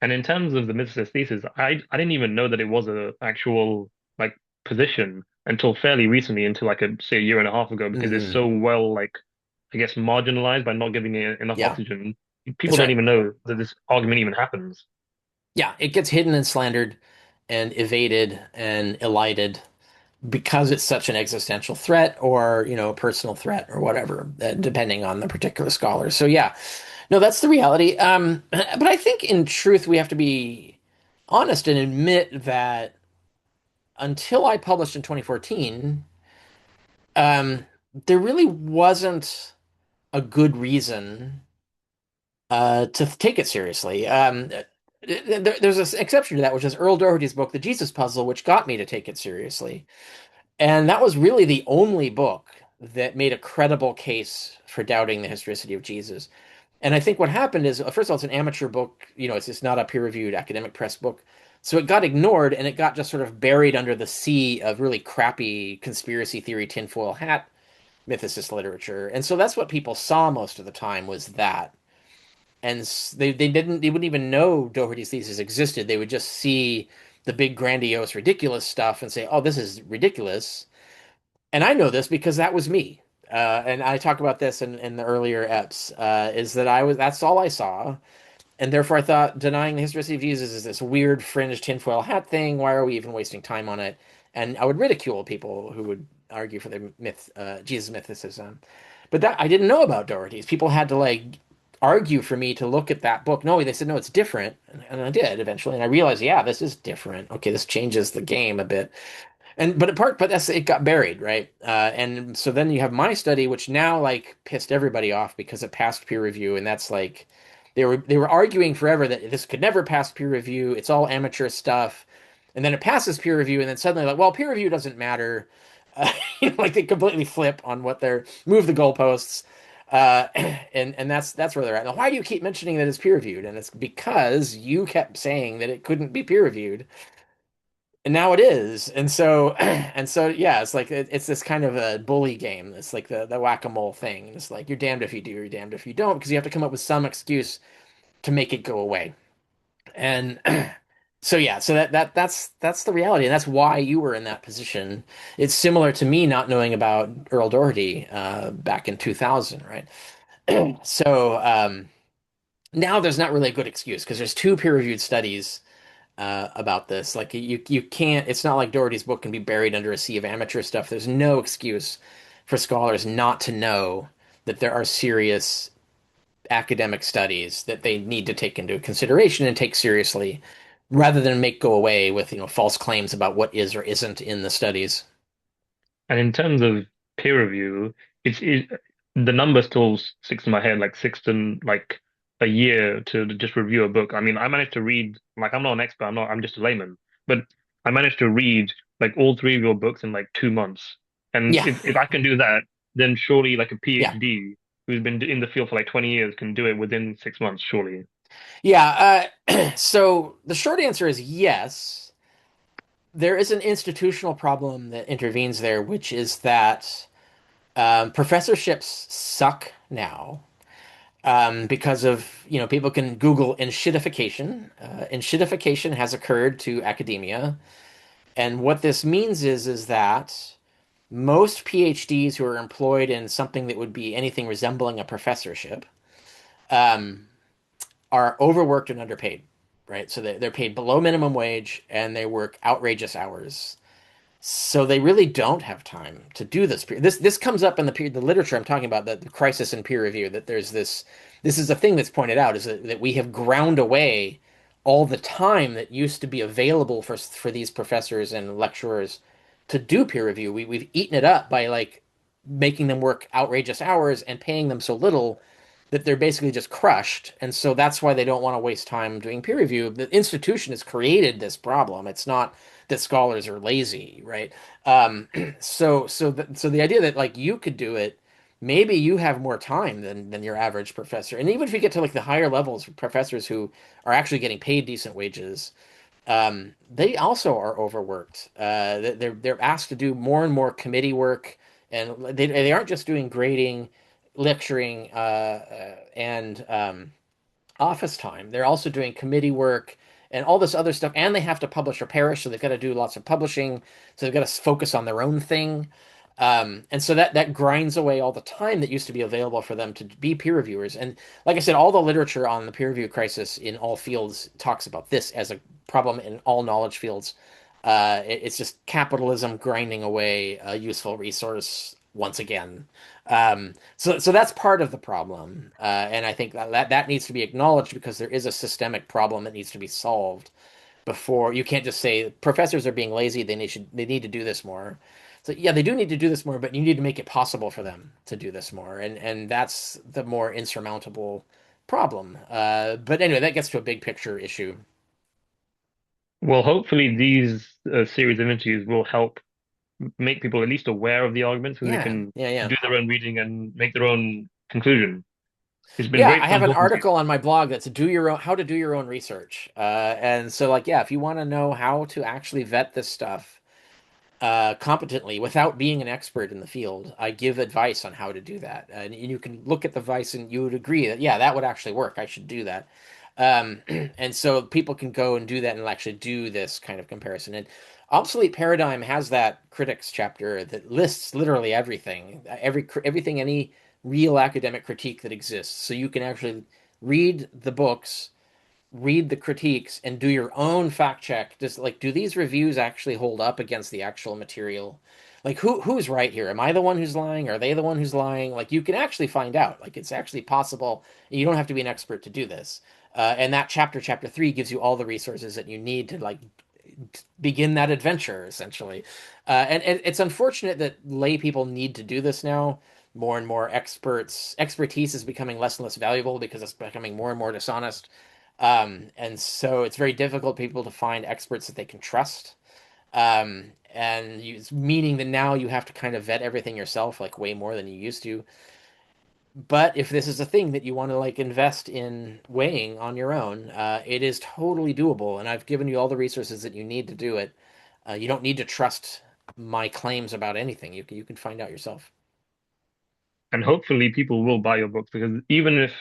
Speaker 1: and in terms of the mythicist thesis, I didn't even know that it was a actual like position until fairly recently, until like say a year and a half ago, because it's
Speaker 2: Hmm.
Speaker 1: so well like I guess marginalized by not giving it enough
Speaker 2: Yeah,
Speaker 1: oxygen. People
Speaker 2: that's
Speaker 1: don't
Speaker 2: right.
Speaker 1: even know that this argument even happens.
Speaker 2: Yeah, it gets hidden and slandered and evaded and elided because it's such an existential threat or, a personal threat or whatever, depending on the particular scholar. So yeah, no, that's the reality. But I think in truth, we have to be honest and admit that until I published in 2014, um, there really wasn't a good reason to take it seriously. There's an exception to that, which is Earl Doherty's book, The Jesus Puzzle, which got me to take it seriously. And that was really the only book that made a credible case for doubting the historicity of Jesus. And I think what happened is, first of all, it's an amateur book. It's not a peer-reviewed academic press book. So it got ignored and it got just sort of buried under the sea of really crappy conspiracy theory tinfoil hat mythicist literature. And so that's what people saw most of the time was that. And they wouldn't even know Doherty's thesis existed. They would just see the big grandiose ridiculous stuff and say, "Oh, this is ridiculous." And I know this because that was me. And I talk about this in the earlier eps, is that that's all I saw. And therefore I thought denying the historicity of Jesus is this weird fringe tinfoil hat thing. Why are we even wasting time on it? And I would ridicule people who would argue for the Jesus mythicism. But that I didn't know about Doherty's. People had to argue for me to look at that book. No, they said, no, it's different. And I did eventually. And I realized, yeah, this is different. Okay, this changes the game a bit. But that's it got buried, right? And so then you have my study, which now pissed everybody off because it passed peer review, and that's they were arguing forever that this could never pass peer review. It's all amateur stuff, and then it passes peer review, and then suddenly well, peer review doesn't matter. Uh, they completely flip on what they're move the goalposts, uh, and that's where they're at. Now, why do you keep mentioning that it's peer reviewed? And it's because you kept saying that it couldn't be peer reviewed. And now it is. And so yeah, it's this kind of a bully game. It's like the whack-a-mole thing. It's like you're damned if you do, you're damned if you don't, because you have to come up with some excuse to make it go away. And so yeah, so that's the reality, and that's why you were in that position. It's similar to me not knowing about Earl Doherty back in 2000, right? So now there's not really a good excuse because there's two peer-reviewed studies about this. Like you can't. It's not like Doherty's book can be buried under a sea of amateur stuff. There's no excuse for scholars not to know that there are serious academic studies that they need to take into consideration and take seriously, rather than make go away with false claims about what is or isn't in the studies.
Speaker 1: And in terms of peer review, the number still sticks in my head, like six to like a year to just review a book. I mean, I managed to read, like I'm not an expert, I'm just a layman, but I managed to read like all three of your books in like 2 months. And
Speaker 2: Yeah,
Speaker 1: if I can do that, then surely like a
Speaker 2: yeah,
Speaker 1: PhD who's been in the field for like 20 years can do it within 6 months, surely.
Speaker 2: yeah. So the short answer is yes. There is an institutional problem that intervenes there, which is that professorships suck now because of people can Google enshittification. Enshittification has occurred to academia, and what this means is that most PhDs who are employed in something that would be anything resembling a professorship um, are overworked and underpaid, right? So they're paid below minimum wage and they work outrageous hours. So they really don't have time to do this. This comes up in the literature I'm talking about, the crisis in peer review, that there's this this is a thing that's pointed out is that we have ground away all the time that used to be available for these professors and lecturers to do peer review. We've eaten it up by like making them work outrageous hours and paying them so little that they're basically just crushed. And so that's why they don't want to waste time doing peer review. The institution has created this problem. It's not that scholars are lazy, right? Um, so the idea that like you could do it, maybe you have more time than your average professor. And even if you get to like the higher levels, professors who are actually getting paid decent wages, they also are overworked. They're asked to do more and more committee work, and they aren't just doing grading, lecturing, and office time. They're also doing committee work and all this other stuff, and they have to publish or perish, so they've got to do lots of publishing. So they've got to focus on their own thing. And so that grinds away all the time that used to be available for them to be peer reviewers. And like I said, all the literature on the peer review crisis in all fields talks about this as a problem in all knowledge fields. It's just capitalism grinding away a useful resource once again. So that's part of the problem, and I think that needs to be acknowledged because there is a systemic problem that needs to be solved before you can't just say professors are being lazy. They need to do this more. So yeah, they do need to do this more, but you need to make it possible for them to do this more, and that's the more insurmountable problem. But anyway, that gets to a big picture issue.
Speaker 1: Well, hopefully these series of interviews will help make people at least aware of the arguments so they
Speaker 2: Yeah,
Speaker 1: can
Speaker 2: yeah, yeah.
Speaker 1: do their own reading and make their own conclusion. It's been
Speaker 2: Yeah,
Speaker 1: great
Speaker 2: I have
Speaker 1: fun
Speaker 2: an
Speaker 1: talking to you.
Speaker 2: article on my blog that's do your own how to do your own research. And so like yeah, if you want to know how to actually vet this stuff competently without being an expert in the field, I give advice on how to do that. And you can look at the advice and you would agree that yeah, that would actually work. I should do that. And so people can go and do that and actually do this kind of comparison. And Obsolete Paradigm has that critics chapter that lists literally everything any real academic critique that exists. So you can actually read the books, read the critiques, and do your own fact check. Just like, do these reviews actually hold up against the actual material? Like, who's right here? Am I the one who's lying? Are they the one who's lying? Like, you can actually find out. Like, it's actually possible. You don't have to be an expert to do this. And that chapter 3, gives you all the resources that you need to like begin that adventure, essentially. And it's unfortunate that lay people need to do this now. More and more expertise is becoming less and less valuable because it's becoming more and more dishonest. And so it's very difficult for people to find experts that they can trust. Meaning that now you have to kind of vet everything yourself, like way more than you used to. But if this is a thing that you want to like invest in weighing on your own, it is totally doable. And I've given you all the resources that you need to do it. You don't need to trust my claims about anything. You can find out yourself.
Speaker 1: And hopefully people will buy your books because even if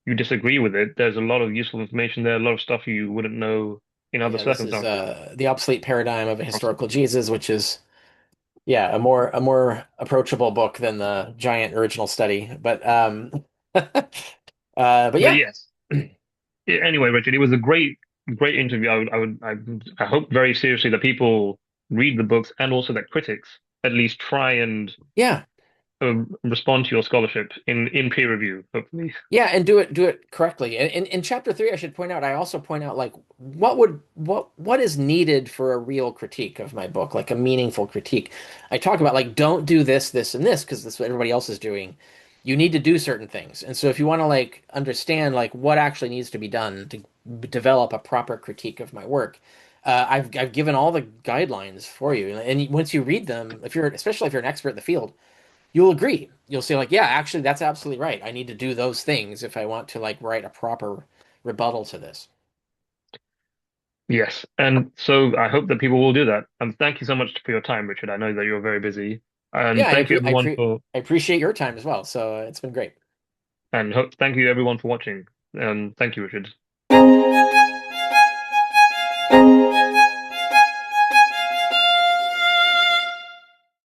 Speaker 1: you disagree with it, there's a lot of useful information there, a lot of stuff you wouldn't know in other
Speaker 2: Yeah, this is
Speaker 1: circumstances.
Speaker 2: the obsolete paradigm of a
Speaker 1: Awesome.
Speaker 2: historical Jesus, which is yeah, a more approachable book than the giant original study. But
Speaker 1: But
Speaker 2: yeah,
Speaker 1: yes. Anyway, Richard, it was a great interview. I hope very seriously that people read the books and also that critics at least try and
Speaker 2: yeah.
Speaker 1: respond to your scholarship in peer review, hopefully.
Speaker 2: Yeah, and do it correctly. And in chapter 3, I should point out, I also point out like what is needed for a real critique of my book, like a meaningful critique. I talk about like don't do this, this, and this because that's what everybody else is doing. You need to do certain things. And so if you want to like understand like what actually needs to be done to develop a proper critique of my work, I've given all the guidelines for you. And once you read them, if you're especially if you're an expert in the field, you'll agree. You'll say like, yeah, actually, that's absolutely right. I need to do those things if I want to like write a proper rebuttal to this.
Speaker 1: Yes. And so I hope that people will do that. And thank you so much for your time, Richard. I know that you're very busy.
Speaker 2: Yeah,
Speaker 1: And thank you everyone for
Speaker 2: I appreciate your time as well. So it's been great.
Speaker 1: and thank you everyone for watching. And thank you, Richard.